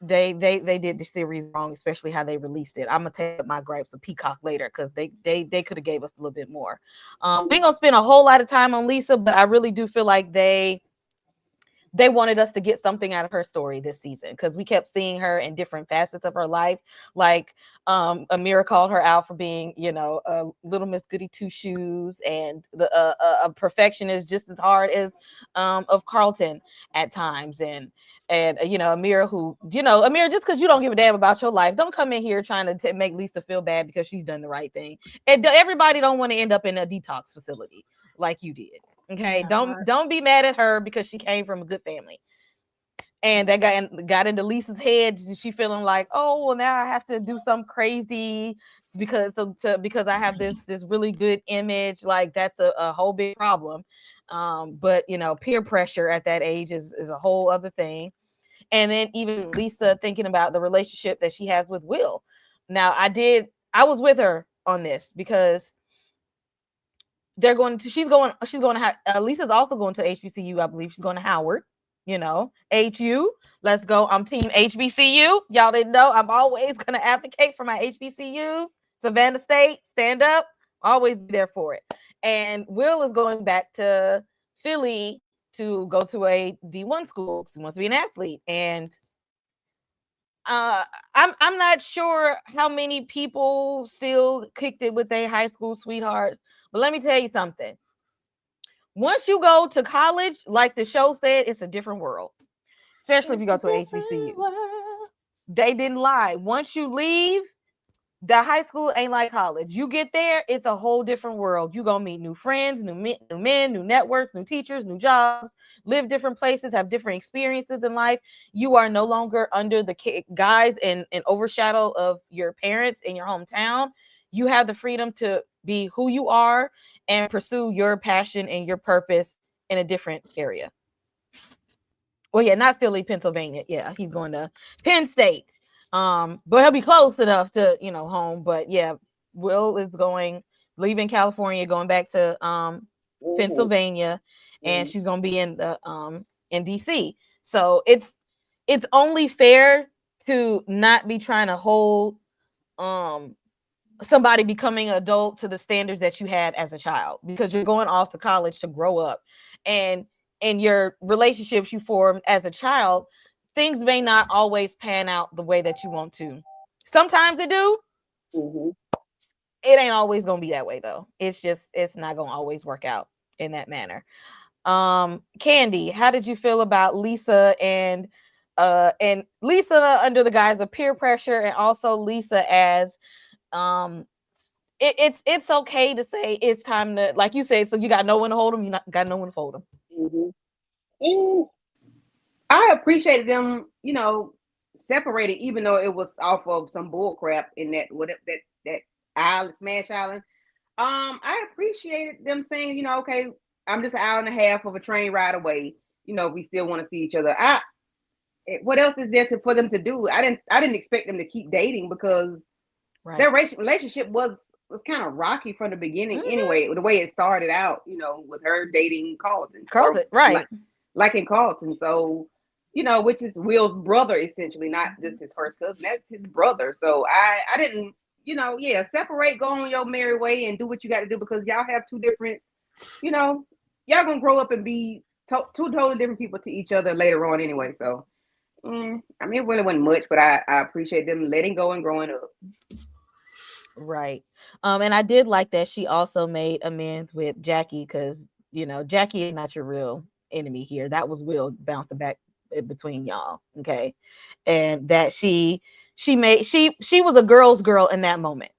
they did the series wrong, especially how they released it. I'm gonna take up my gripes with Peacock later because they could have gave us a little bit more. We ain't gonna spend a whole lot of time on Lisa, but I really do feel like they wanted us to get something out of her story this season because we kept seeing her in different facets of her life. Like Amira called her out for being, a little Miss Goody Two Shoes and a perfectionist just as hard as of Carlton at times. And Amira, Amira, just because you don't give a damn about your life, don't come in here trying to make Lisa feel bad because she's done the right thing. And everybody don't want to end up in a detox facility like you did. Okay, don't be mad at her because she came from a good family, and that got into Lisa's head. She feeling like, oh, well, now I have to do something crazy because I have this really good image. Like that's a whole big problem. But peer pressure at that age is a whole other thing. And then even Lisa thinking about the relationship that she has with Will. Now I was with her on this because she's going to Lisa's also going to HBCU. I believe she's going to Howard, HU. Let's go. I'm team HBCU. Y'all didn't know. I'm always going to advocate for my HBCUs. Savannah State, stand up. Always be there for it. And Will is going back to Philly to go to a D1 school. He wants to be an athlete. And I'm not sure how many people still kicked it with their high school sweethearts, but let me tell you something. Once you go to college, like the show said, it's a different world. Especially if you go to an HBCU. They didn't lie. Once you leave, the high school ain't like college. You get there, it's a whole different world. You're going to meet new friends, new men, new networks, new teachers, new jobs, live different places, have different experiences in life. You are no longer under the guise and overshadow of your parents in your hometown. You have the freedom to be who you are and pursue your passion and your purpose in a different area. Well, yeah, not Philly, Pennsylvania. Yeah, he's going to Penn State. But he'll be close enough to, home. But yeah, Will is leaving California, going back to Pennsylvania, and she's gonna be in the in DC. So it's only fair to not be trying to hold somebody becoming an adult to the standards that you had as a child, because you're going off to college to grow up, and in your relationships you formed as a child, things may not always pan out the way that you want to. Sometimes it do. It ain't always gonna be that way though. It's not gonna always work out in that manner. Candy, how did you feel about Lisa and Lisa under the guise of peer pressure, and also Lisa as it's okay to say it's time to, like you say, so you got no one to hold them, got no one to fold them. I appreciated them, separated, even though it was off of some bull crap in that island, Smash Island. I appreciated them saying, okay, I'm just an hour and a half of a train ride away. We still want to see each other. What else is there for them to do? I didn't expect them to keep dating, because their relationship was kind of rocky from the beginning. Anyway, the way it started out, with her dating Carlton, right? Like in Carlton. So, which is Will's brother, essentially, not just his first cousin. That's his brother. So I didn't, separate, go on your merry way and do what you got to do, because y'all have two different, y'all gonna grow up and be two totally different people to each other later on anyway. So, it really wasn't much, but I appreciate them letting go and growing up. Right. And I did like that she also made amends with Jackie, because, Jackie is not your real enemy here. That was Will bouncing back between y'all. Okay. And that she was a girl's girl in that moment.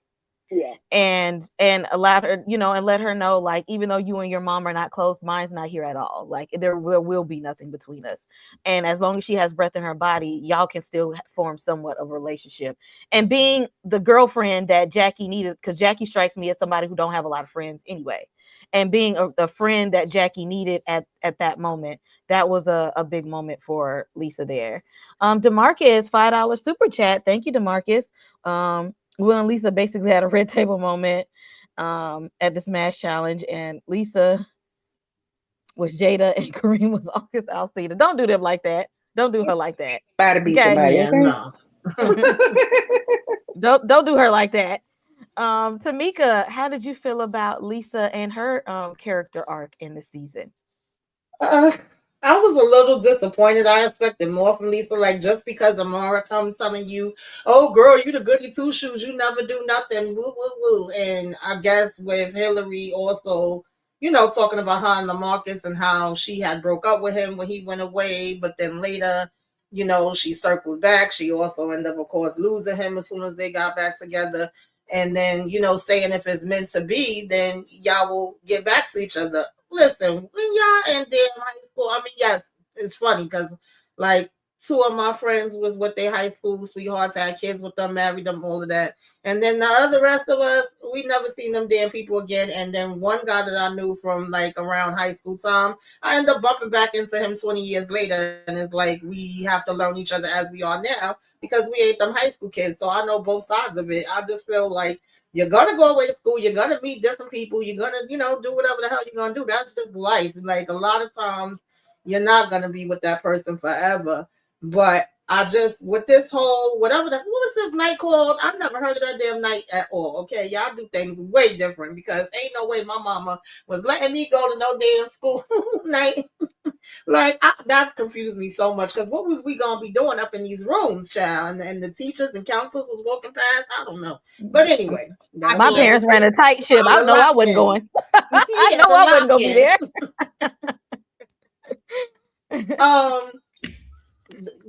Yeah. And allowed her, and let her know, like, even though you and your mom are not close, mine's not here at all. Like, there will be nothing between us. And as long as she has breath in her body, y'all can still form somewhat of a relationship. And being the girlfriend that Jackie needed, because Jackie strikes me as somebody who don't have a lot of friends anyway. And being a friend that Jackie needed at that moment, that was a big moment for Lisa there. DeMarcus, $5 super chat. Thank you, DeMarcus. Will and Lisa basically had a red table moment at the Smash Challenge, and Lisa was Jada and Kareem was August Alcina. Don't do them like that. Don't do her like that. Body beat somebody. Yeah, no. Don't do her like that. Tamika, how did you feel about Lisa and her character arc in the season? I was a little disappointed. I expected more from Lisa. Like, just because Amara comes telling you, "Oh, girl, you the goody two shoes. You never do nothing." Woo, woo, woo. And I guess with Hillary also, talking about her and LaMarcus and how she had broke up with him when he went away, but then later, she circled back. She also ended up, of course, losing him as soon as they got back together. And then, saying if it's meant to be, then y'all will get back to each other. Listen, when y'all in damn high school, I mean, yes, it's funny because, like, two of my friends was with their high school sweethearts, had kids with them, married them, all of that. And then the rest of us, we never seen them damn people again. And then one guy that I knew from, like, around high school time, I ended up bumping back into him 20 years later. And it's like, we have to learn each other as we are now, because we ain't them high school kids. So I know both sides of it. I just feel like you're going to go away to school. You're going to meet different people. You're going to, do whatever the hell you're going to do. That's just life. Like, a lot of times, you're not going to be with that person forever. But I just, with this whole, whatever what was this night called? I've never heard of that damn night at all. Okay, y'all do things way different because ain't no way my mama was letting me go to no damn school night. Like, that confused me so much because what was we going to be doing up in these rooms, child? And the teachers and counselors was walking past. I don't know. But anyway. My parents ran a tight ship. I know I wasn't going. I know I wasn't going to be there.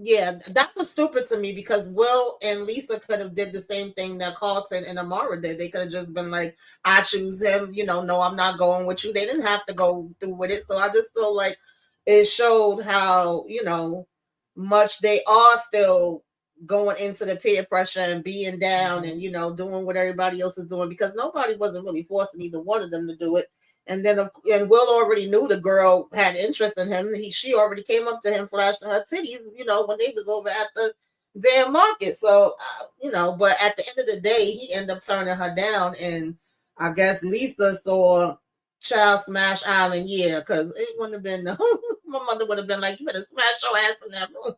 Yeah, that was stupid to me because Will and Lisa could have did the same thing that Carlton and Amara did. They could have just been like, I choose him, no, I'm not going with you. They didn't have to go through with it. So I just feel like it showed how, much they are still going into the peer pressure and being down and, doing what everybody else is doing because nobody wasn't really forcing either one of them to do it. And then, and Will already knew the girl had interest in him. She already came up to him, flashing her titties, when they was over at the damn market. So, but at the end of the day, he ended up turning her down. And I guess Lisa saw Child Smash Island, because it wouldn't have been, my mother would have been like, you better smash your ass in that room.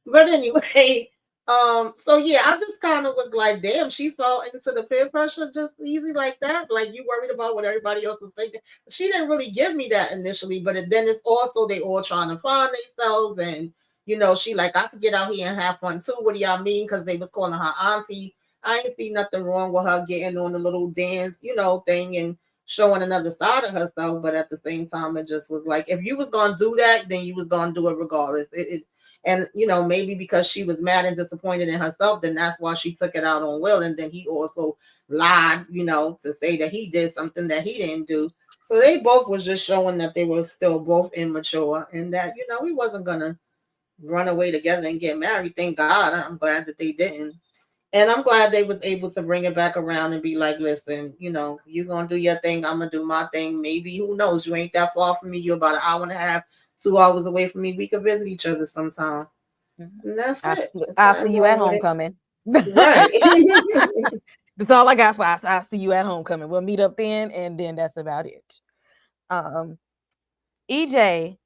But anyway, so yeah, I just kind of was like, damn, she fell into the peer pressure just easy like that. Like, you worried about what everybody else is thinking. She didn't really give me that initially, but then it's also they all trying to find themselves, and she like, I could get out here and have fun too. What do y'all mean? Because they was calling her auntie. I ain't see nothing wrong with her getting on the little dance, thing and showing another side of herself. But at the same time, it just was like, if you was gonna do that, then you was gonna do it regardless. And, maybe because she was mad and disappointed in herself, then that's why she took it out on Will. And then he also lied, to say that he did something that he didn't do. So they both was just showing that they were still both immature and that, we wasn't going to run away together and get married. Thank God. I'm glad that they didn't. And I'm glad they was able to bring it back around and be like, listen, you're going to do your thing. I'm going to do my thing. Maybe, who knows? You ain't that far from me. You're about an hour and a half, 2 hours away from me. We could visit each other sometime. And that's it. I'll see you at homecoming. Right. That's all I got for us. I'll see you at homecoming. We'll meet up then, and then that's about it. EJ,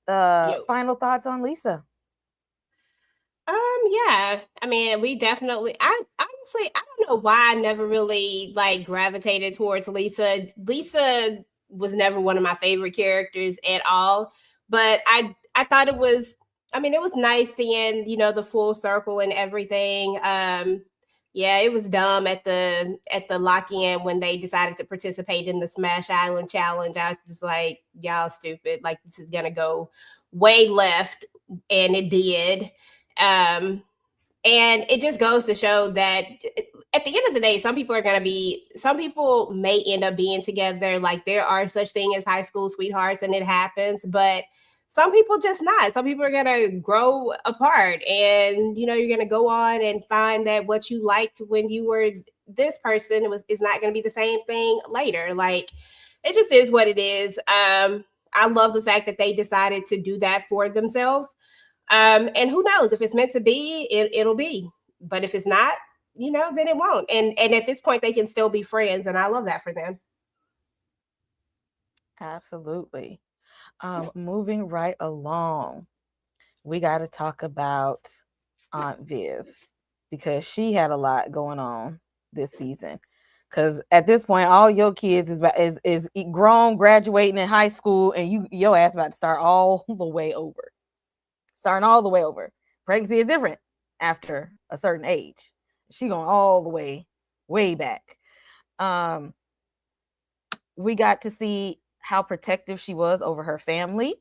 final thoughts on Lisa? Yeah. I mean, we definitely. I honestly, I don't know why I never really gravitated towards Lisa. Lisa was never one of my favorite characters at all. But I thought it was. I mean, it was nice seeing the full circle and everything. Yeah, it was dumb at the lock-in when they decided to participate in the Smash Island challenge. I was like, y'all stupid. Like, this is gonna go way left, and it did. And it just goes to show that at the end of the day, some people may end up being together. Like, there are such things as high school sweethearts, and it happens, but some people just not. Some people are going to grow apart, and, you're going to go on and find that what you liked when you were this person is not going to be the same thing later. Like, it just is what it is. I love the fact that they decided to do that for themselves. And who knows, if it's meant to be, it'll be, but if it's not, then it won't. And at this point they can still be friends. And I love that for them. Absolutely. Moving right along, we got to talk about Aunt Viv because she had a lot going on this season. Because at this point, all your kids is grown, graduating in high school, and your ass about to start all the way over. Starting all the way over. Pregnancy is different after a certain age. She going all the way back. We got to see how protective she was over her family.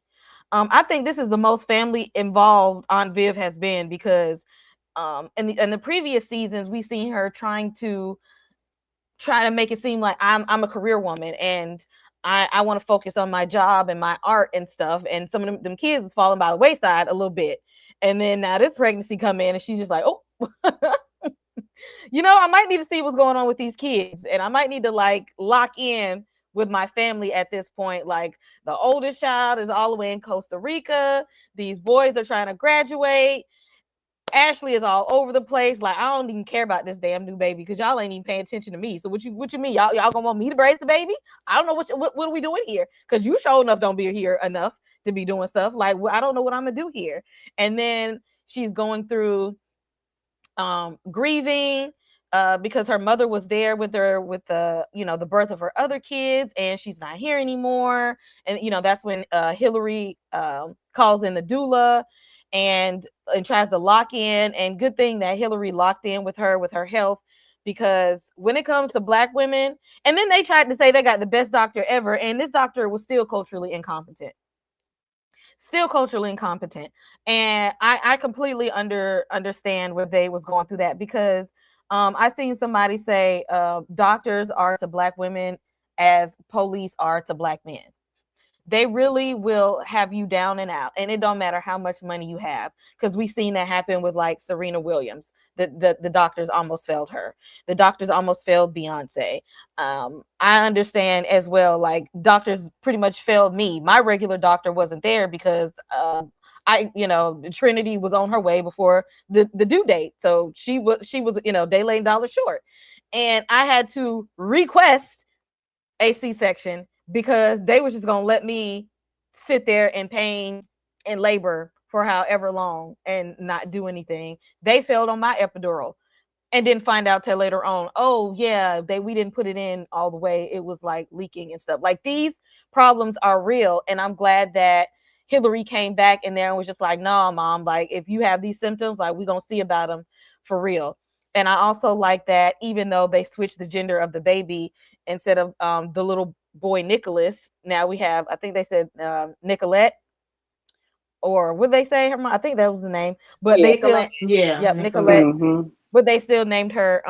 I think this is the most family involved Aunt Viv has been because in the previous seasons we've seen her trying to make it seem like I'm a career woman and I want to focus on my job and my art and stuff. And some of them kids is falling by the wayside a little bit. And then now this pregnancy come in and she's just like, oh, I might need to see what's going on with these kids. And I might need to lock in with my family at this point. Like, the oldest child is all the way in Costa Rica. These boys are trying to graduate. Ashley is all over the place. Like, I don't even care about this damn new baby because y'all ain't even paying attention to me. So what you mean? Y'all gonna want me to raise the baby? I don't know what are we doing here? Because you sure enough don't be here enough to be doing stuff. Like, I don't know what I'm gonna do here. And then she's going through grieving because her mother was there with her with the the birth of her other kids, and she's not here anymore. And that's when Hillary calls in the doula and tries to lock in. And good thing that Hillary locked in with her health, because when it comes to Black women, and then they tried to say they got the best doctor ever, and this doctor was still culturally incompetent. And I completely understand where they was going through that, because I seen somebody say doctors are to Black women as police are to Black men. They really will have you down and out, and it don't matter how much money you have, because we've seen that happen with like Serena Williams. The doctors almost failed her. The doctors almost failed Beyonce. I understand as well, like doctors pretty much failed me. My regular doctor wasn't there because Trinity was on her way before the due date, so she was day late dollar short, and I had to request a C-section because they were just gonna let me sit there in pain and labor for however long and not do anything. They failed on my epidural and didn't find out till later on. Oh yeah, we didn't put it in all the way. It was like leaking and stuff. Like, these problems are real, and I'm glad that Hillary came back in there and was just like, "Nah, mom. Like, if you have these symptoms, like, we're gonna see about them for real." And I also like that even though they switched the gender of the baby, instead of the little boy Nicholas, now we have, I think they said Nicolette, or would they say her mom? I think that was the name, but they still, Nicolette. Yeah, yep, Nicolette. Nicolette, Mm-hmm. but they still named her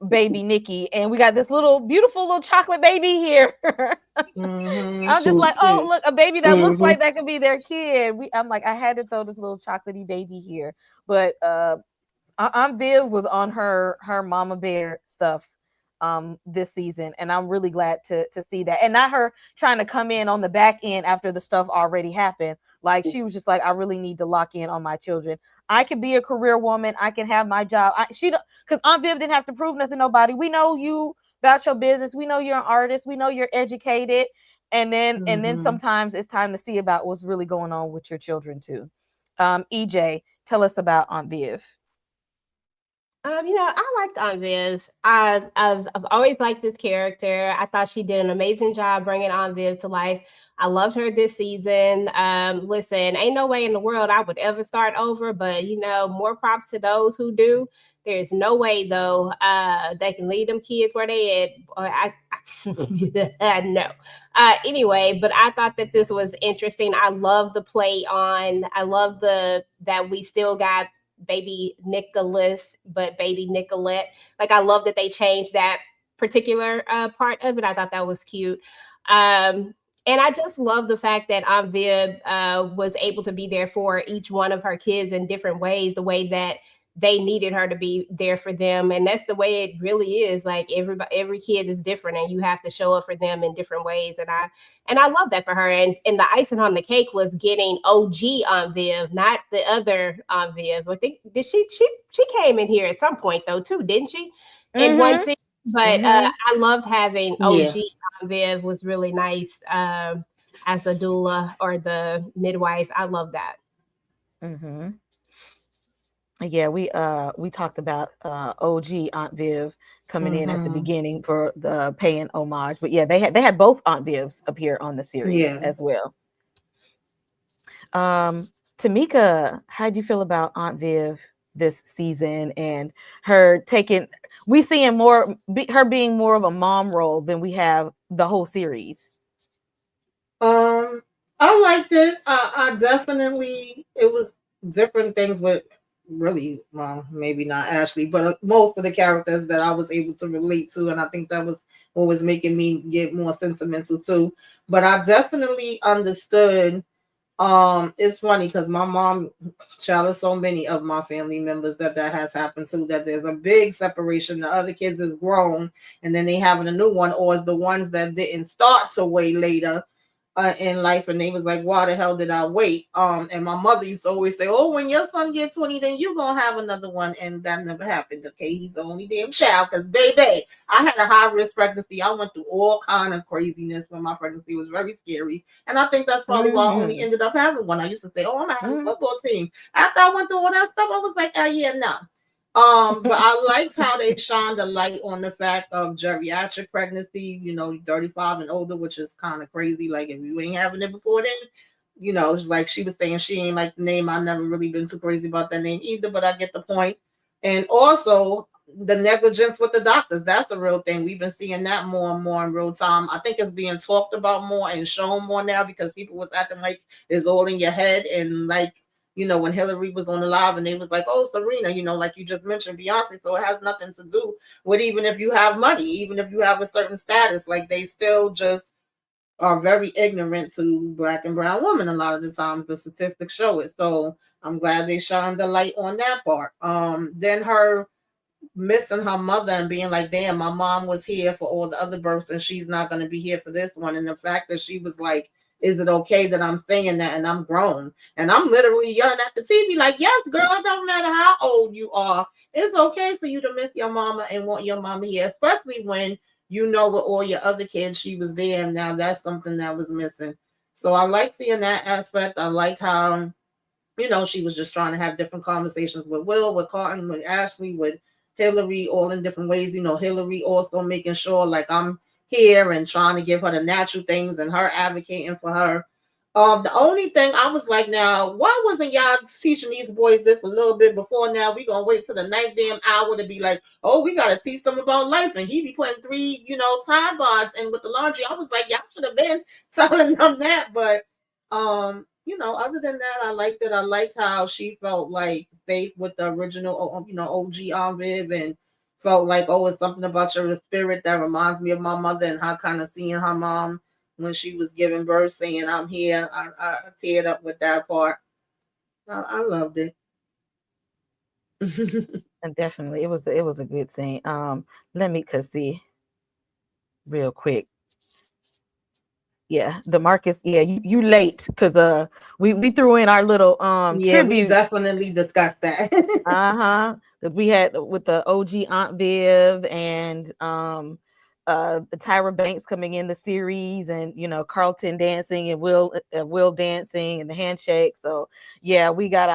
baby Nikki, and we got this little beautiful little chocolate baby here. Mm-hmm. I'm just She's like, oh cute. look, a baby that looks Mm-hmm. like that could be their kid. I'm like, I had to throw this little chocolatey baby here, but Aunt Viv was on her mama bear stuff this season, and I'm really glad to see that, and not her trying to come in on the back end after the stuff already happened. Like, she was just like, I really need to lock in on my children. I can be a career woman. I can have my job. She don't, because Aunt Viv didn't have to prove nothing to nobody. We know you about your business. We know you're an artist. We know you're educated. And then Mm-hmm. sometimes it's time to see about what's really going on with your children too. EJ, tell us about Aunt Viv. I liked Aunt Viv. I've always liked this character. I thought she did an amazing job bringing Aunt Viv to life. I loved her this season. Listen, ain't no way in the world I would ever start over, but more props to those who do. There's no way though they can leave them kids where they at. Or no. Anyway, but I thought that this was interesting. I love the play on. I love that we still got baby Nicholas, but baby Nicolette. Like, I love that they changed that particular part of it. I thought that was cute. And I just love the fact that Aunt Viv was able to be there for each one of her kids in different ways, the way that they needed her to be there for them. And that's the way it really is. Like, every kid is different, and you have to show up for them in different ways. And I love that for her. And the icing on the cake was getting OG Aunt Viv, not the other Aunt Viv. I think did she came in here at some point though too, didn't she? In one Mm-hmm. scene. But Mm-hmm. I loved having Yeah. OG Aunt Viv, was really nice as the doula or the midwife. I love that. Mm-hmm. Yeah, we talked about OG Aunt Viv coming in at the Mm-hmm. beginning for the paying homage, but yeah, they had both Aunt Vivs appear on the series Yeah. as well. Tamika, how do you feel about Aunt Viv this season and her taking? We seeing her being more of a mom role than we have the whole series. I liked it. I definitely, it was different things with really, well, maybe not Ashley, but most of the characters that I was able to relate to, and I think that was what was making me get more sentimental too. But I definitely understood. It's funny because my mom, child, so many of my family members that has happened to, that there's a big separation. The other kids is grown, and then they having a new one, or it's the ones that didn't start so way later. in life, and they was like, why the hell did I wait? And my mother used to always say, oh, when your son gets 20, then you gonna have another one, and that never happened. Okay, he's the only damn child, because baby, I had a high risk pregnancy. I went through all kind of craziness when my pregnancy was very scary, and I think that's probably why I only ended up having one. I used to say, oh, I'm gonna have a football team. After I went through all that stuff, I was like, oh yeah, no. But I liked how they shined a light on the fact of geriatric pregnancy, 35 and older, which is kind of crazy. Like, if you ain't having it before then, it's like she was saying she ain't like the name. I never really been too crazy about that name either, but I get the point. And also the negligence with the doctors. That's a real thing. We've been seeing that more and more in real time. I think it's being talked about more and shown more now because people was acting like it's all in your head, and like, when Hillary was on the live and they was like, oh, Serena, like you just mentioned, Beyonce. So it has nothing to do with even if you have money, even if you have a certain status, like they still just are very ignorant to Black and brown women. A lot of the times the statistics show it. So I'm glad they shined the light on that part. Then her missing her mother and being like, damn, my mom was here for all the other births and she's not going to be here for this one. And the fact that she was like, is it okay that I'm saying that and I'm grown? And I'm literally yelling at the TV like, yes, girl, it don't matter how old you are. It's okay for you to miss your mama and want your mama here, especially when with all your other kids, she was there. And now that's something that was missing. So I like seeing that aspect. I like how, she was just trying to have different conversations with Will, with Carton, with Ashley, with Hillary, all in different ways. Hillary also making sure like I'm here and trying to give her the natural things and her advocating for her. The only thing I was like, now, why wasn't y'all teaching these boys this a little bit before now? We gonna wait till the ninth damn hour to be like, oh, we gotta teach them about life. And he be putting 3, time bonds in with the laundry. I was like, y'all should have been telling them that. But other than that, I liked it. I liked how she felt like safe with the original, OG Aunt Viv, and felt like, oh, it's something about your spirit that reminds me of my mother, and how kind of seeing her mom when she was giving birth, saying, I'm here. I teared up with that part. I loved it. And definitely, it was a good scene. Let me see real quick. Yeah, DeMarcus. Yeah, you late because we threw in our little yeah, tribute. we definitely discussed that. That we had with the OG Aunt Viv and Tyra Banks coming in the series, and Carlton dancing and Will dancing and the handshake. So yeah, we got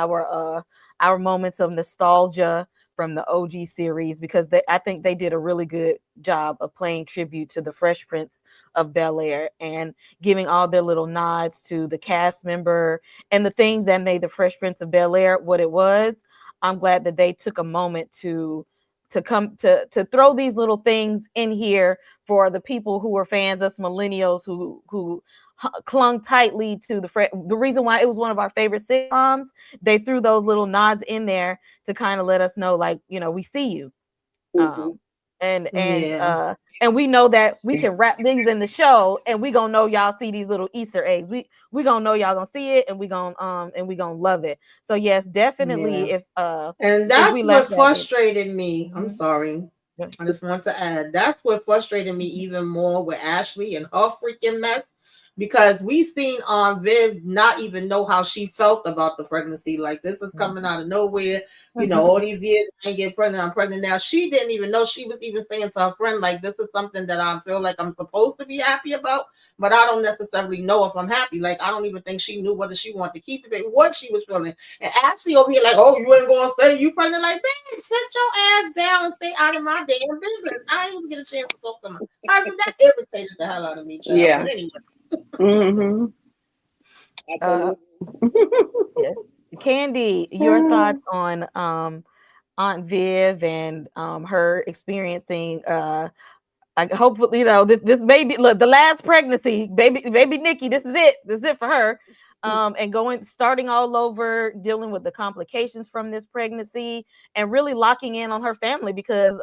our moments of nostalgia from the OG series, because I think they did a really good job of paying tribute to the Fresh Prince of Bel-Air and giving all their little nods to the cast member and the things that made the Fresh Prince of Bel-Air what it was. I'm glad that they took a moment to come to throw these little things in here for the people who were fans, us millennials who clung tightly to the reason why it was one of our favorite sitcoms. They threw those little nods in there to kind of let us know, like, we see you. And we know that we can wrap things in the show, and we gonna know y'all see these little Easter eggs. We gonna know y'all gonna see it, and we gonna love it. So yes, definitely. Yeah. And that's what frustrated me. I'm sorry. I just want to add, that's what frustrated me even more with Ashley and her freaking mess, because we seen Viv not even know how she felt about the pregnancy. Like, this is coming out of nowhere. All these years I ain't get pregnant. I'm pregnant now. She didn't even know. She was even saying to her friend, like, this is something that I feel like I'm supposed to be happy about, but I don't necessarily know if I'm happy. Like, I don't even think she knew whether she wanted to keep it, what she was feeling. And Ashley over here like, oh, you ain't gonna say you pregnant? Like, bitch, sit your ass down and stay out of my damn business. I ain't even get a chance to talk to my husband. That irritated the hell out of me, child. Yeah. But anyway. Yes. Candy, your thoughts on Aunt Viv and her experiencing hopefully, this baby, look, the last pregnancy, baby Nikki, this is it for her. And starting all over, dealing with the complications from this pregnancy, and really locking in on her family, because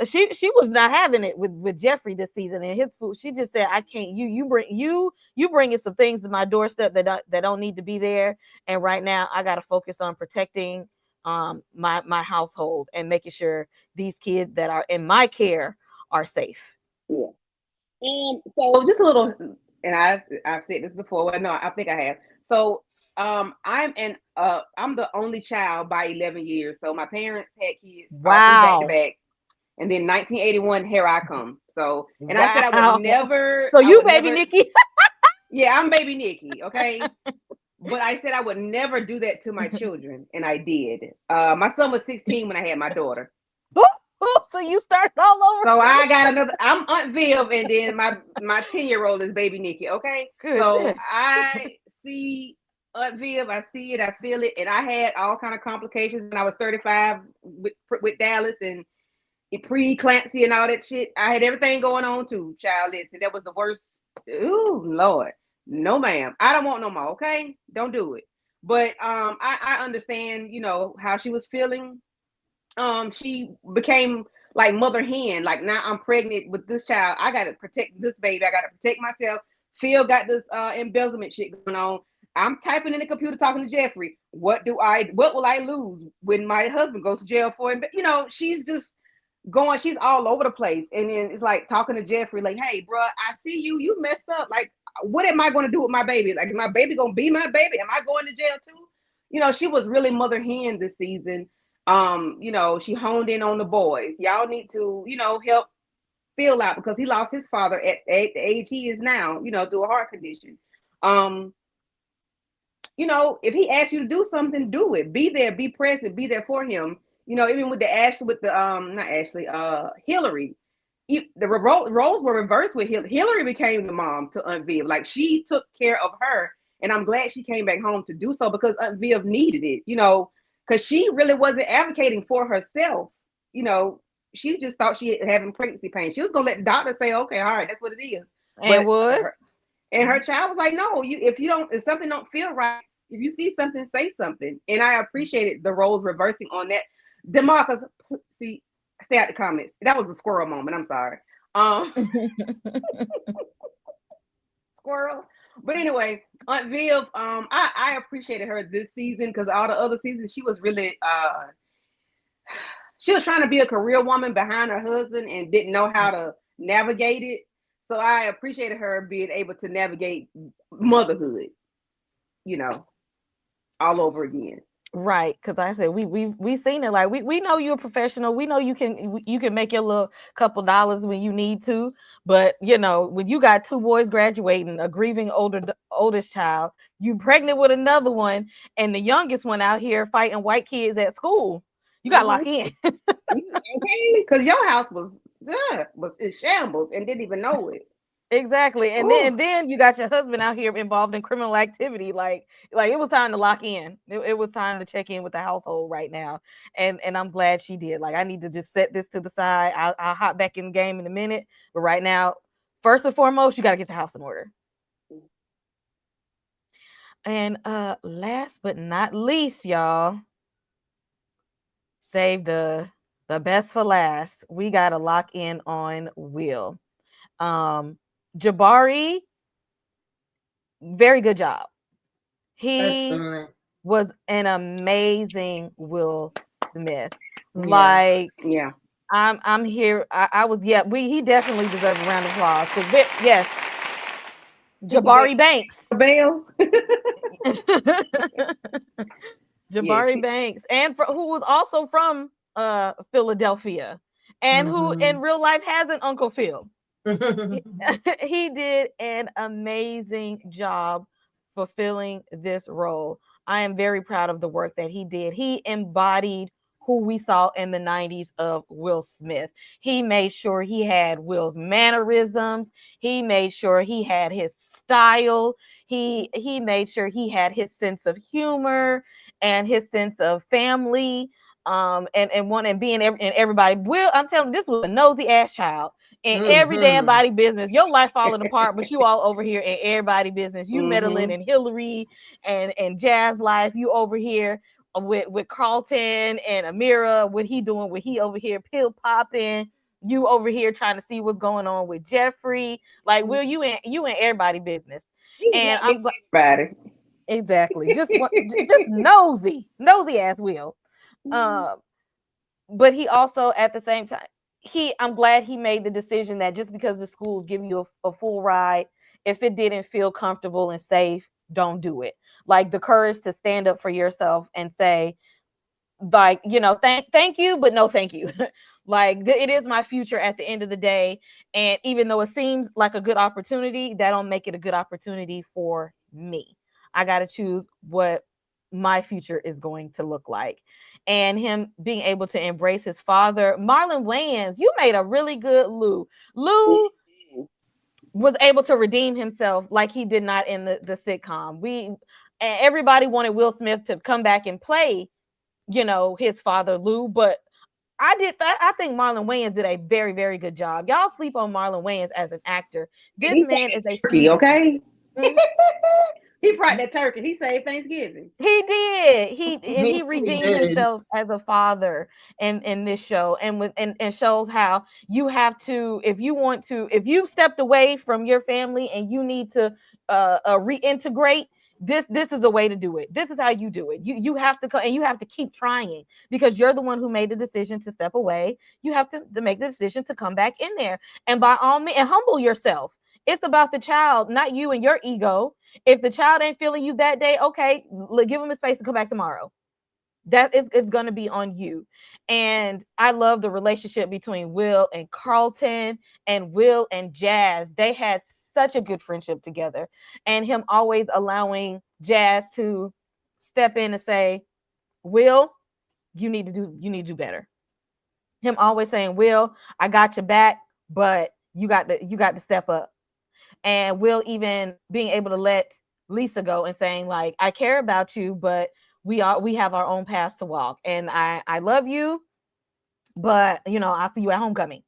she was not having it with Jeffrey this season and his food. She just said, I can't, you bringing some things to my doorstep that don't need to be there, and right now I got to focus on protecting my household and making sure these kids that are in my care are safe. Yeah. So just a little and I've said this before. Well, no, I think I have. So I'm the only child by 11 years. So my parents had kids all three back to Wow. back. And then 1981, here I come. So, and I said Wow. So I you would baby never, Nikki. yeah, I'm baby Nikki, okay? But I said I would never do that to my children, and I did. My son was 16 when I had my daughter. So you started all over. So I got another, I'm Aunt Viv, and then my 10-year-old is baby Nikki, okay? So Goodness. I see Aunt Viv, I see it, I feel it, and I had all kind of complications when I was 35 with Dallas and pre-eclampsia and all that shit. I had everything going on too, child. Listen, that was the worst. Ooh, Lord. No, ma'am. I don't want no more, okay? Don't do it. But I understand, how she was feeling. She became like mother hen. Like now I'm pregnant with this child. I gotta protect this baby. I gotta protect myself. Phil got this embezzlement shit going on. I'm typing in the computer talking to Jeffrey. What will I lose when my husband goes to jail for it? She's just she's all over the place. And then it's like talking to Jeffrey, like, hey, bro, I see you messed up. Like, what am I going to do with my baby? Like, is my baby going to be my baby? Am I going to jail too? She was really mother hen this season. She honed in on the boys. Y'all need to, help Phil out because he lost his father at the age he is now, through a heart condition. If he asks you to do something, do it. Be there, be present, be there for him. Even with not Ashley, Hillary, the roles were reversed with Hillary. Hillary became the mom to Aunt Viv. Like she took care of her, and I'm glad she came back home to do so because Aunt Viv needed it. Because she really wasn't advocating for herself. She just thought she had having pregnancy pain. She was gonna let the doctor say, okay, all right, that's what it is. And was. Her child was like, no, if something don't feel right, if you see something, say something. And I appreciated the roles reversing on that. Demarcus, see, stay out the comments. That was a squirrel moment. I'm sorry. Squirrel. But anyway, Aunt Viv, I appreciated her this season because all the other seasons she was really she was trying to be a career woman behind her husband and didn't know how to navigate it. So I appreciated her being able to navigate motherhood, all over again. Right, because like I said we seen it. Like we know you're a professional. We know you can make your little couple dollars when you need to. But when you got two boys graduating, a grieving oldest child, you pregnant with another one, and the youngest one out here fighting white kids at school, you got to lock in. Okay, because your house was in shambles and didn't even know it. Exactly. And then you got your husband out here involved in criminal activity. Like it was time to lock in. It was time to check in with the household right now. And I'm glad she did. Like, I need to just set this to the side. I'll hop back in the game in a minute. But right now, first and foremost, you got to get the house in order. And last but not least, y'all, save the best for last. We got to lock in on Will. Jabari, very good job. He was an amazing Will Smith. Like, yeah, I'm here. I was, yeah. He definitely deserves a round of applause. Yes, Jabari Banks. Jabari Banks, and who was also from Philadelphia, and who in real life has an Uncle Phil. He did an amazing job fulfilling this role. I am very proud of the work that he did. He embodied who we saw in the 90s of Will Smith. He made sure he had Will's mannerisms. He made sure he had his style. He made sure he had his sense of humor and his sense of family. And being in everybody. Will, I'm telling you, this was a nosy ass child in every damn body business. Your life falling apart, but you all over here in everybody business. You meddling in Hillary and Jazz life. You over here with Carlton and Amira. What he doing? What he over here pill popping? You over here trying to see what's going on with Jeffrey. Like, Will, you in everybody business. And I'm glad. Exactly. Just nosy ass Will. But he also at the same time, I'm glad he made the decision that just because the schools give you a full ride if it didn't feel comfortable and safe, don't do it. Like the courage to stand up for yourself and say, like, you know, thank you, but no thank you. Like it is my future at the end of the day, and even though it seems like a good opportunity, that don't make it a good opportunity for me. I got to choose what my future is going to look like. And him being able to embrace his father. Marlon Wayans, you made a really good Lou was able to redeem himself like he did not in the sitcom. Everybody wanted Will Smith to come back and play, you know, his father Lou, but I think Marlon Wayans did a very, very good job. Y'all sleep on Marlon Wayans as an actor. This man is a turkey, okay? Mhm. He brought that turkey. He saved Thanksgiving. He did. He He redeemed did. himself as a father in this show, and shows how you have to, if you want to, if you've stepped away from your family and you need to reintegrate. This is the way to do it. This is how you do it. You have to and you have to keep trying, because you're the one who made the decision to step away. You have to make the decision to come back in there, and by all means, and humble yourself. It's about the child, not you and your ego. If the child ain't feeling you that day, okay, give him a space to come back tomorrow. That is, it's going to be on you. And I love the relationship between Will and Carlton, and Will and Jazz. They had such a good friendship together, and him always allowing Jazz to step in and say, Will, you need to do better. Him always saying, Will, I got your back, but you got to step up. And Will even being able to let Lisa go and saying, like, I care about you, but we have our own paths to walk, and I love you, but you know, I'll see you at homecoming.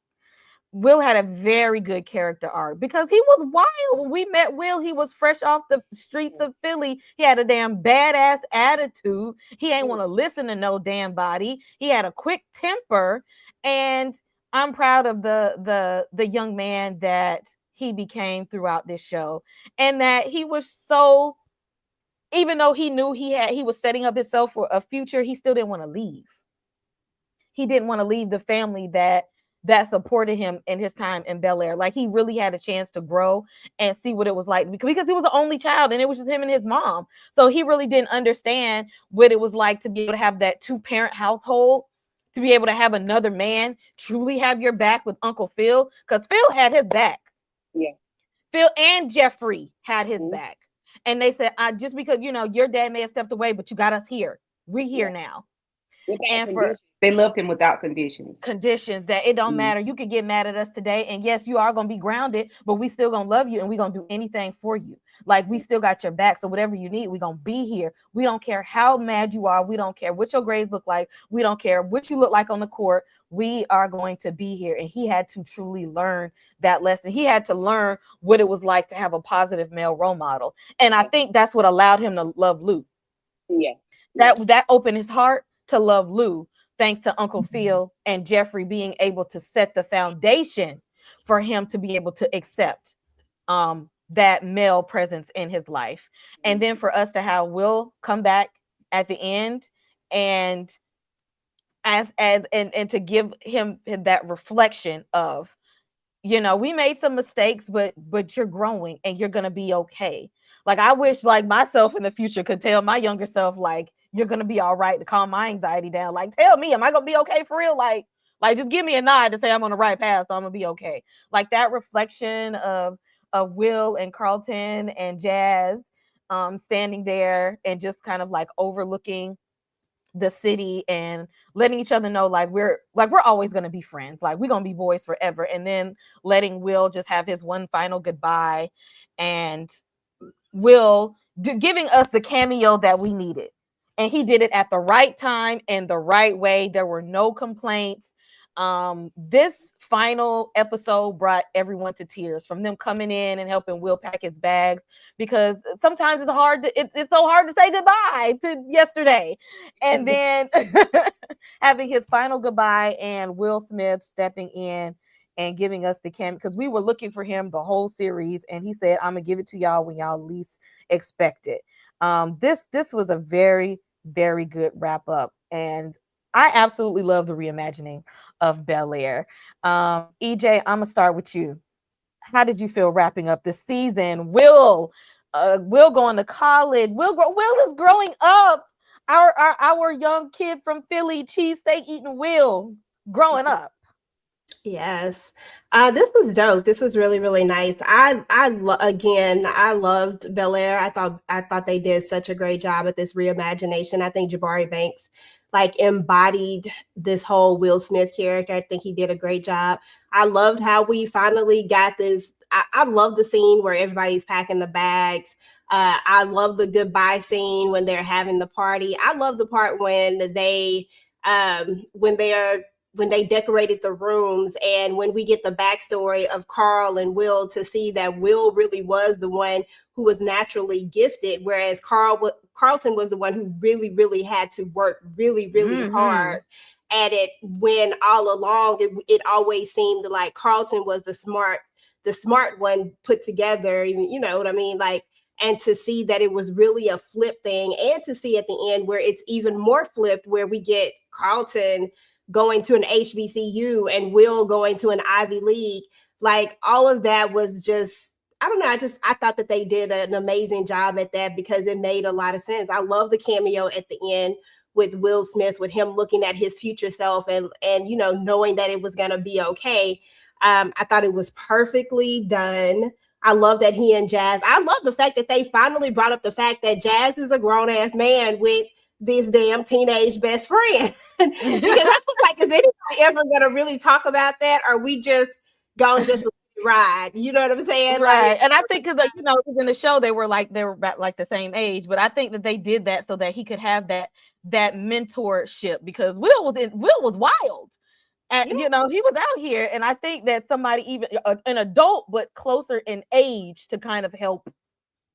Will had a very good character arc, because he was wild. When we met Will, he was fresh off the streets of Philly. He had a damn badass attitude. He ain't want to listen to no damn body. He had a quick temper, and I'm proud of the young man that he became throughout this show, and that he was so, even though he knew he was setting up himself for a future, he still didn't want to leave. He didn't want to leave the family that supported him in his time in Bel Air. Like, he really had a chance to grow and see what it was like, because he was the only child and it was just him and his mom. So he really didn't understand what it was like to be able to have that 2-parent household, to be able to have another man truly have your back with Uncle Phil, because Phil had his back. Yeah. Phil and Jeffrey had his back. And they said, just because, you know, your dad may have stepped away, but you got us here. We're here now. And for they loved him without conditions. That it don't matter. You could get mad at us today, and yes, you are going to be grounded, but we still going to love you, and we're going to do anything for you. Like, we still got your back. So whatever you need, we're going to be here. We don't care how mad you are. We don't care what your grades look like. We don't care what you look like on the court. We are going to be here. And he had to truly learn that lesson. He had to learn what it was like to have a positive male role model. And I think that's what allowed him to love Lou. Yeah. That opened his heart to love Lou, thanks to Uncle Phil and Jeffrey being able to set the foundation for him to be able to accept that male presence in his life. And then for us to have Will come back at the end, and and to give him that reflection of, you know, we made some mistakes, but you're growing and you're gonna be okay. Like, I wish, like, myself in the future could tell my younger self, like, you're gonna be all right, to calm my anxiety down. Like, tell me, am I gonna be okay for real? Like just give me a nod to say I'm on the right path, so I'm gonna be okay. Like, that reflection of Will and Carlton and Jazz standing there and just kind of like overlooking the city and letting each other know, like, we're always going to be friends, like we're going to be boys forever. And then letting Will just have his one final goodbye, and Will giving us the cameo that we needed. And he did it at the right time and the right way. There were no complaints. This final episode brought everyone to tears, from them coming in and helping Will pack his bags, because sometimes it's so hard to say goodbye to yesterday. And then having his final goodbye, and Will Smith stepping in and giving us the cameo, because we were looking for him the whole series, and he said, I'm gonna give it to y'all when y'all least expect it. This was a very, very good wrap up, and I absolutely love the reimagining of Bel Air. EJ, I'm gonna start with you. how did you feel wrapping up this season? Will going to college. Will is growing up. Our young kid from Philly, cheesesteak eating Will, growing up. Yes. This was dope. This was really, really nice. Again, I loved Bel Air. I thought they did such a great job at this reimagination. I think Jabari Banks like embodied this whole Will Smith character. I think he did a great job. I loved how we finally got this. I love the scene where everybody's packing the bags. I love the goodbye scene when they're having the party. I love the part when they when they decorated the rooms and when we get the backstory of Carl and Will to see that Will really was the one who was naturally gifted, whereas Carlton was the one who really, really had to work really, really hard at it, when all along it always seemed like Carlton was the smart one put together, you know what I mean? Like, and to see that it was really a flip thing, and to see at the end where it's even more flipped, where we get Carlton going to an HBCU and Will going to an Ivy League. Like, all of that was just, I don't know. I thought that they did an amazing job at that, because it made a lot of sense. I love the cameo at the end with Will Smith, with him looking at his future self and you know, knowing that it was going to be okay. I thought it was perfectly done. I love that he and Jazz, I love the fact that they finally brought up the fact that Jazz is a grown ass man with this damn teenage best friend. Because I was like, is anybody ever gonna really talk about that? Or are we just gonna just ride? You know what I'm saying? Right. Like, And I think because, you know, in the show they were about like the same age, but I think that they did that so that he could have that mentorship, because Will was wild. And yeah. you know, he was out here, and I think that somebody, even an adult but closer in age, to kind of help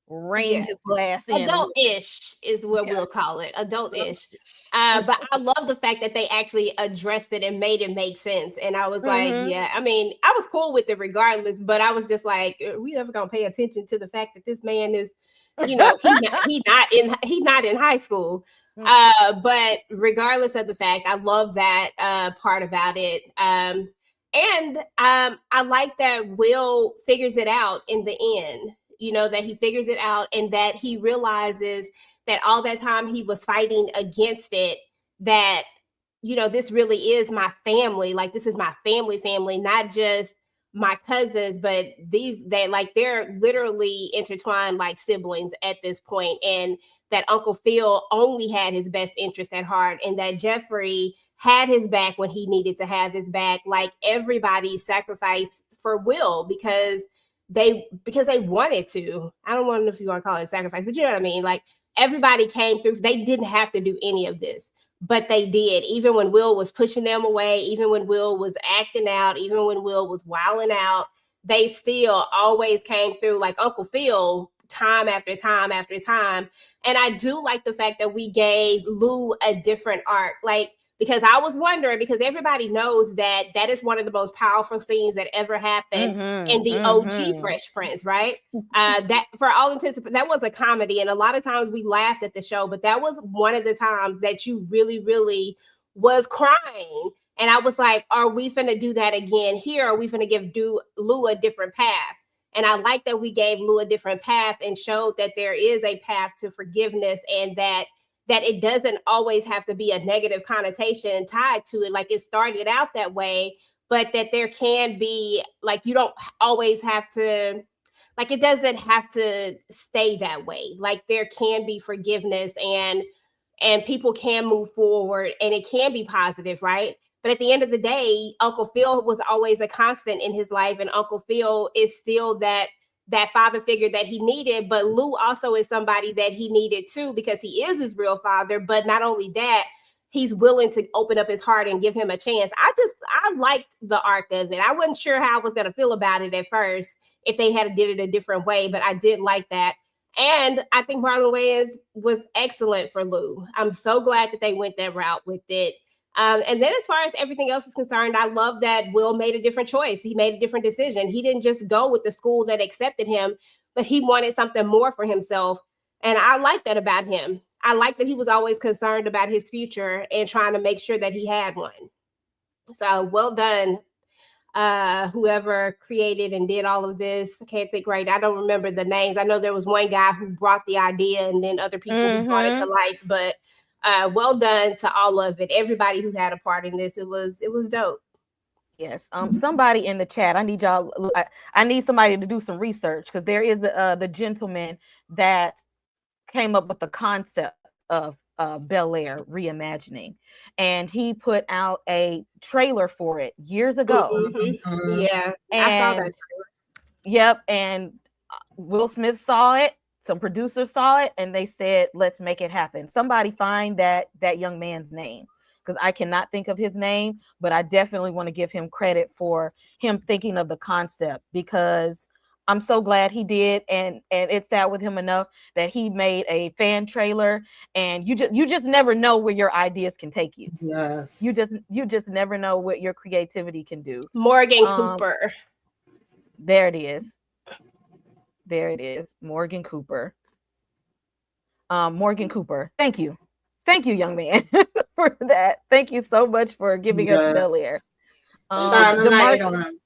rein his glass in. Adult-ish is what we'll call it. Adult-ish. But I love the fact that they actually addressed it and made it make sense. And I was like, yeah, I mean, I was cool with it regardless, but I was just like, are we ever gonna pay attention to the fact that this man is, you know, he's not in high school. But regardless of the fact, I love that part about it. And I like that Will figures it out in the end, you know, that he figures it out, and that he realizes that all that time he was fighting against it, that, you know, this really is my family. Like, this is my family, not just my cousins, but they're literally intertwined like siblings at this point. And that Uncle Phil only had his best interest at heart, and that Jeffrey had his back when he needed to have his back. Like, everybody sacrificed for Will because they wanted to. I don't know if you want to call it sacrifice, but you know what I mean? Like, everybody came through. They didn't have to do any of this, but they did. Even when Will was pushing them away, even when Will was acting out, even when Will was wilding out, they still always came through, like Uncle Phil, time after time after time. And I do like the fact that we gave Lou a different arc. Like, because I was wondering, because everybody knows that is one of the most powerful scenes that ever happened in the OG Fresh Prince, right? That, for all intents and that was a comedy, and a lot of times we laughed at the show, but that was one of the times that you really, really was crying. And I was like, are we finna do that again here? Are we finna give Lou a different path? And I like that we gave Lou a different path and showed that there is a path to forgiveness, and that it doesn't always have to be a negative connotation tied to it. Like, it started out that way, but that there can be, like, you don't always have to, like, it doesn't have to stay that way. Like, there can be forgiveness, and people can move forward, and it can be positive, right? But at the end of the day, Uncle Phil was always a constant in his life, and Uncle Phil is still that father figure that he needed. But Lou also is somebody that he needed too, because he is his real father. But not only that, he's willing to open up his heart and give him a chance. I liked the arc of it. I wasn't sure how I was going to feel about it at first if they had did it a different way, but I did like that. And I think Marlon Wayans was excellent for Lou. I'm so glad that they went that route with it. And then as far as everything else is concerned, I love that Will made a different choice. He made a different decision. He didn't just go with the school that accepted him, but he wanted something more for himself. And I like that about him. I like that he was always concerned about his future and trying to make sure that he had one. So well done, whoever created and did all of this. I can't think right. I don't remember the names. I know there was one guy who brought the idea and then other people who brought it to life, but well done to all of it. Everybody who had a part in this. It was dope. Yes. Somebody in the chat. I need y'all. I need somebody to do some research because there is the gentleman that came up with the concept of Bel Air reimagining, and he put out a trailer for it years ago. Yeah, and, I saw that trailer. Yep, and Will Smith saw it. Some producers saw it, and they said, "Let's make it happen." Somebody find that young man's name, because I cannot think of his name, but I definitely want to give him credit for him thinking of the concept, because I'm so glad he did, and it sat with him enough that he made a fan trailer, and you just never know where your ideas can take you. Yes. You just never know what your creativity can do. Morgan Cooper. There it is. There it is. Morgan Cooper. Morgan Cooper. Thank you. Thank you, young man, for that. Thank you so much for giving us Bel Air. Shine a light on him.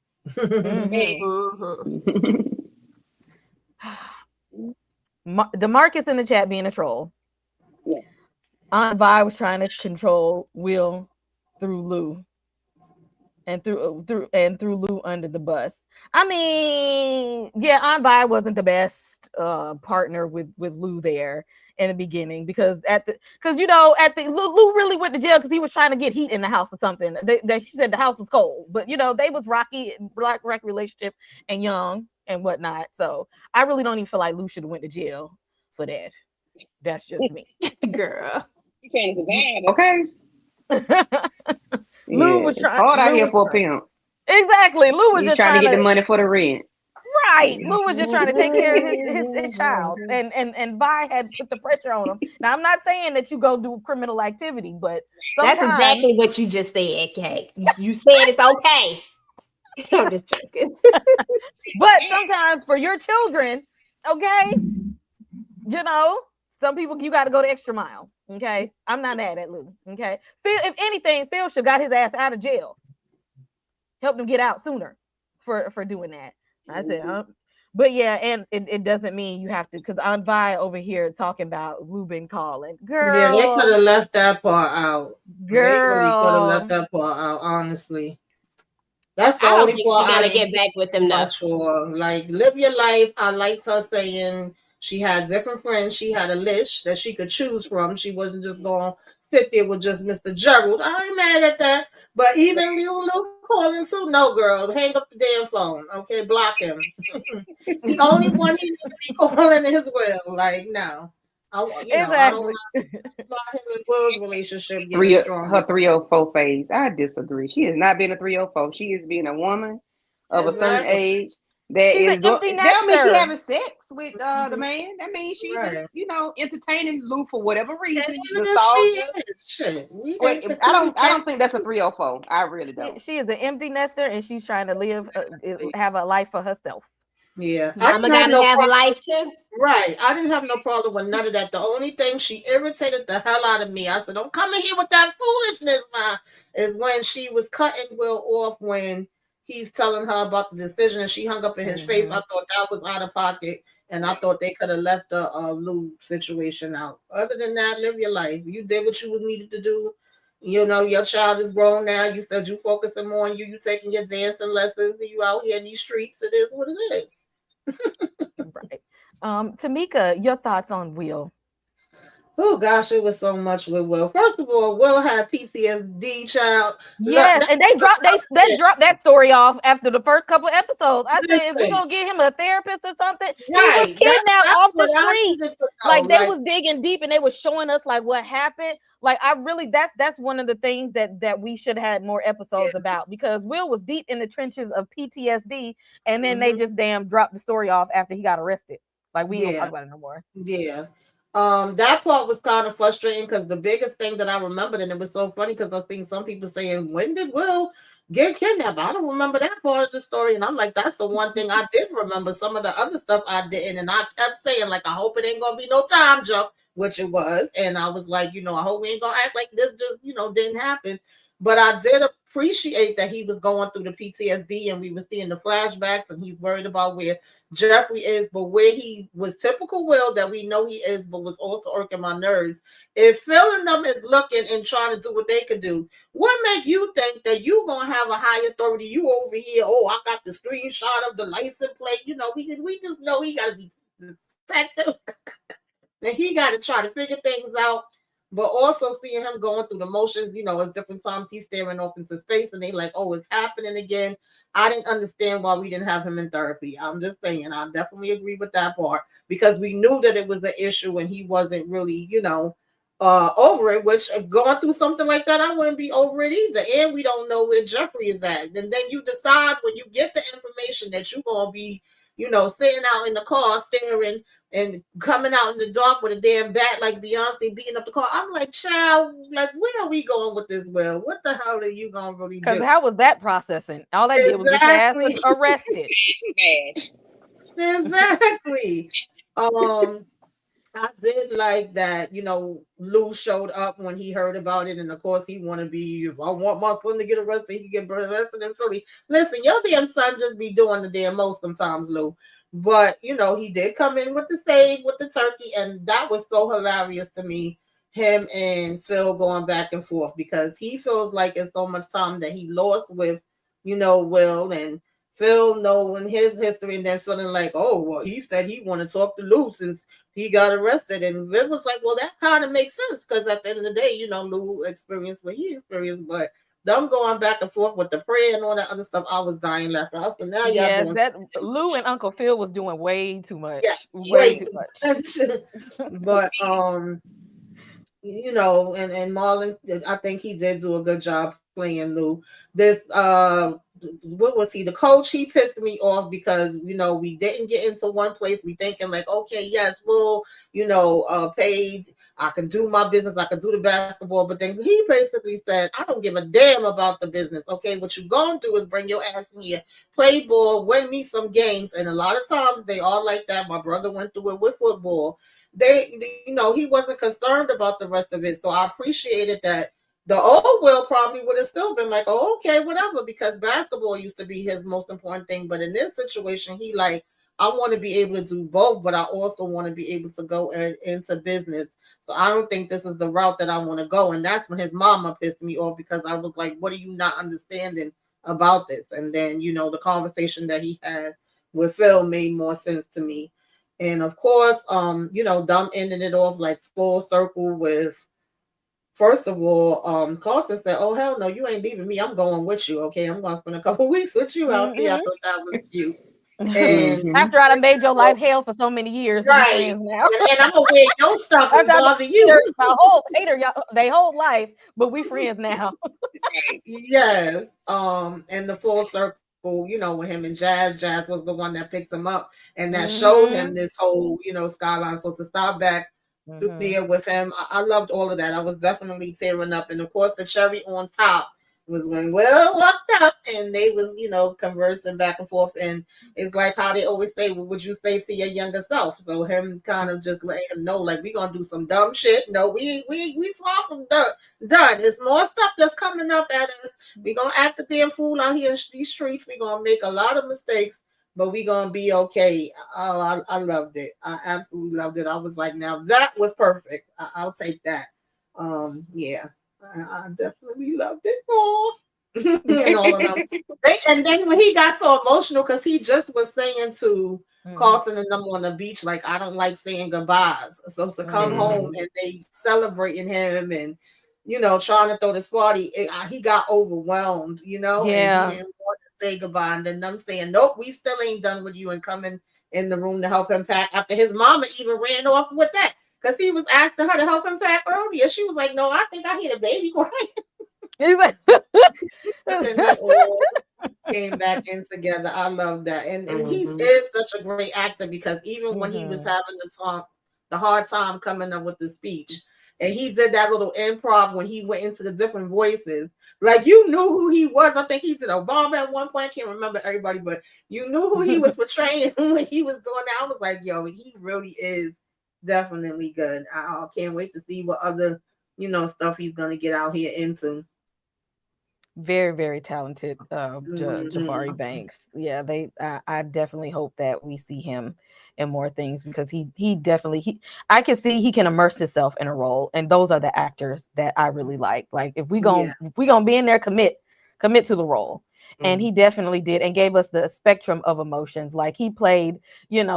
DeMarcus in the chat being a troll. Yeah. Aunt Vi was trying to control Will through Lou, and threw Lou under the bus. I mean, yeah, Aunt Vi wasn't the best partner with Lou there in the beginning, because Lou really went to jail because he was trying to get heat in the house or something. She said the house was cold, but they was rocky relationship and young and whatnot. So I really don't even feel like Lou should have went to jail for that. That's just me. Girl, you can't survive, okay? Lou was trying hard out here for a pimp. Exactly. Lou was just trying to get the money for the rent. Right. Lou was just trying to take care of his child. And Vi had put the pressure on him. Now, I'm not saying that you go do criminal activity, but that's exactly what you just said, Kate. You said it's okay. I'm just joking. But sometimes for your children, okay, some people, you got to go the extra mile. Okay. I'm not mad at Lou. Okay. Phil, if anything, Phil should got his ass out of jail. Helped him get out sooner for doing that. I said, but yeah, and it doesn't mean you have to, because Aunt Vi over here talking about Lou been calling. Girl. Yeah, they could have left that part out. Girl. They really could have left that part out, honestly. That's the I don't only think part she's gonna get back with them now. Sure. Like, live your life. I liked her saying she had different friends. She had a list that she could choose from. She wasn't just going to sit there with just Mr. Gerald. I ain't mad at that. But even Lou calling too, no, girl, hang up the damn phone. Okay, block him. The only one he needs to be calling is Will. Like, no. Exactly. I don't about him and Will's relationship getting stronger. Her 304 phase. I disagree. She has not been a 304. She is being a woman of a certain age. That means she having sex with the man. That means she's just, entertaining Lou for whatever reason. I don't think that's a 304. I really don't. She is an empty nester, and she's trying to have a life for herself. Yeah, Mama gotta have a life too. Right. I didn't have no problem with none of that. The only thing she irritated the hell out of me, I said, don't come in here with that foolishness, ma, is when she was cutting Will off when he's telling her about the decision and she hung up in his face. I thought that was out of pocket, and I thought they could have left the Lou situation out. Other than that, live your life. You did what you needed to do. Your child is grown now. You said you focusing more on you taking your dancing lessons, you out here in these streets. It is what it is. Right. Tamika, your thoughts on Will? Oh gosh, it was so much with Will. First of all, Will had PTSD, child. Yes, and they dropped that story off after the first couple of episodes. I said, is we gonna get him a therapist or something? Right. He was kidnapped off the street. Like they was digging deep and they was showing us like what happened. Like that's one of the things that we should have had more episodes about, because Will was deep in the trenches of PTSD, and then they just dropped the story off after he got arrested. Like we don't talk about it no more. Yeah. That part was kind of frustrating, because the biggest thing that I remembered, and it was so funny because I think some people saying, when did Will get kidnapped? I don't remember that part of the story. And I'm like, that's the one thing I did remember. Some of the other stuff I didn't. And I kept saying, like, I hope it ain't going to be no time jump, which it was. And I was like, I hope we ain't going to act like this just, didn't happen. But I did appreciate that he was going through the PTSD and we were seeing the flashbacks and he's worried about where Jeffrey is, but where he was typical Will that we know he is, but was also irking my nerves. If Phil and them is looking and trying to do what they could do, what make you think that you gonna have a high authority? You over here, oh, I got the screenshot of the license plate. You know, we just know he gotta be detective. And he gotta try to figure things out. But also seeing him going through the motions, you know, at different times he's staring off into space and they like, oh, it's happening again. I didn't understand why we didn't have him in therapy. I'm just saying, I definitely agree with that part because we knew that it was an issue and he wasn't really, you know, over it, which going through something like that, I wouldn't be over it either. And we don't know where Jeffrey is at. And then you decide when you get the information that you're going to be, you know, sitting out in the car staring and coming out in the dark with a damn bat like Beyonce beating up the car. I'm like, child, like, where are we going with this, Will? What the hell are you going to really do? Because how was that processing? All I did was get your ass arrested. Exactly. I did like that, you know, Lou showed up when he heard about it. And of course, he want to be, if I want my son to get arrested, he can get arrested in Philly. Listen, your damn son just be doing the damn most sometimes, Lou. But, you know, he did come in with the save, with the turkey. And that was so hilarious to me, him and Phil going back and forth, because he feels like it's so much time that he lost with, you know, Will, and Phil knowing his history and then feeling like, oh, well, he said he want to talk to Lou since he got arrested. And it was like, well, that kind of makes sense because at the end of the day, you know, Lou experienced what he experienced, but them going back and forth with the prayer and all that other stuff, I was dying laughing. I said, now y'all doing that Lou and Uncle Phil was doing way too much. Yeah, way too much. But you know, and Marlon, I think he did do a good job playing Lou. This what was he? The coach, he pissed me off because, you know, we didn't get into one place. We thinking like, okay, yes, we'll, you know, paid. I can do my business. I can do the basketball. But then he basically said, I don't give a damn about the business. Okay, what you gonna do is bring your ass in here, play ball, win me some games. And a lot of times they are like that. My brother went through it with football. They, you know, he wasn't concerned about the rest of it. So I appreciated that. The old Will probably would have still been like, oh, okay, whatever, because basketball used to be his most important thing. But in this situation, he like, I want to be able to do both, but I also want to be able to go into business. So I don't think this is the route that I want to go. And that's when his mama pissed me off because I was like, what are you not understanding about this? And then, you know, the conversation that he had with Phil made more sense to me. And of course, you know, Dumb ended it off like full circle with, first of all, Carlton said, oh, hell no, you ain't leaving me. I'm going with you. Okay, I'm going to spend a couple weeks with you out here. I thought that was cute. And after I made your life hell for so many years, right now. and I'm gonna wear your stuff and bother you. My whole hater, they whole life, but we friends now. Yes. And the full circle, you know, with him and Jazz was the one that picked him up and that showed him this whole, you know, skyline. So to start back there with him, I loved all of that. I was definitely tearing up. And of course, the cherry on top was when Will walked up and they was, you know, conversing back and forth. And it's like how they always say, what would you say to your younger self? So him kind of just letting him know, like, we gonna do some dumb shit. No, we far from done. There's more stuff that's coming up at us. We gonna act a damn fool out here in these streets. We gonna make a lot of mistakes, but we gonna be okay. Oh, I loved it. I absolutely loved it. I was like, now that was perfect. I'll take that. Yeah. I definitely loved it more. And all of them. And then when he got so emotional, because he just was saying to Carlton and them on the beach, like, I don't like saying goodbyes. So to come home and they celebrating him and, you know, trying to throw this party, he got overwhelmed, you know, and he didn't want to say goodbye. And then them saying, nope, we still ain't done with you, and coming in the room to help him pack after his mama even ran off with that. Because he was asking her to help him pack earlier. She was like, no, I think I hear the baby crying. He's like, and they all came back in together. I love that. And he is such a great actor because even when he was having the hard time coming up with the speech, and he did that little improv when he went into the different voices, like you knew who he was. I think he did Obama at one point. I can't remember everybody, but you knew who he was portraying when he was doing that. I was like, yo, he really is definitely good. I can't wait to see what other, you know, stuff he's gonna get out here into. Very, very talented, Jabari Mhm. Banks. Yeah, I definitely hope that we see him in more things because he definitely he. I can see he can immerse himself in a role, and those are the actors that I really like. Like Yeah. if we gonna be in there, commit to the role. And Mm. he definitely did, and gave us the spectrum of emotions. Like he played,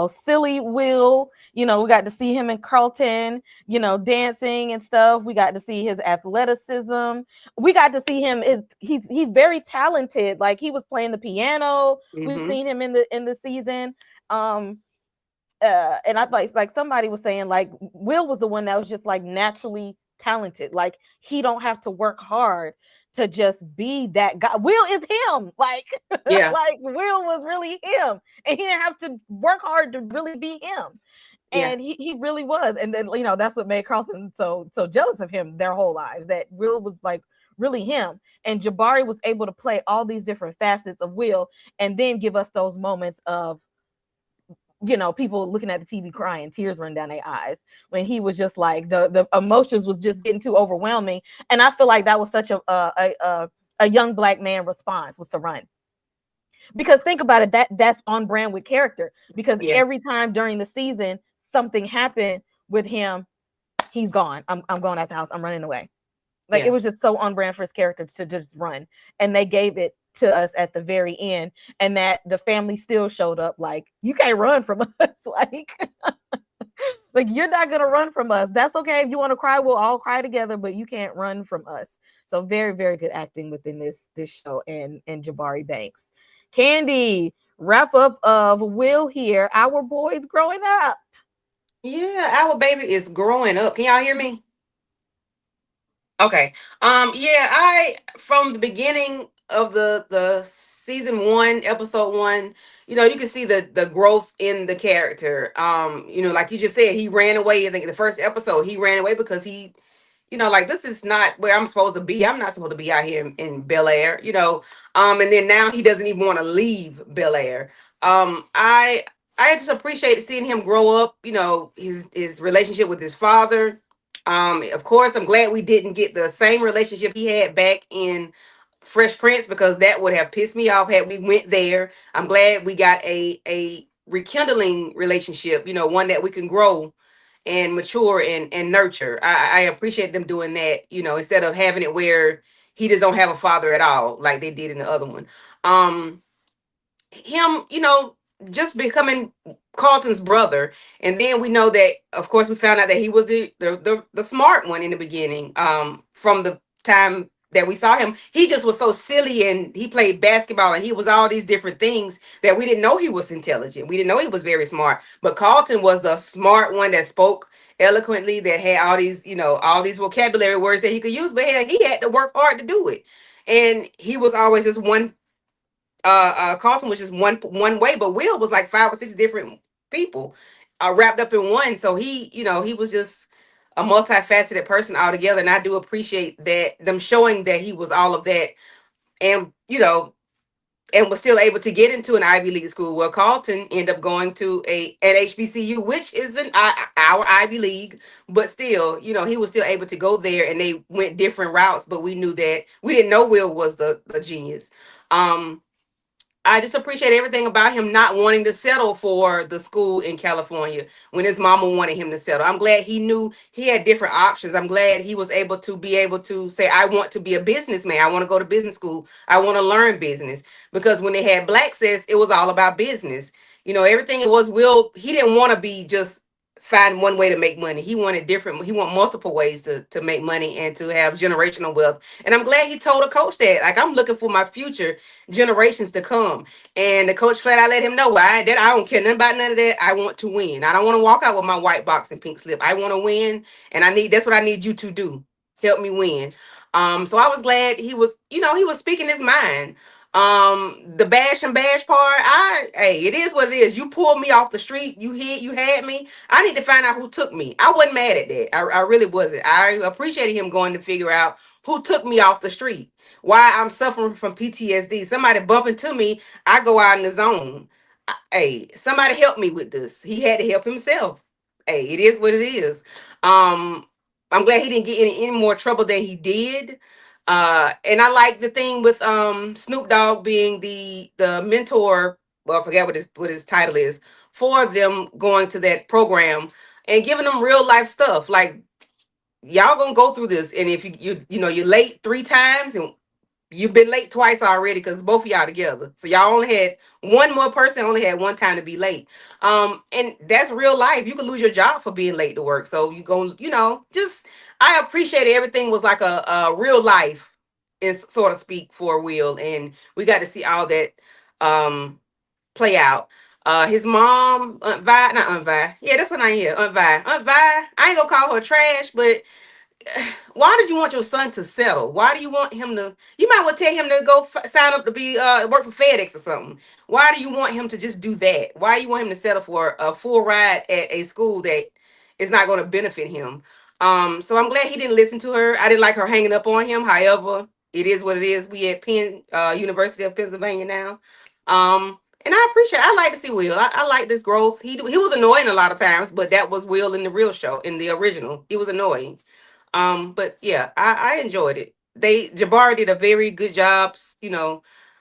silly Will. We got to see him in Carlton, dancing and stuff. We got to see his athleticism. We got to see him. He's very talented. Like he was playing the piano. We've Mm-hmm. seen him in the season. Um, and I like somebody was saying like Will was the one that was just like naturally talented. Like he don't have to work hard to just be that guy. Will is him. Like Yeah. like Will was really him, and he didn't have to work hard to really be him. Yeah. And he really was. And then that's what made Carlton so jealous of him their whole lives. That Will was like really him, and Jabari was able to play all these different facets of Will, and then give us those moments of people looking at the TV crying, tears running down their eyes when he was just like the emotions was just getting too overwhelming. And I feel like that was such a young black man response was to run. Because think about it, that's on brand with character. Because Yeah. every time during the season something happened with him, he's gone. I'm going out the house. I'm running away. Like it Yeah. was just so on brand for his character to just run. And they gave it to us at the very end. And that the family still showed up like, you can't run from us. Like you're not gonna run from us. That's okay. If you want to cry, we'll all cry together, but you can't run from us. So very, very good acting within this show and Jabari Banks. Candy, wrap up of Will here. Our boys growing up. Yeah. Our baby is growing up. Can y'all hear me? Okay. Yeah, I from the beginning of the season one, episode one, you can see the growth in the character. Like you just said, he ran away. I think in the first episode, he ran away because like this is not where I'm supposed to be. I'm not supposed to be out here in Bel Air. And then now he doesn't even want to leave Bel Air. I just appreciated seeing him grow up, his relationship with his father. Of course, I'm glad we didn't get the same relationship he had back in Fresh Prince because that would have pissed me off had we went there. I'm glad we got a rekindling relationship, one that we can grow and mature and nurture. I appreciate them doing that, instead of having it where he just don't have a father at all, like they did in the other one. Um, him, just becoming Carlton's brother, and then we know that, of course, we found out that he was the smart one in the beginning. From the time that we saw him, he just was so silly, and he played basketball, and he was all these different things that we didn't know he was intelligent. We didn't know he was very smart, but Carlton was the smart one that spoke eloquently, that had all these vocabulary words that he could use, but he had to work hard to do it, and he was always just one. Carlton was just one way, but Will was like five or six different people wrapped up in one. So he was just a multifaceted person altogether, and I do appreciate that them showing that he was all of that, and and was still able to get into an Ivy League school. Well, Carlton ended up going to an HBCU, which isn't our Ivy League, but still, he was still able to go there, and they went different routes. But we didn't know Will was the genius. Um, I just appreciate everything about him not wanting to settle for the school in California when his mama wanted him to settle. I'm glad he knew he had different options. I'm glad he was able to say, I want to be a businessman. I want to go to business school. I want to learn business. Because when they had Black Sis, it was all about business. Everything it was Will, he didn't want to be just find one way to make money. He want multiple ways to make money and to have generational wealth. And I'm glad he told a coach that. Like, I'm looking for my future generations to come. And the coach flat out let him know, I don't care nothing about none of that. I want to win. I don't want to walk out with my white box and pink slip. I want to win, and that's what I need you to do. Help me win. So I was glad he was speaking his mind. The bash and bash part, hey, it is what it is. You pulled me off the street, you had me. I need to find out who took me. I wasn't mad at that. I really wasn't. I appreciated him going to figure out who took me off the street, why I'm suffering from PTSD. Somebody bump into me, I go out in the zone. Hey, somebody help me with this. He had to help himself. Hey, it is what it is. I'm glad he didn't get in any more trouble than he did. And I like the thing with Snoop Dogg being the mentor. Well, I forget what his title is, for them going to that program and giving them real life stuff. Like, y'all gonna go through this, and if you're late 3 times, and you've been late twice already because both of y'all together. So y'all only had one more person only had one time to be late. And that's real life. You could lose your job for being late to work. So you go, just I appreciated everything was like a real life, is sort of speak for Will, and we got to see all that play out. His mom, Aunt Vi, not Aunt Vi. Yeah, that's what I hear. Aunt Vi. Aunt Vi. I ain't gonna call her trash, but why did you want your son to settle? Why do you want him to? You might well tell him to go sign up to be work for FedEx or something. Why do you want him to just do that? Why do you want him to settle for a full ride at a school that is not going to benefit him? So I'm glad he didn't listen to her. I didn't like her hanging up on him. However, it is what it is. We at Penn University of Pennsylvania now. And I appreciate. I like to see Will. I like this growth. He was annoying a lot of times, but that was Will in the real show, in the original. He was annoying. But yeah, I enjoyed it. Jabari did a very good job,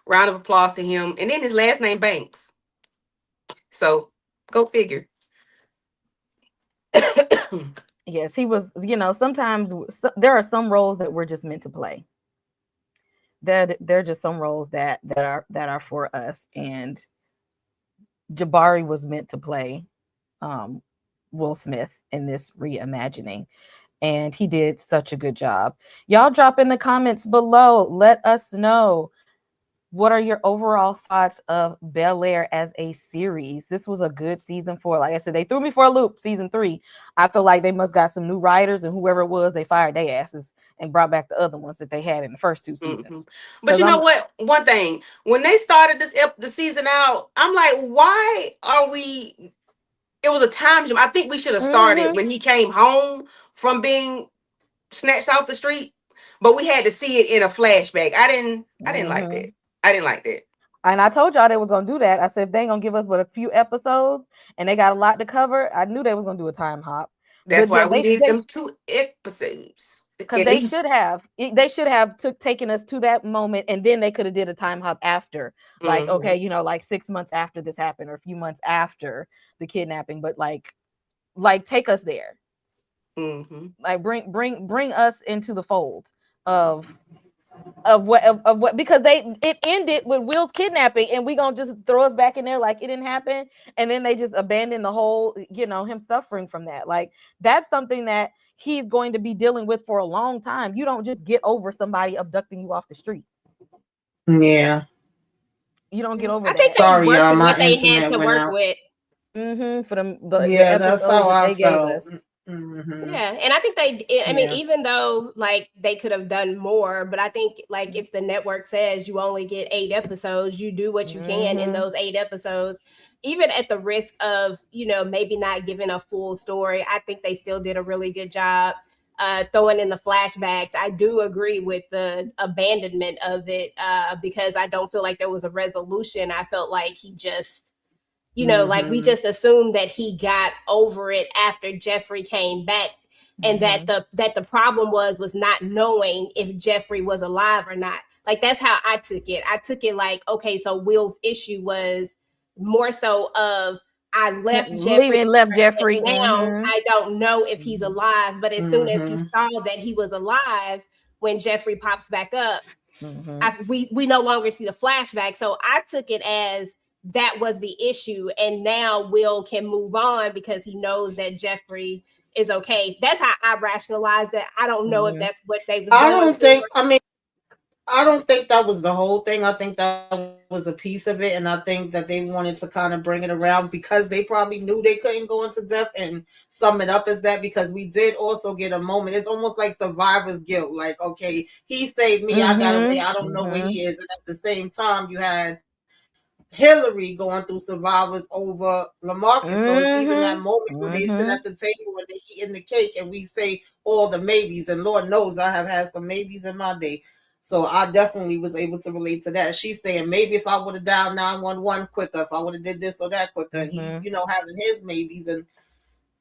round of applause to him. And then his last name Banks. So go figure. Yes, he was, sometimes there are some roles that we're just meant to play. They're just some roles that are for us. And Jabari was meant to play Will Smith in this reimagining. And he did such a good job. Y'all drop in the comments below. Let us know, what are your overall thoughts of Bel Air as a series? This was a good season 4. Like I said, they threw me for a loop. Season 3, I feel like they must got some new writers, and whoever it was, they fired their asses and brought back the other ones that they had in the first 2 seasons. Mm-hmm. But you know what? One thing, when they started the season out, I'm like, why are we? It was a time jump. I think we should have started when he came home from being snatched off the street, but we had to see it in a flashback. I didn't like that. I didn't like that. And I told y'all they was gonna do that. I said, if they ain't gonna give us but a few episodes and they got a lot to cover, I knew they was gonna do a time hop. That's why we did them 2 episodes. Because they should have taken us to that moment, and then they could have did a time hop after, like, okay, like 6 months after this happened, or a few months after the kidnapping, but like take us there. Like bring us into the fold of what, because it ended with Will's kidnapping, and we gonna just throw us back in there like it didn't happen, and then they just abandon the whole, him suffering from that. Like, that's something that he's going to be dealing with for a long time. You don't just get over somebody abducting you off the street. Yeah, you don't get over I that. think Sorry, y'all, what my they had internet to went work out. with. For the that's how I felt. Yeah, and I think I mean, even though like they could have done more, but I think like if the network says you only get 8 episodes, you do what you can in those 8 episodes, even at the risk of maybe not giving a full story. I think they still did a really good job throwing in the flashbacks. I do agree with the abandonment of it because I don't feel like there was a resolution. I felt like he just like we just assumed that he got over it after Jeffrey came back, and that the problem was not knowing if Jeffrey was alive or not. Like, that's how I took it. I took it like, okay, so Will's issue was more so of, I left Jeffrey, and now I don't know if he's alive. But as soon as he saw that he was alive, when Jeffrey pops back up, we no longer see the flashback. So I took it as that was the issue, and now Will can move on because he knows that Jeffrey is okay. That's how I rationalized that. I don't know if that's what they was going for. I don't think that was the whole thing. I think that was a piece of it, and I think that they wanted to kind of bring it around because they probably knew they couldn't go into depth and sum it up as that, because we did also get a moment. It's almost like survivor's guilt. Like, okay, he saved me. I got away. I don't know where he is. And at the same time, you had Hillary going through survivors over LaMarcus. So it's even that moment where they sit at the table and they eating the cake, and we say all the maybes, and Lord knows I have had some maybes in my day. So I definitely was able to relate to that. She's saying, maybe if I would have dialed 911 quicker, if I would have did this or that quicker, and he's, having his maybes. And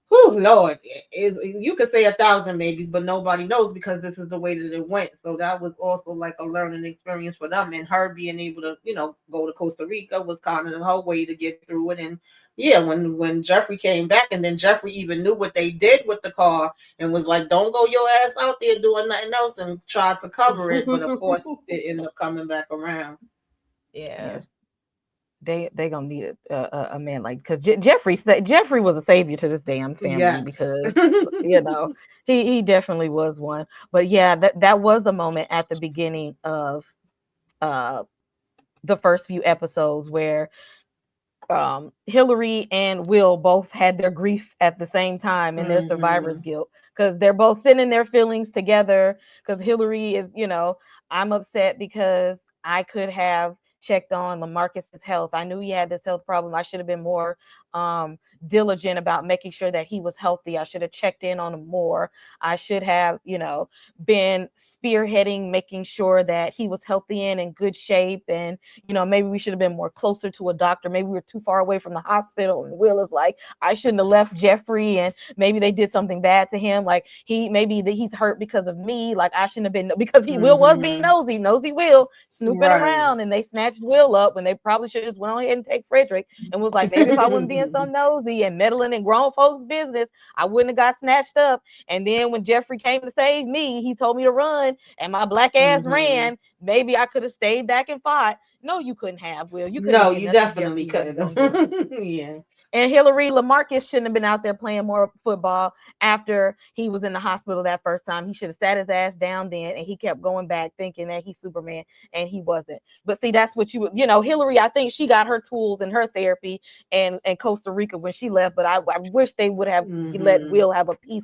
whew, Lord, you could say 1,000 babies, but nobody knows because this is the way that it went. So that was also like a learning experience for them. And her being able to, go to Costa Rica was kind of her way to get through it. And yeah, when Jeffrey came back, and then Jeffrey even knew what they did with the car and was like, "Don't go your ass out there doing nothing else," and tried to cover it. But of course, it ended up coming back around. Yeah. Yes. They gonna need a man like, because Jeffrey was a savior to this damn family, Yes. because he definitely was one. But yeah, that was the moment at the beginning of the first few episodes where Hillary and Will both had their grief at the same time and their survivor's guilt, because they're both sending their feelings together. Because Hillary is, I'm upset because I could have checked on Lamarcus's health. I knew he had this health problem. I should have been more diligent about making sure that he was healthy. I should have checked in on him more. I should have, been spearheading, making sure that he was healthy and in good shape. And, maybe we should have been more closer to a doctor. Maybe we were too far away from the hospital. And Will is like, I shouldn't have left Jeffrey, and maybe they did something bad to him. Like maybe that he's hurt because of me. Like I shouldn't have been, because Will was being nosy Will snooping around, and they snatched Will up when they probably should have just went on ahead and take Frederick, and was like, maybe if I wasn't being so nosy and meddling in grown folks' business, I wouldn't have got snatched up. And then when Jeffrey came to save me, he told me to run, and my black ass ran. Maybe I could have stayed back and fought. No, you couldn't have, Will. You couldn't. No, you definitely couldn't. Yeah. And Hillary, Lamarcus shouldn't have been out there playing more football after he was in the hospital that first time. He should have sat his ass down then, and he kept going back thinking that he's Superman, and he wasn't. But see, that's what Hillary, I think she got her tools and her therapy and Costa Rica when she left, but I wish they would have let Will have a piece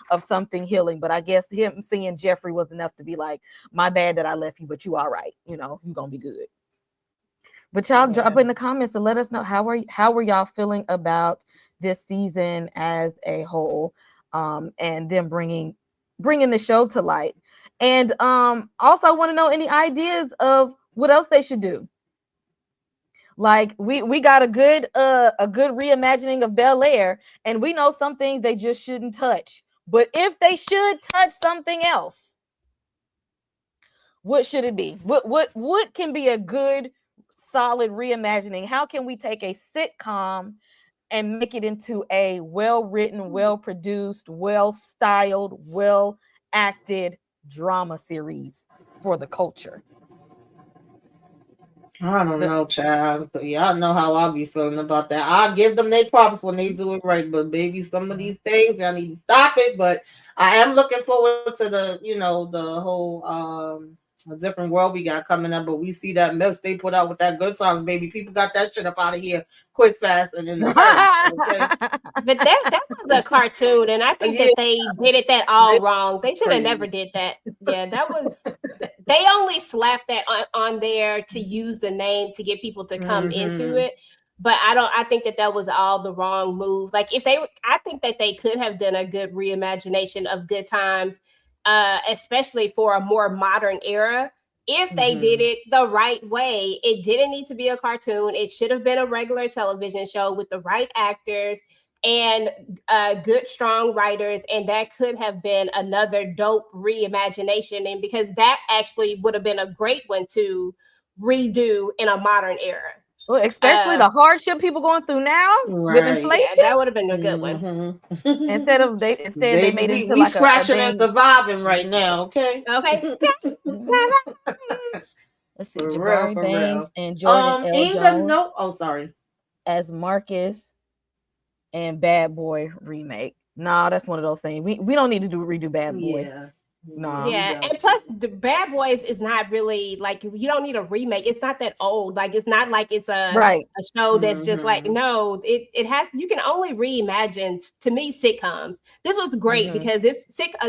of something healing. But I guess him seeing Jeffrey was enough to be like, my bad that I left you, but you all right. You're going to be good. But y'all drop in the comments and let us know how are y'all feeling about this season as a whole, and then bringing the show to light. And also I want to know any ideas of what else they should do. Like we got a good reimagining of Bel Air, and we know some things they just shouldn't touch. But if they should touch something else, what should it be? What can be a good solid reimagining? How can we take a sitcom and make it into a well-written, well-produced, well-styled, well-acted drama series for the culture? I don't know, child. Y'all know how I'll be feeling about that. I'll give them their props when they do it right, but baby, some of these things I need to stop it. But I am looking forward to the whole a different world we got coming up. But we see that mess they put out with that Good Times, baby. People got that shit up out of here quick, fast, and in a hurry. Okay? But that was a cartoon, and I think that they did it all wrong. They should have never did that. Yeah, that was. They only slapped that on there to use the name to get people to come into it. But I think that was all the wrong move. Like I think that they could have done a good reimagination of Good Times, especially for a more modern era. If they did it the right way, it didn't need to be a cartoon. It should have been a regular television show with the right actors and good, strong writers. And that could have been another dope reimagination. And because that actually would have been a great one to redo in a modern era. Well, especially the hardship people going through now with inflation. Yeah, that would have been a good one. Instead they made it into we scratching and surviving right now. Okay. Okay. Let's see, Jabari Banks and Jordan L. Jones. Oh, sorry. As Marcus and Bad Boy remake. Nah, that's one of those things. We don't need to redo Bad Boy. Yeah. No. Yeah, and plus the Bad Boys is not really like, you don't need a remake. It's not that old. Like it's not like it's a show that's just like, no, it has, you can only reimagine, to me, sitcoms. This was great because a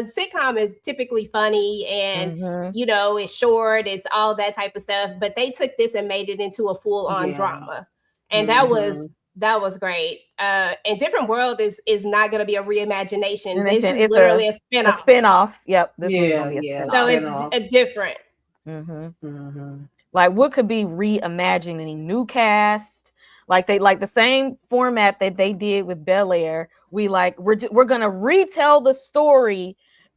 sitcom is typically funny and it's short, it's all that type of stuff. But they took this and made it into a full-on drama. And that was great. And Different World is not going to be a reimagination. This is literally a spinoff. A spinoff. Yep. This one's going to be a spinoff. So it's a different. Like what could be reimagining? New cast, like the same format that they did with Bel Air we're gonna retell the story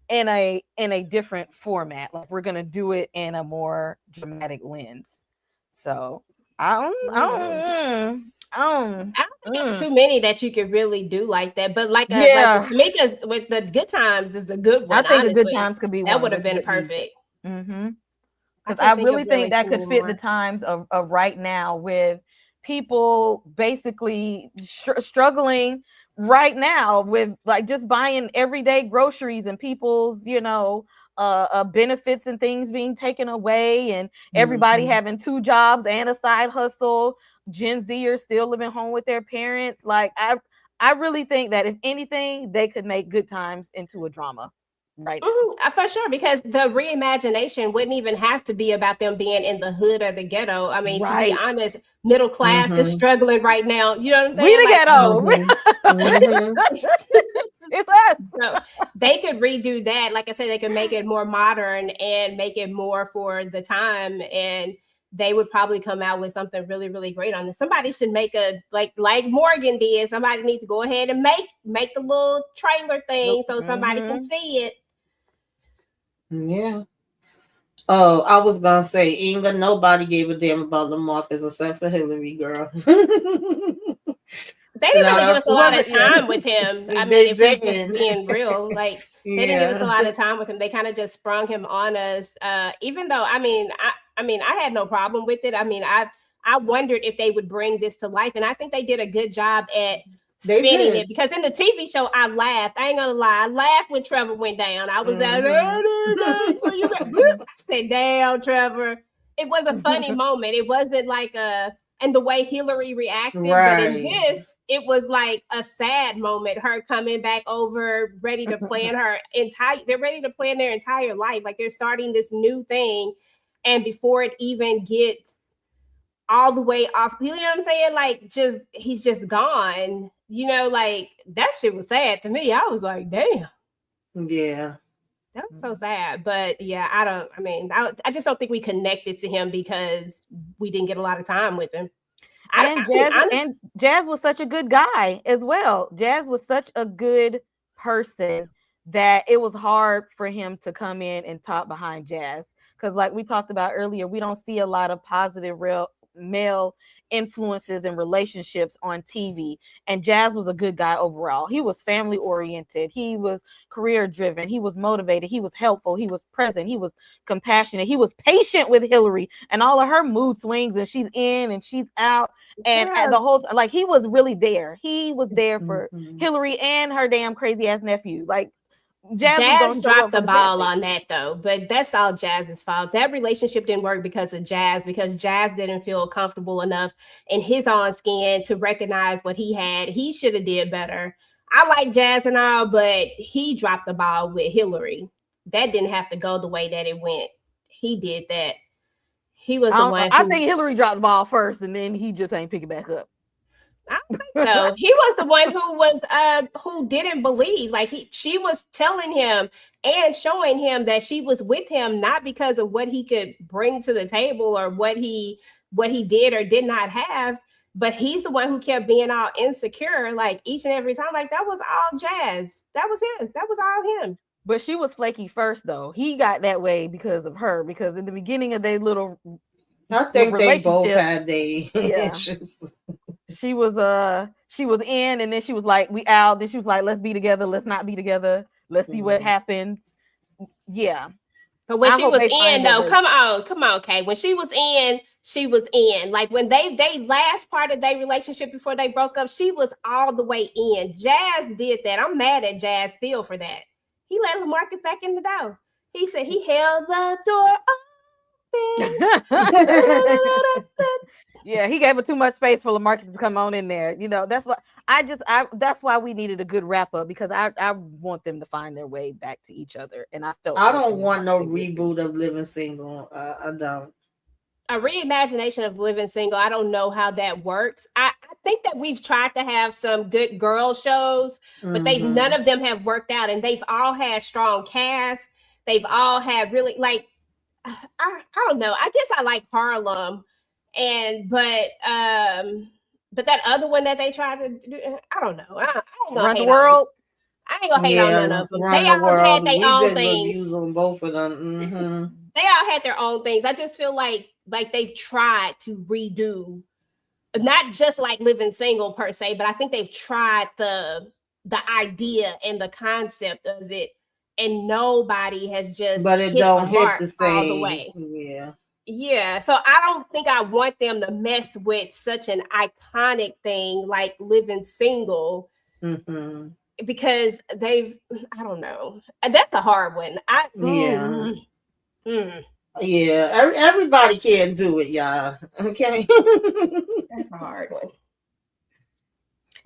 in a different format. Like we're gonna do it in a more dramatic lens. So I don't, I don't think it's too many that you could really do like that. But like yeah. with Tamika's with the Good Times is a good I one. think the Good Honestly, Times could be that one would have with been good music. perfect. Mm-hmm. I Because I can't think of really think really that too could many fit the more. times of right now with people basically struggling right now with like just buying everyday groceries and people's benefits and things being taken away and everybody having two jobs and a side hustle. Gen Z are still living home with their parents. Like I really think that if anything, they could make Good Times into a drama right now. For sure, because the reimagination wouldn't even have to be about them being in the hood or the ghetto. I mean, to be Right. honest, middle class is struggling right now. You know what I'm We saying? the Like, ghetto. It's us. so they could redo that. Like I said, they could make it more modern and make it more for the time. And they would probably come out with something really, really great on this. Somebody should make a like Morgan did. Somebody needs to go ahead and make the little trailer thing so somebody can see it. Yeah. Oh, I was gonna say, Inga, nobody gave a damn about LaMarcus except for Hillary, girl. They didn't really give us a lot of time with him. I mean, if we just being real, like they didn't give us a lot of time with him. They kind of just sprung him on us. Even though, I mean, I had no problem with it. I mean, I wondered if they would bring this to life, and I think they did a good job at spinning it, because in the TV show I laughed. I ain't gonna lie, I laughed when Trevor went down. I was out I said, damn, Trevor. It was a funny moment. It wasn't like and the way Hillary reacted, but in this it was like a sad moment, her coming back over, ready to plan they're ready to plan their entire life. Like they're starting this new thing, and before it even gets all the way off, you know what I'm saying? Like he's just gone. Like that shit was sad to me. I was like, damn. Yeah. That was so sad. But yeah, I just don't think we connected to him because we didn't get a lot of time with him. Jazz was such a good guy as well. Jazz was such a good person that it was hard for him to come in and talk behind Jazz. Because like we talked about earlier, we don't see a lot of positive real male influences and relationships on TV. And Jazz was a good guy overall. He was family oriented. He was career driven. He was motivated. He was helpful. He was present. He was compassionate. He was patient with Hillary and all of her mood swings, and she's in and she's out. And the whole, like, he was really there. He was there for Hillary and her damn crazy ass nephew. Like, Jazz dropped the ball on that though, but that's all Jazz's fault. That relationship didn't work because of Jazz, because Jazz didn't feel comfortable enough in his own skin to recognize what he had. He should have did better. I like Jazz and all, but he dropped the ball with Hillary. That didn't have to go the way that it went. He did that. He was the one. I think Hillary dropped the ball first, and then he just ain't pick it back up. I don't think so. He was the one who didn't believe. Like she was telling him and showing him that she was with him not because of what he could bring to the table or what he did or did not have, but he's the one who kept being all insecure, like each and every time. Like that was all Jazz. That was his. That was all him. But she was flaky first, though. He got that way because of her. Because in the beginning of their little, I think they both had their issues. She was in, and then she was like, we out. Then she was like, let's be together. Let's not be together. Let's see what happens. Yeah. But when she was in, though, come on, Kay. When she was in, she was in. Like when they last part of their relationship before they broke up, she was all the way in. Jazz did that. I'm mad at Jazz still for that. He let LaMarcus back in the door. He said he held the door open. Yeah, he gave her too much space for LaMarcus to come on in there. That's what that's why we needed a good wrap up, because I want them to find their way back to each other. And I don't want no reboot of Living Single. I don't. A reimagination of Living Single, I don't know how that works. I think that we've tried to have some good girl shows, but none of them have worked out, and they've all had strong casts. They've all had really, like, I don't know. I guess I like Harlem, but But that other one that they tried to do, I don't know. I ain't gonna Run the hate on them. world. I ain't gonna hate on none of them. Run They the all had world. their We own did things. reviews on both of them. They all had their own things. I just feel like they've tried to redo, not just like Living Single per se, but I think they've tried the idea and the concept of it, and nobody has just But it hit don't the hit mark the all the same. way. Yeah. Yeah, so I don't think I want them to mess with such an iconic thing like Living Single, because I don't know. That's a hard one. Yeah, everybody can't do it, y'all. Okay. That's a hard one.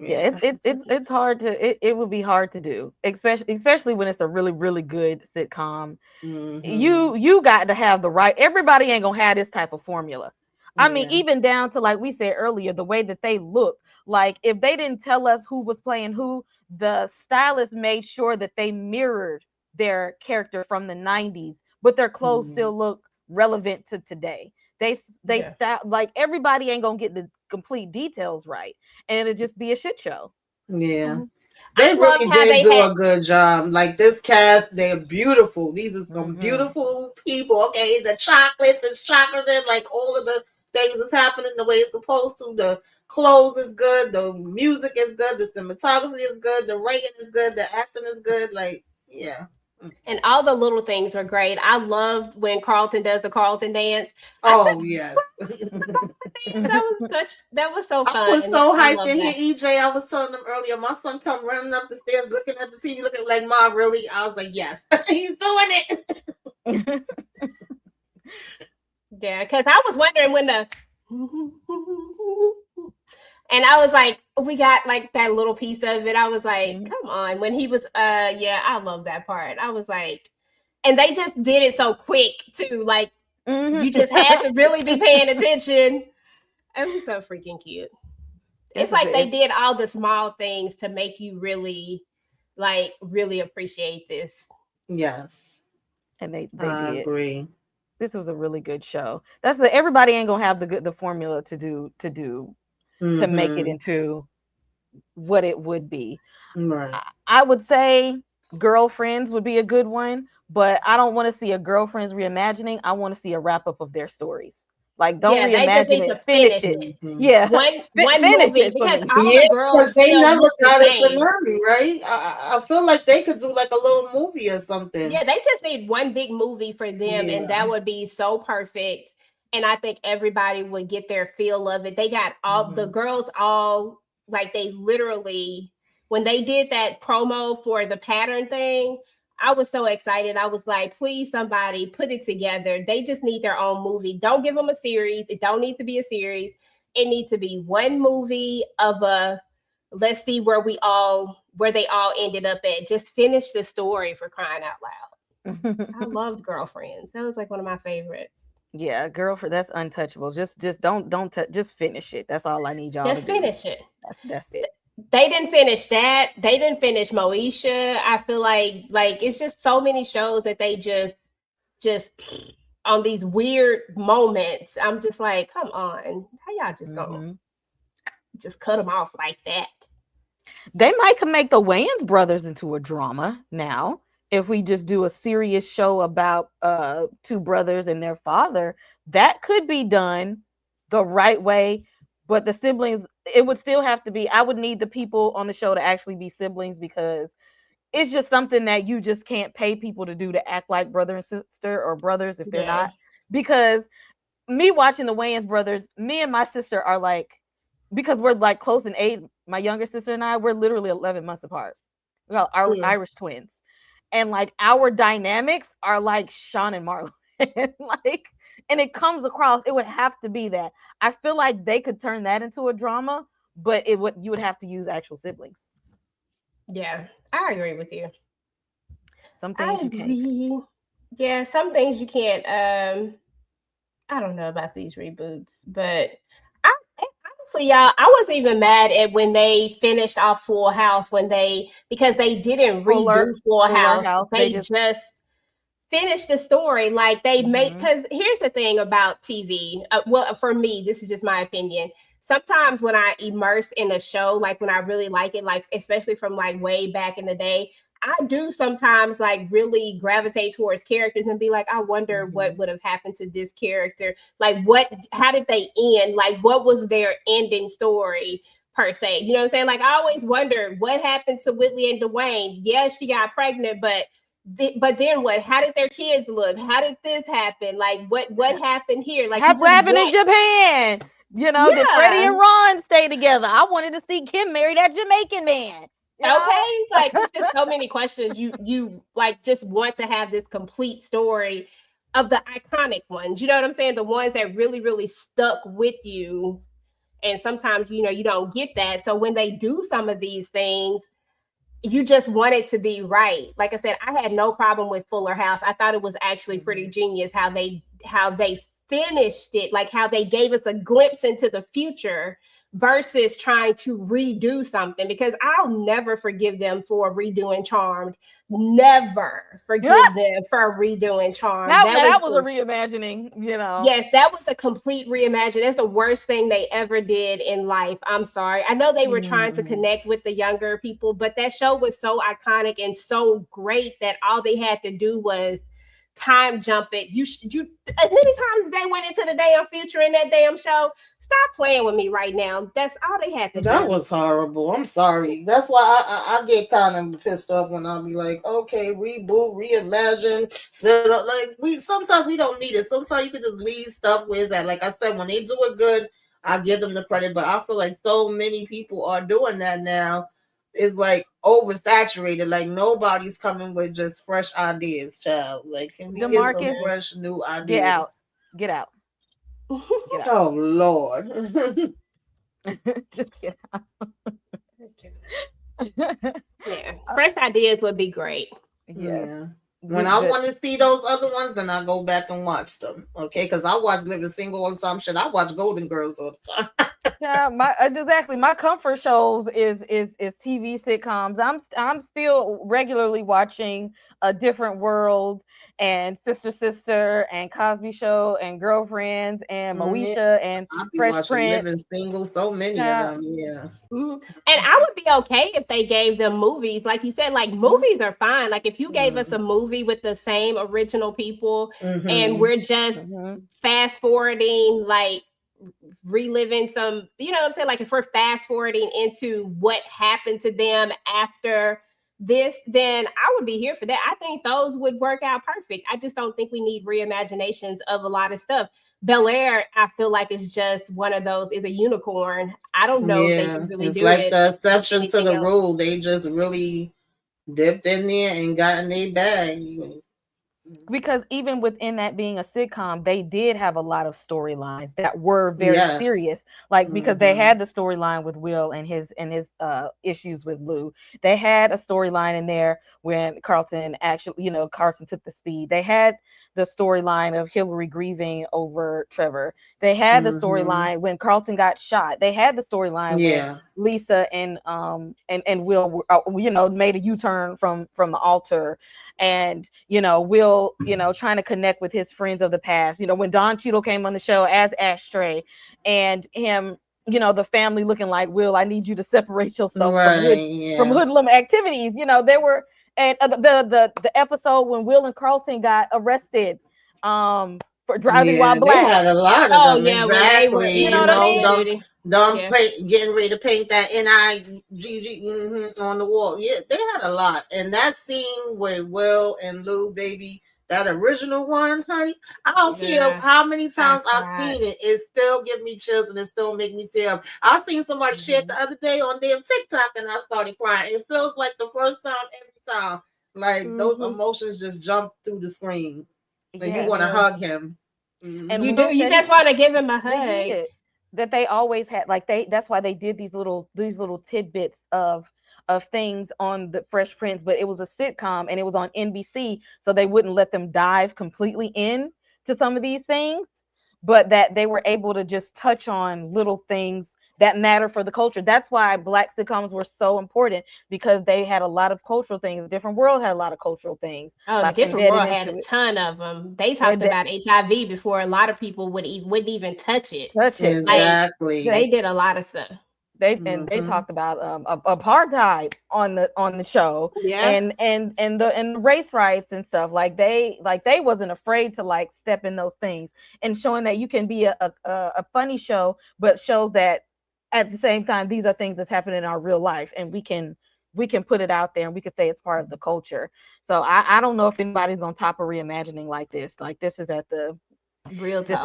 Yeah, it's hard to it would be hard to do, especially when it's a really, really good sitcom. You got to have the right. Everybody ain't gonna have this type of formula. I mean, even down to, like we said earlier, the way that they look. Like, if they didn't tell us who was playing who, the stylist made sure that they mirrored their character from the 90s, but their clothes still look relevant to today. They style, like, everybody ain't gonna get the complete details right, and it'll just be a shit show. Yeah. They really did do a good job. Like, this cast, they're beautiful. These are some beautiful people. Okay, the chocolate, and like all of the things that's happening the way it's supposed to. The clothes is good. The music is good. The cinematography is good. The writing is good. The acting is good. Like, yeah. And all the little things are great. I loved when Carlton does the Carlton dance. Oh, yes. That was so fun. I was so hyped to hear EJ. I was telling them earlier, my son come running up the stairs looking at the TV, looking like, Mom, really? I was like, yes, he's doing it. Yeah, because I was wondering when and I was like, we got like that little piece of it. I was like, come on. When he was, I love that part. I was like, and they just did it so quick too. Like, you just had to really be paying attention. It was so freaking cute. It's like they did all the small things to make you really appreciate this. Yes. And they I did. agree. This was a really good show. Everybody ain't gonna have the formula to make it into what it would be. Right. I would say Girlfriends would be a good one, but I don't want to see a Girlfriends reimagining. I want to see a wrap up of their stories. Like, don't reimagine they just need it. To finish it. Yeah, one movie, because all the girls they never got it finale, right? I feel like they could do like a little movie or something. Yeah, they just need one big movie for them, and that would be so perfect. And I think everybody would get their feel of it. They got all the girls, all like, they literally, when they did that promo for the pattern thing, I was so excited. I was like, please, somebody put it together. They just need their own movie. Don't give them a series. It don't need to be a series. It needs to be one movie of let's see where they all ended up at. Just finish the story, for crying out loud. I loved Girlfriends. That was like one of my favorites. Yeah, Girlfriend, that's untouchable. Just don't just finish it. That's all I need y'all just to do. Finish it. That's it. They didn't finish that. They didn't finish Moesha. I feel like it's just so many shows that they just on these weird moments. I'm just like, come on, how y'all just gonna just cut them off like that? They might can make the Wayans brothers into a drama now. If we just do a serious show about two brothers and their father, that could be done the right way. But the siblings, it would still have to be, I would need the people on the show to actually be siblings, because it's just something that you just can't pay people to do, to act like brother and sister, or brothers if they're not. Because me watching the Wayans brothers, me and my sister are like, because we're like close in age, my younger sister and I, we're literally 11 months apart. Well, our Irish twins. And like, our dynamics are like Sean and Marlon. Like, and it comes across, it would have to be that. I feel like they could turn that into a drama, but you would have to use actual siblings. Yeah, I agree with you. Some things you can't. Yeah, some things you can't. I don't know about these reboots, but honestly, y'all, I wasn't even mad at when they finished off Full House, because they didn't redo Full House. They just finish the story. Like they make, because here's the thing about TV. Well, for me, this is just my opinion. Sometimes when I immerse in a show, like when I really like it, like especially from like way back in the day, I do sometimes like really gravitate towards characters and be like, I wonder what would have happened to this character. Like how did they end? Like what was their ending story per se? You know what I'm saying? Like I always wonder what happened to Whitley and Dwayne. Yes, she got pregnant, but then what? How did their kids look? How did this happen? Like what happened here? Like what happened in Japan? You know, did Freddie and Ron stay together? I wanted to see Kim marry that Jamaican man. Okay, like it's just so many questions. You like just want to have this complete story of the iconic ones. You know what I'm saying? The ones that really, really stuck with you. And sometimes, you know, you don't get that. So when they do some of these things, you just want it to be right. Like I said, I had no problem with Fuller House. I thought it was actually pretty genius how they finished it, like how they gave us a glimpse into the future versus trying to redo something, because I'll never forgive them for redoing Charmed. Never forgive them for redoing Charmed. That was a reimagining, you know. Yes, that was a complete reimagining. That's the worst thing they ever did in life. I'm sorry. I know they were trying to connect with the younger people, but that show was so iconic and so great that all they had to do was time jump it. You as many times they went into the damn future in that damn show. Stop playing with me right now. That's all they had to do. That was horrible. I'm sorry. That's why I get kind of pissed off when I'll be like, okay, reboot, reimagine, spell up. Like sometimes we don't need it. Sometimes you can just leave stuff where it's at. Like I said, when they do it good, I give them the credit. But I feel like so many people are doing that now. It's like oversaturated. Like nobody's coming with just fresh ideas, child. Like can we get some fresh new ideas? Get out. Oh Lord. Just get out. Yeah. Fresh ideas would be great. Yeah. When I want to see those other ones, then I go back and watch them. Okay, because I watch Living Single or some shit. I watch Golden Girls all the time. Yeah, my comfort shows is TV sitcoms. I'm still regularly watching A Different World and Sister and Cosby Show and Girlfriends and Moesha and Fresh Prince. Living Single, so many of them. Yeah. And I would be okay if they gave them movies, like you said. Like movies are fine. Like if you gave us a movie with the same original people and we're just fast forwarding, like reliving some, you know what I'm saying? Like if we're fast forwarding into what happened to them after this, then I would be here for that. I think those would work out perfect. I just don't think we need reimaginations of a lot of stuff. Bel Air, I feel like is just one of those, is a unicorn. I don't know if they can really do like the exception to the rule. They just really dipped in there and got in their bag. Because even within that being a sitcom, they did have a lot of storylines that were very serious. Like because they had the storyline with Will and his issues with Lou. They had a storyline in there when Carlton actually, you know, Carlton took the speed. They had the storyline of Hillary grieving over Trevor. They had the storyline when Carlton got shot. They had the storyline when Lisa and Will, you know, made a U-turn from the altar. And, you know, Will, you know, trying to connect with his friends of the past. You know, when Don Cheadle came on the show as Ashtray and him, you know, the family looking like, Will, I need you to separate yourself from hoodlum activities. You know, there were, and the episode when Will and Carlton got arrested for driving while black. They had a lot of them. Exactly. You know what I mean? Getting ready to paint that NIGG on the wall. Yeah, they had a lot. And that scene with Will and Lou, baby, that original one, honey, I don't care how many times I've seen it. It still gives me chills and it still make me tear up. I seen somebody share it the other day on damn TikTok and I started crying. It feels like the first time every time. Like those emotions just jump through the screen. And you want to hug him. And you do. You just want to give him a hug. That they always had, like that's why they did these little tidbits of things on the Fresh Prince, but it was a sitcom and it was on NBC, so they wouldn't let them dive completely in to some of these things, but that they were able to just touch on little things that matter for the culture. That's why Black sitcoms were so important, because they had a lot of cultural things. Different World had a lot of cultural things. Oh, Like Different embedded World had into a it. ton of them. They talked about HIV before a lot of people wouldn't even touch it. Touch it. Exactly. They did a lot of stuff. They talked about apartheid on the show, Yeah. and the race rights and stuff. Like they wasn't afraid to like step in those things, and showing that you can be a funny show, but shows that at the same time these are things that's happening in our real life, and we can put it out there, and we can say it's part of the culture. So I don't know if anybody's gonna top a reimagining like this. Like this is at the real talk.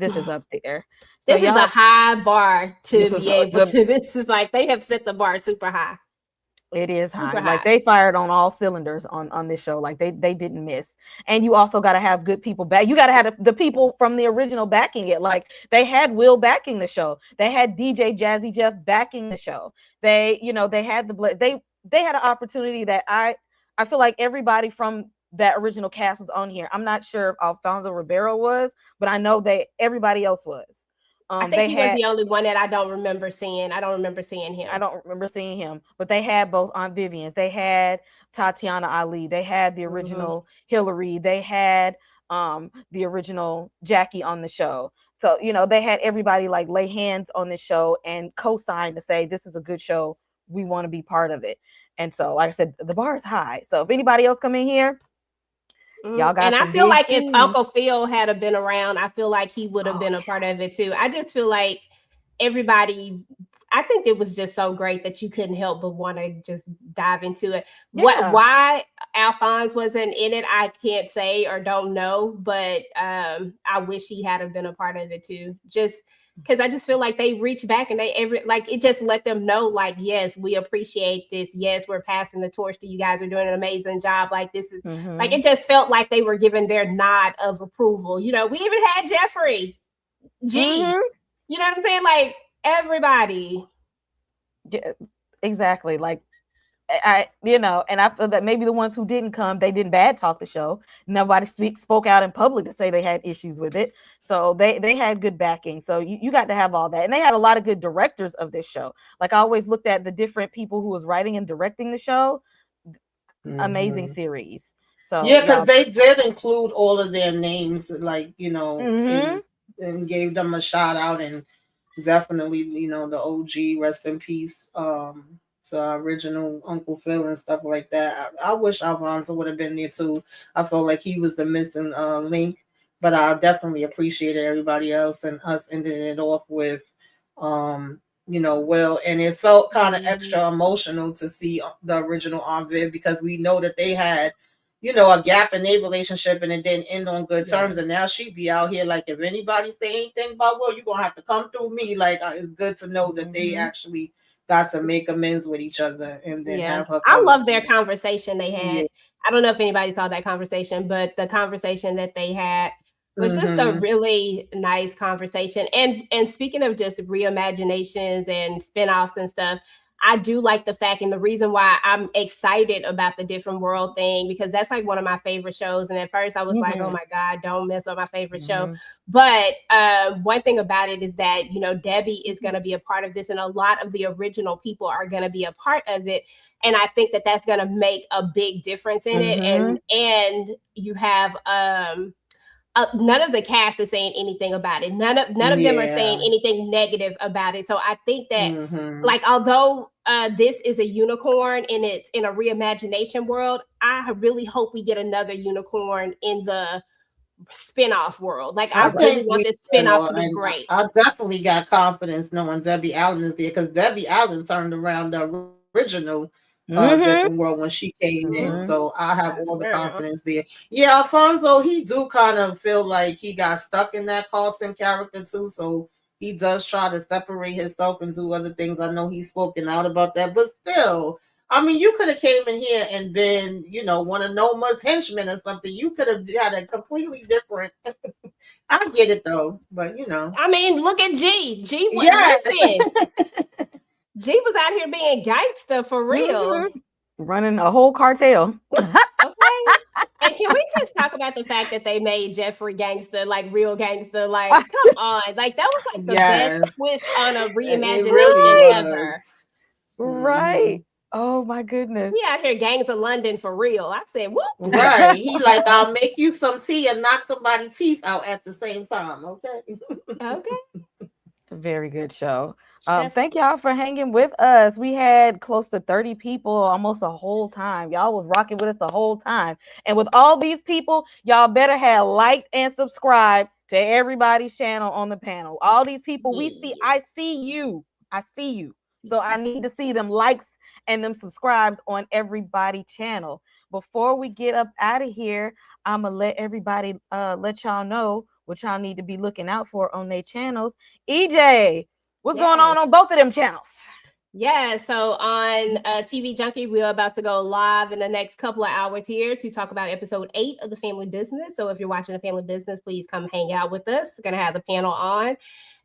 This is up there. This is a high bar to be able to. This is like they have set the bar super high. It is high. Like they fired on all cylinders on this show. Like they didn't miss. And you also got to have good people back. You got to have the people from the original backing it. Like they had Will backing the show. They had DJ Jazzy Jeff backing the show. They had they had an opportunity that I feel like everybody from that original cast was on here. I'm not sure if Alfonso Ribeiro was, but I know everybody else was. I think he was the only one that I don't remember seeing. I don't remember seeing him. But they had both Aunt Vivian's. They had Tatiana Ali. They had the original Hillary. They had the original Jackie on the show. So, they had everybody like lay hands on the show and co-sign to say, this is a good show. We want to be part of it. And so, like I said, the bar is high. So if anybody else come in here, y'all got. And I feel like if Uncle Phil had been around, I feel like he would have been a part of it too. I just feel like everybody, I think it was just so great that you couldn't help but want to just dive into it. Yeah. Why Alphonse wasn't in it, I can't say or don't know, but I wish he had been a part of it too. Just because I just feel like they reached back and it just let them know, like, yes, we appreciate this. Yes, we're passing the torch to you guys. Are doing an amazing job. Like this is like, it just felt like they were giving their nod of approval. We even had Jeffrey G. You know what I'm saying? Like everybody. Yeah, exactly. Like and I feel that maybe the ones who didn't come, they didn't bad talk the show. Nobody spoke out in public to say they had issues with it. So they had good backing. So you got to have all that. And they had a lot of good directors of this show. Like I always looked at the different people who was writing and directing the show. Amazing series. So yeah, because they did include all of their names, like, and gave them a shout out, and definitely, the OG, rest in peace, to our original Uncle Phil and stuff like that. I wish Alfonso would have been there too. I felt like he was the missing link, but I definitely appreciated everybody else and us ending it off with, Will. And it felt kind of extra emotional to see the original Aunt Viv, because we know that they had, a gap in their relationship and it didn't end on good terms. And now she be out here like, if anybody say anything about Will, you're going to have to come through me. Like, it's good to know that they actually got to make amends with each other, and then have her. I love their conversation they had. Yeah. I don't know if anybody saw that conversation, but the conversation that they had was just a really nice conversation. And speaking of just reimaginations and spinoffs and stuff, I do like the fact, and the reason why I'm excited about the Different World thing, because that's like one of my favorite shows. And at first I was like, oh my God, don't mess up my favorite show. But one thing about it is that, Debbie is going to be a part of this, and a lot of the original people are going to be a part of it. And I think that that's going to make a big difference in it. And you have, none of the cast is saying anything about it. None of them are saying anything negative about it. So I think that, like, although this is a unicorn and it's in a reimagination world, I really hope we get another unicorn in the spinoff world. Like, I really want this spinoff to be great. I definitely got confidence knowing Debbie Allen is there, because Debbie Allen turned around the original Different World when she came in. So I have all the confidence there. Yeah, Alfonso, he do kind of feel like he got stuck in that Carlton character too. So he does try to separate himself and do other things. I know he's spoken out about that, but still, I mean, you could have came in here and been, one of Noma's henchmen or something. You could have had a completely different. I get it though, but I mean, look at G. G was G was out here being gangster for real. Running a whole cartel. Okay. And can we just talk about the fact that they made Jeffrey gangster, like real gangster? Like, come on. Like, that was like the best Yes. twist on a It really reimagination Right. ever. Right. Oh my goodness. We out here gangs of London for real. I said, whoop. Right. He like, I'll make you some tea and knock somebody's teeth out at the same time. Okay. Okay. Very good show. Chef's Thank y'all for hanging with us. We had close to 30 people almost the whole time. Y'all was rocking with us the whole time. And with all these people, y'all better have liked and subscribed to everybody's channel on the panel. All these people we see, I see you. I see you. So I need to see them likes and them subscribes on everybody's channel. Before we get up out of here, I'm gonna let everybody let y'all know what y'all need to be looking out for on their channels. EJ, what's going on both of them channels? Yeah, so on TV Junkie, we're about to go live in the next couple of hours here to talk about episode 8 of The Family Business. So if you're watching The Family Business, please come hang out with us. We're going to have the panel on.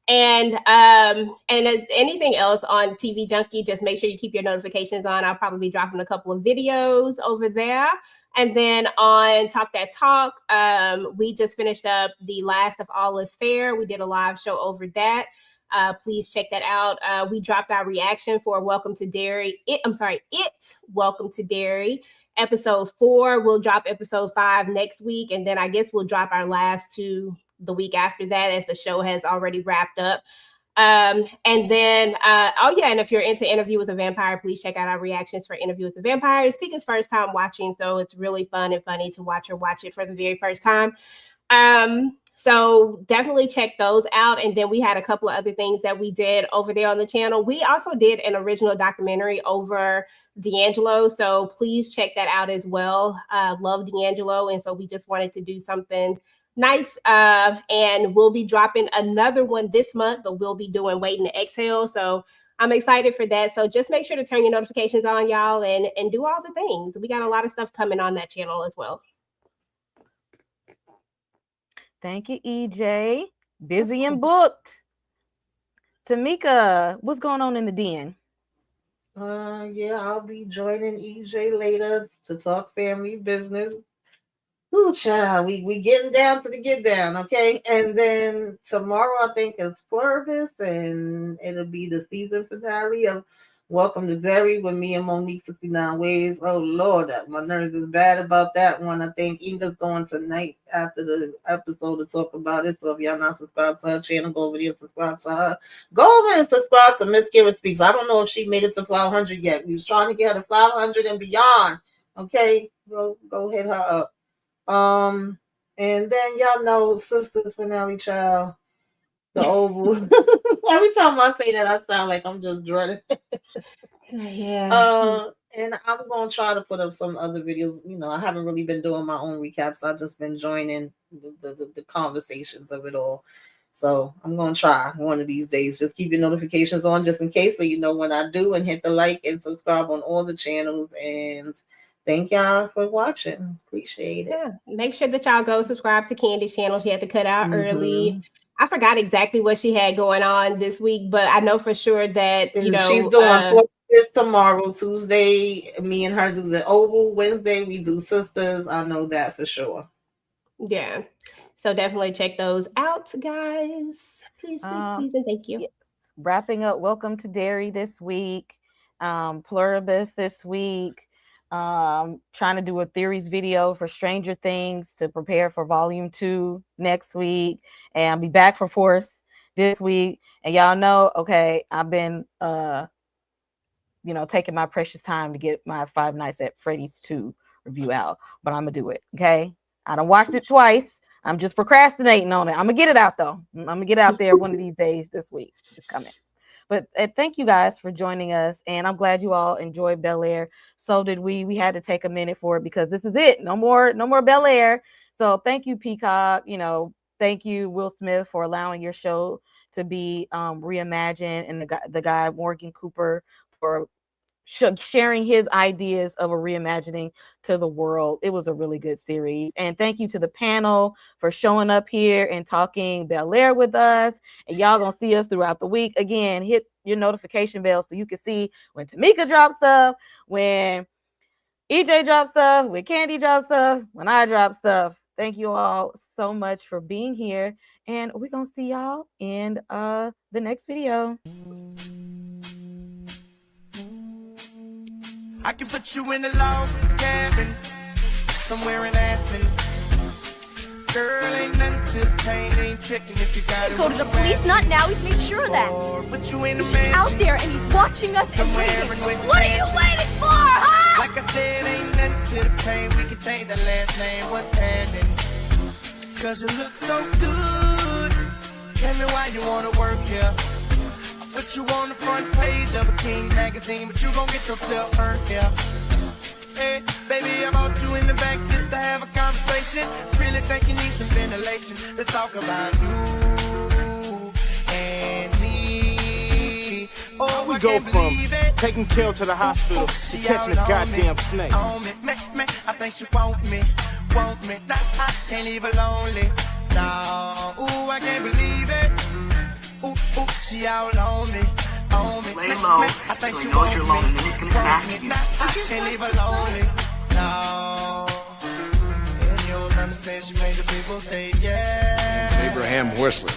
And anything else on TV Junkie, just make sure you keep your notifications on. I'll probably be dropping a couple of videos over there. And then on Talk That Talk, we just finished up the last of All Is Fair. We did a live show over that. Please check that out. We dropped our reaction for Welcome to Dairy. Welcome to Dairy. Episode 4. We'll drop episode 5 next week. And then I guess we'll drop our last 2 the week after that, as the show has already wrapped up. And then, and if you're into Interview with a Vampire, please check out our reactions for Interview with the Vampire. It's Tika's first time watching, so it's really fun and funny to watch her watch it for the very first time. So definitely check those out. And then we had a couple of other things that we did over there on the channel. We also did an original documentary over D'Angelo. So please check that out as well. Love D'Angelo. And so we just wanted to do something nice. And we'll be dropping another one this month, but we'll be doing Waiting to Exhale. So I'm excited for that. So just make sure to turn your notifications on, y'all, and do all the things. We got a lot of stuff coming on that channel as well. Thank you, EJ. Busy and booked. Tamika, what's going on in the den? I'll be joining EJ later to talk family business. Ooh, child, we getting down to the get down, okay? And then tomorrow I think is Pluribus, and it'll be the season finale of Welcome to Dairy with me and Monique 69 Ways. Oh Lord, my nerves is bad about that one. I think Inga's going tonight after the episode to talk about it. So if y'all not subscribed to her channel, go over there and subscribe to her. Go over and subscribe to Miss Kira Speaks. I don't know if she made it to 500 yet. We was trying to get her to 500 and beyond. Okay, go hit her up. And then y'all know Sisters Finale Child, the Oval. Every time I say that, I sound like I'm just dreading. Yeah. And I'm gonna try to put up some other videos. You know, I haven't really been doing my own recaps. I've just been joining the conversations of it all. So I'm gonna try one of these days. Just keep your notifications on just in case, so you know when I do, and hit the like and subscribe on all the channels. And thank y'all for watching. Appreciate it. Yeah. Make sure that y'all go subscribe to Candy's channel. She had to cut out early. I forgot exactly what she had going on this week, but I know for sure that, you know, she's doing this tomorrow. Tuesday, me and her do the Oval. Wednesday, we do Sisters. I know that for sure. Yeah. So definitely check those out, guys. Please, and thank you. Yes. Wrapping up Welcome to Dairy this week. Pluribus this week. Trying to do a theories video for Stranger Things to prepare for volume 2 next week, and I'll be back for Force this week. And y'all know, okay, I've been taking my precious time to get my Five Nights at Freddy's 2 review out, but I'm gonna do it. Okay, I done watched it twice. I'm just procrastinating on it. I'm gonna get it out though. I'm gonna get out there one of these days this week. It's coming. But thank you guys for joining us, and I'm glad you all enjoyed Bel Air. So did we. We had to take a minute for it because this is it. No more Bel Air. So thank you, Peacock. Thank you, Will Smith, for allowing your show to be reimagined, and the guy Morgan Cooper for sharing his ideas of a reimagining to the world. It was a really good series. And thank you to the panel for showing up here and talking Bel Air with us. And y'all gonna see us throughout the week. Again, hit your notification bell so you can see when Tamika drops stuff, when EJ drop stuff, when Candy drop stuff, when I drop stuff. Thank you all so much for being here. And we're going to see y'all in the next video. I can put you in a log cabin somewhere in Aspen. Girl, ain't nothing to the pain, ain't tricking if you got it. Go to the police, not now. He's made sure of that. Put you in a He's mansion out there and he's watching us. somewhere in What are you waiting for, huh? Like I said, ain't nothing to the pain. We can change the last name. What's happening? Cause you look so good. Tell me why you wanna work here. I put you on the front page of a King magazine, but you gon' get yourself hurt here. Hey, baby, I brought you in the back just to have a conversation. Really think you need some ventilation. Let's talk about you and me. Oh, We I go can't from believe it. taking Kel to the hospital to catching a goddamn snake. I think she want me. Nah, I can't leave her lonely. No, ooh, I can't believe it. Ooh, she out on me. Lay low until he knows you're alone, and then he's gonna come after you. I can't leave her lonely. No, and you don't understand. She made the people say yeah. Abraham Whistler.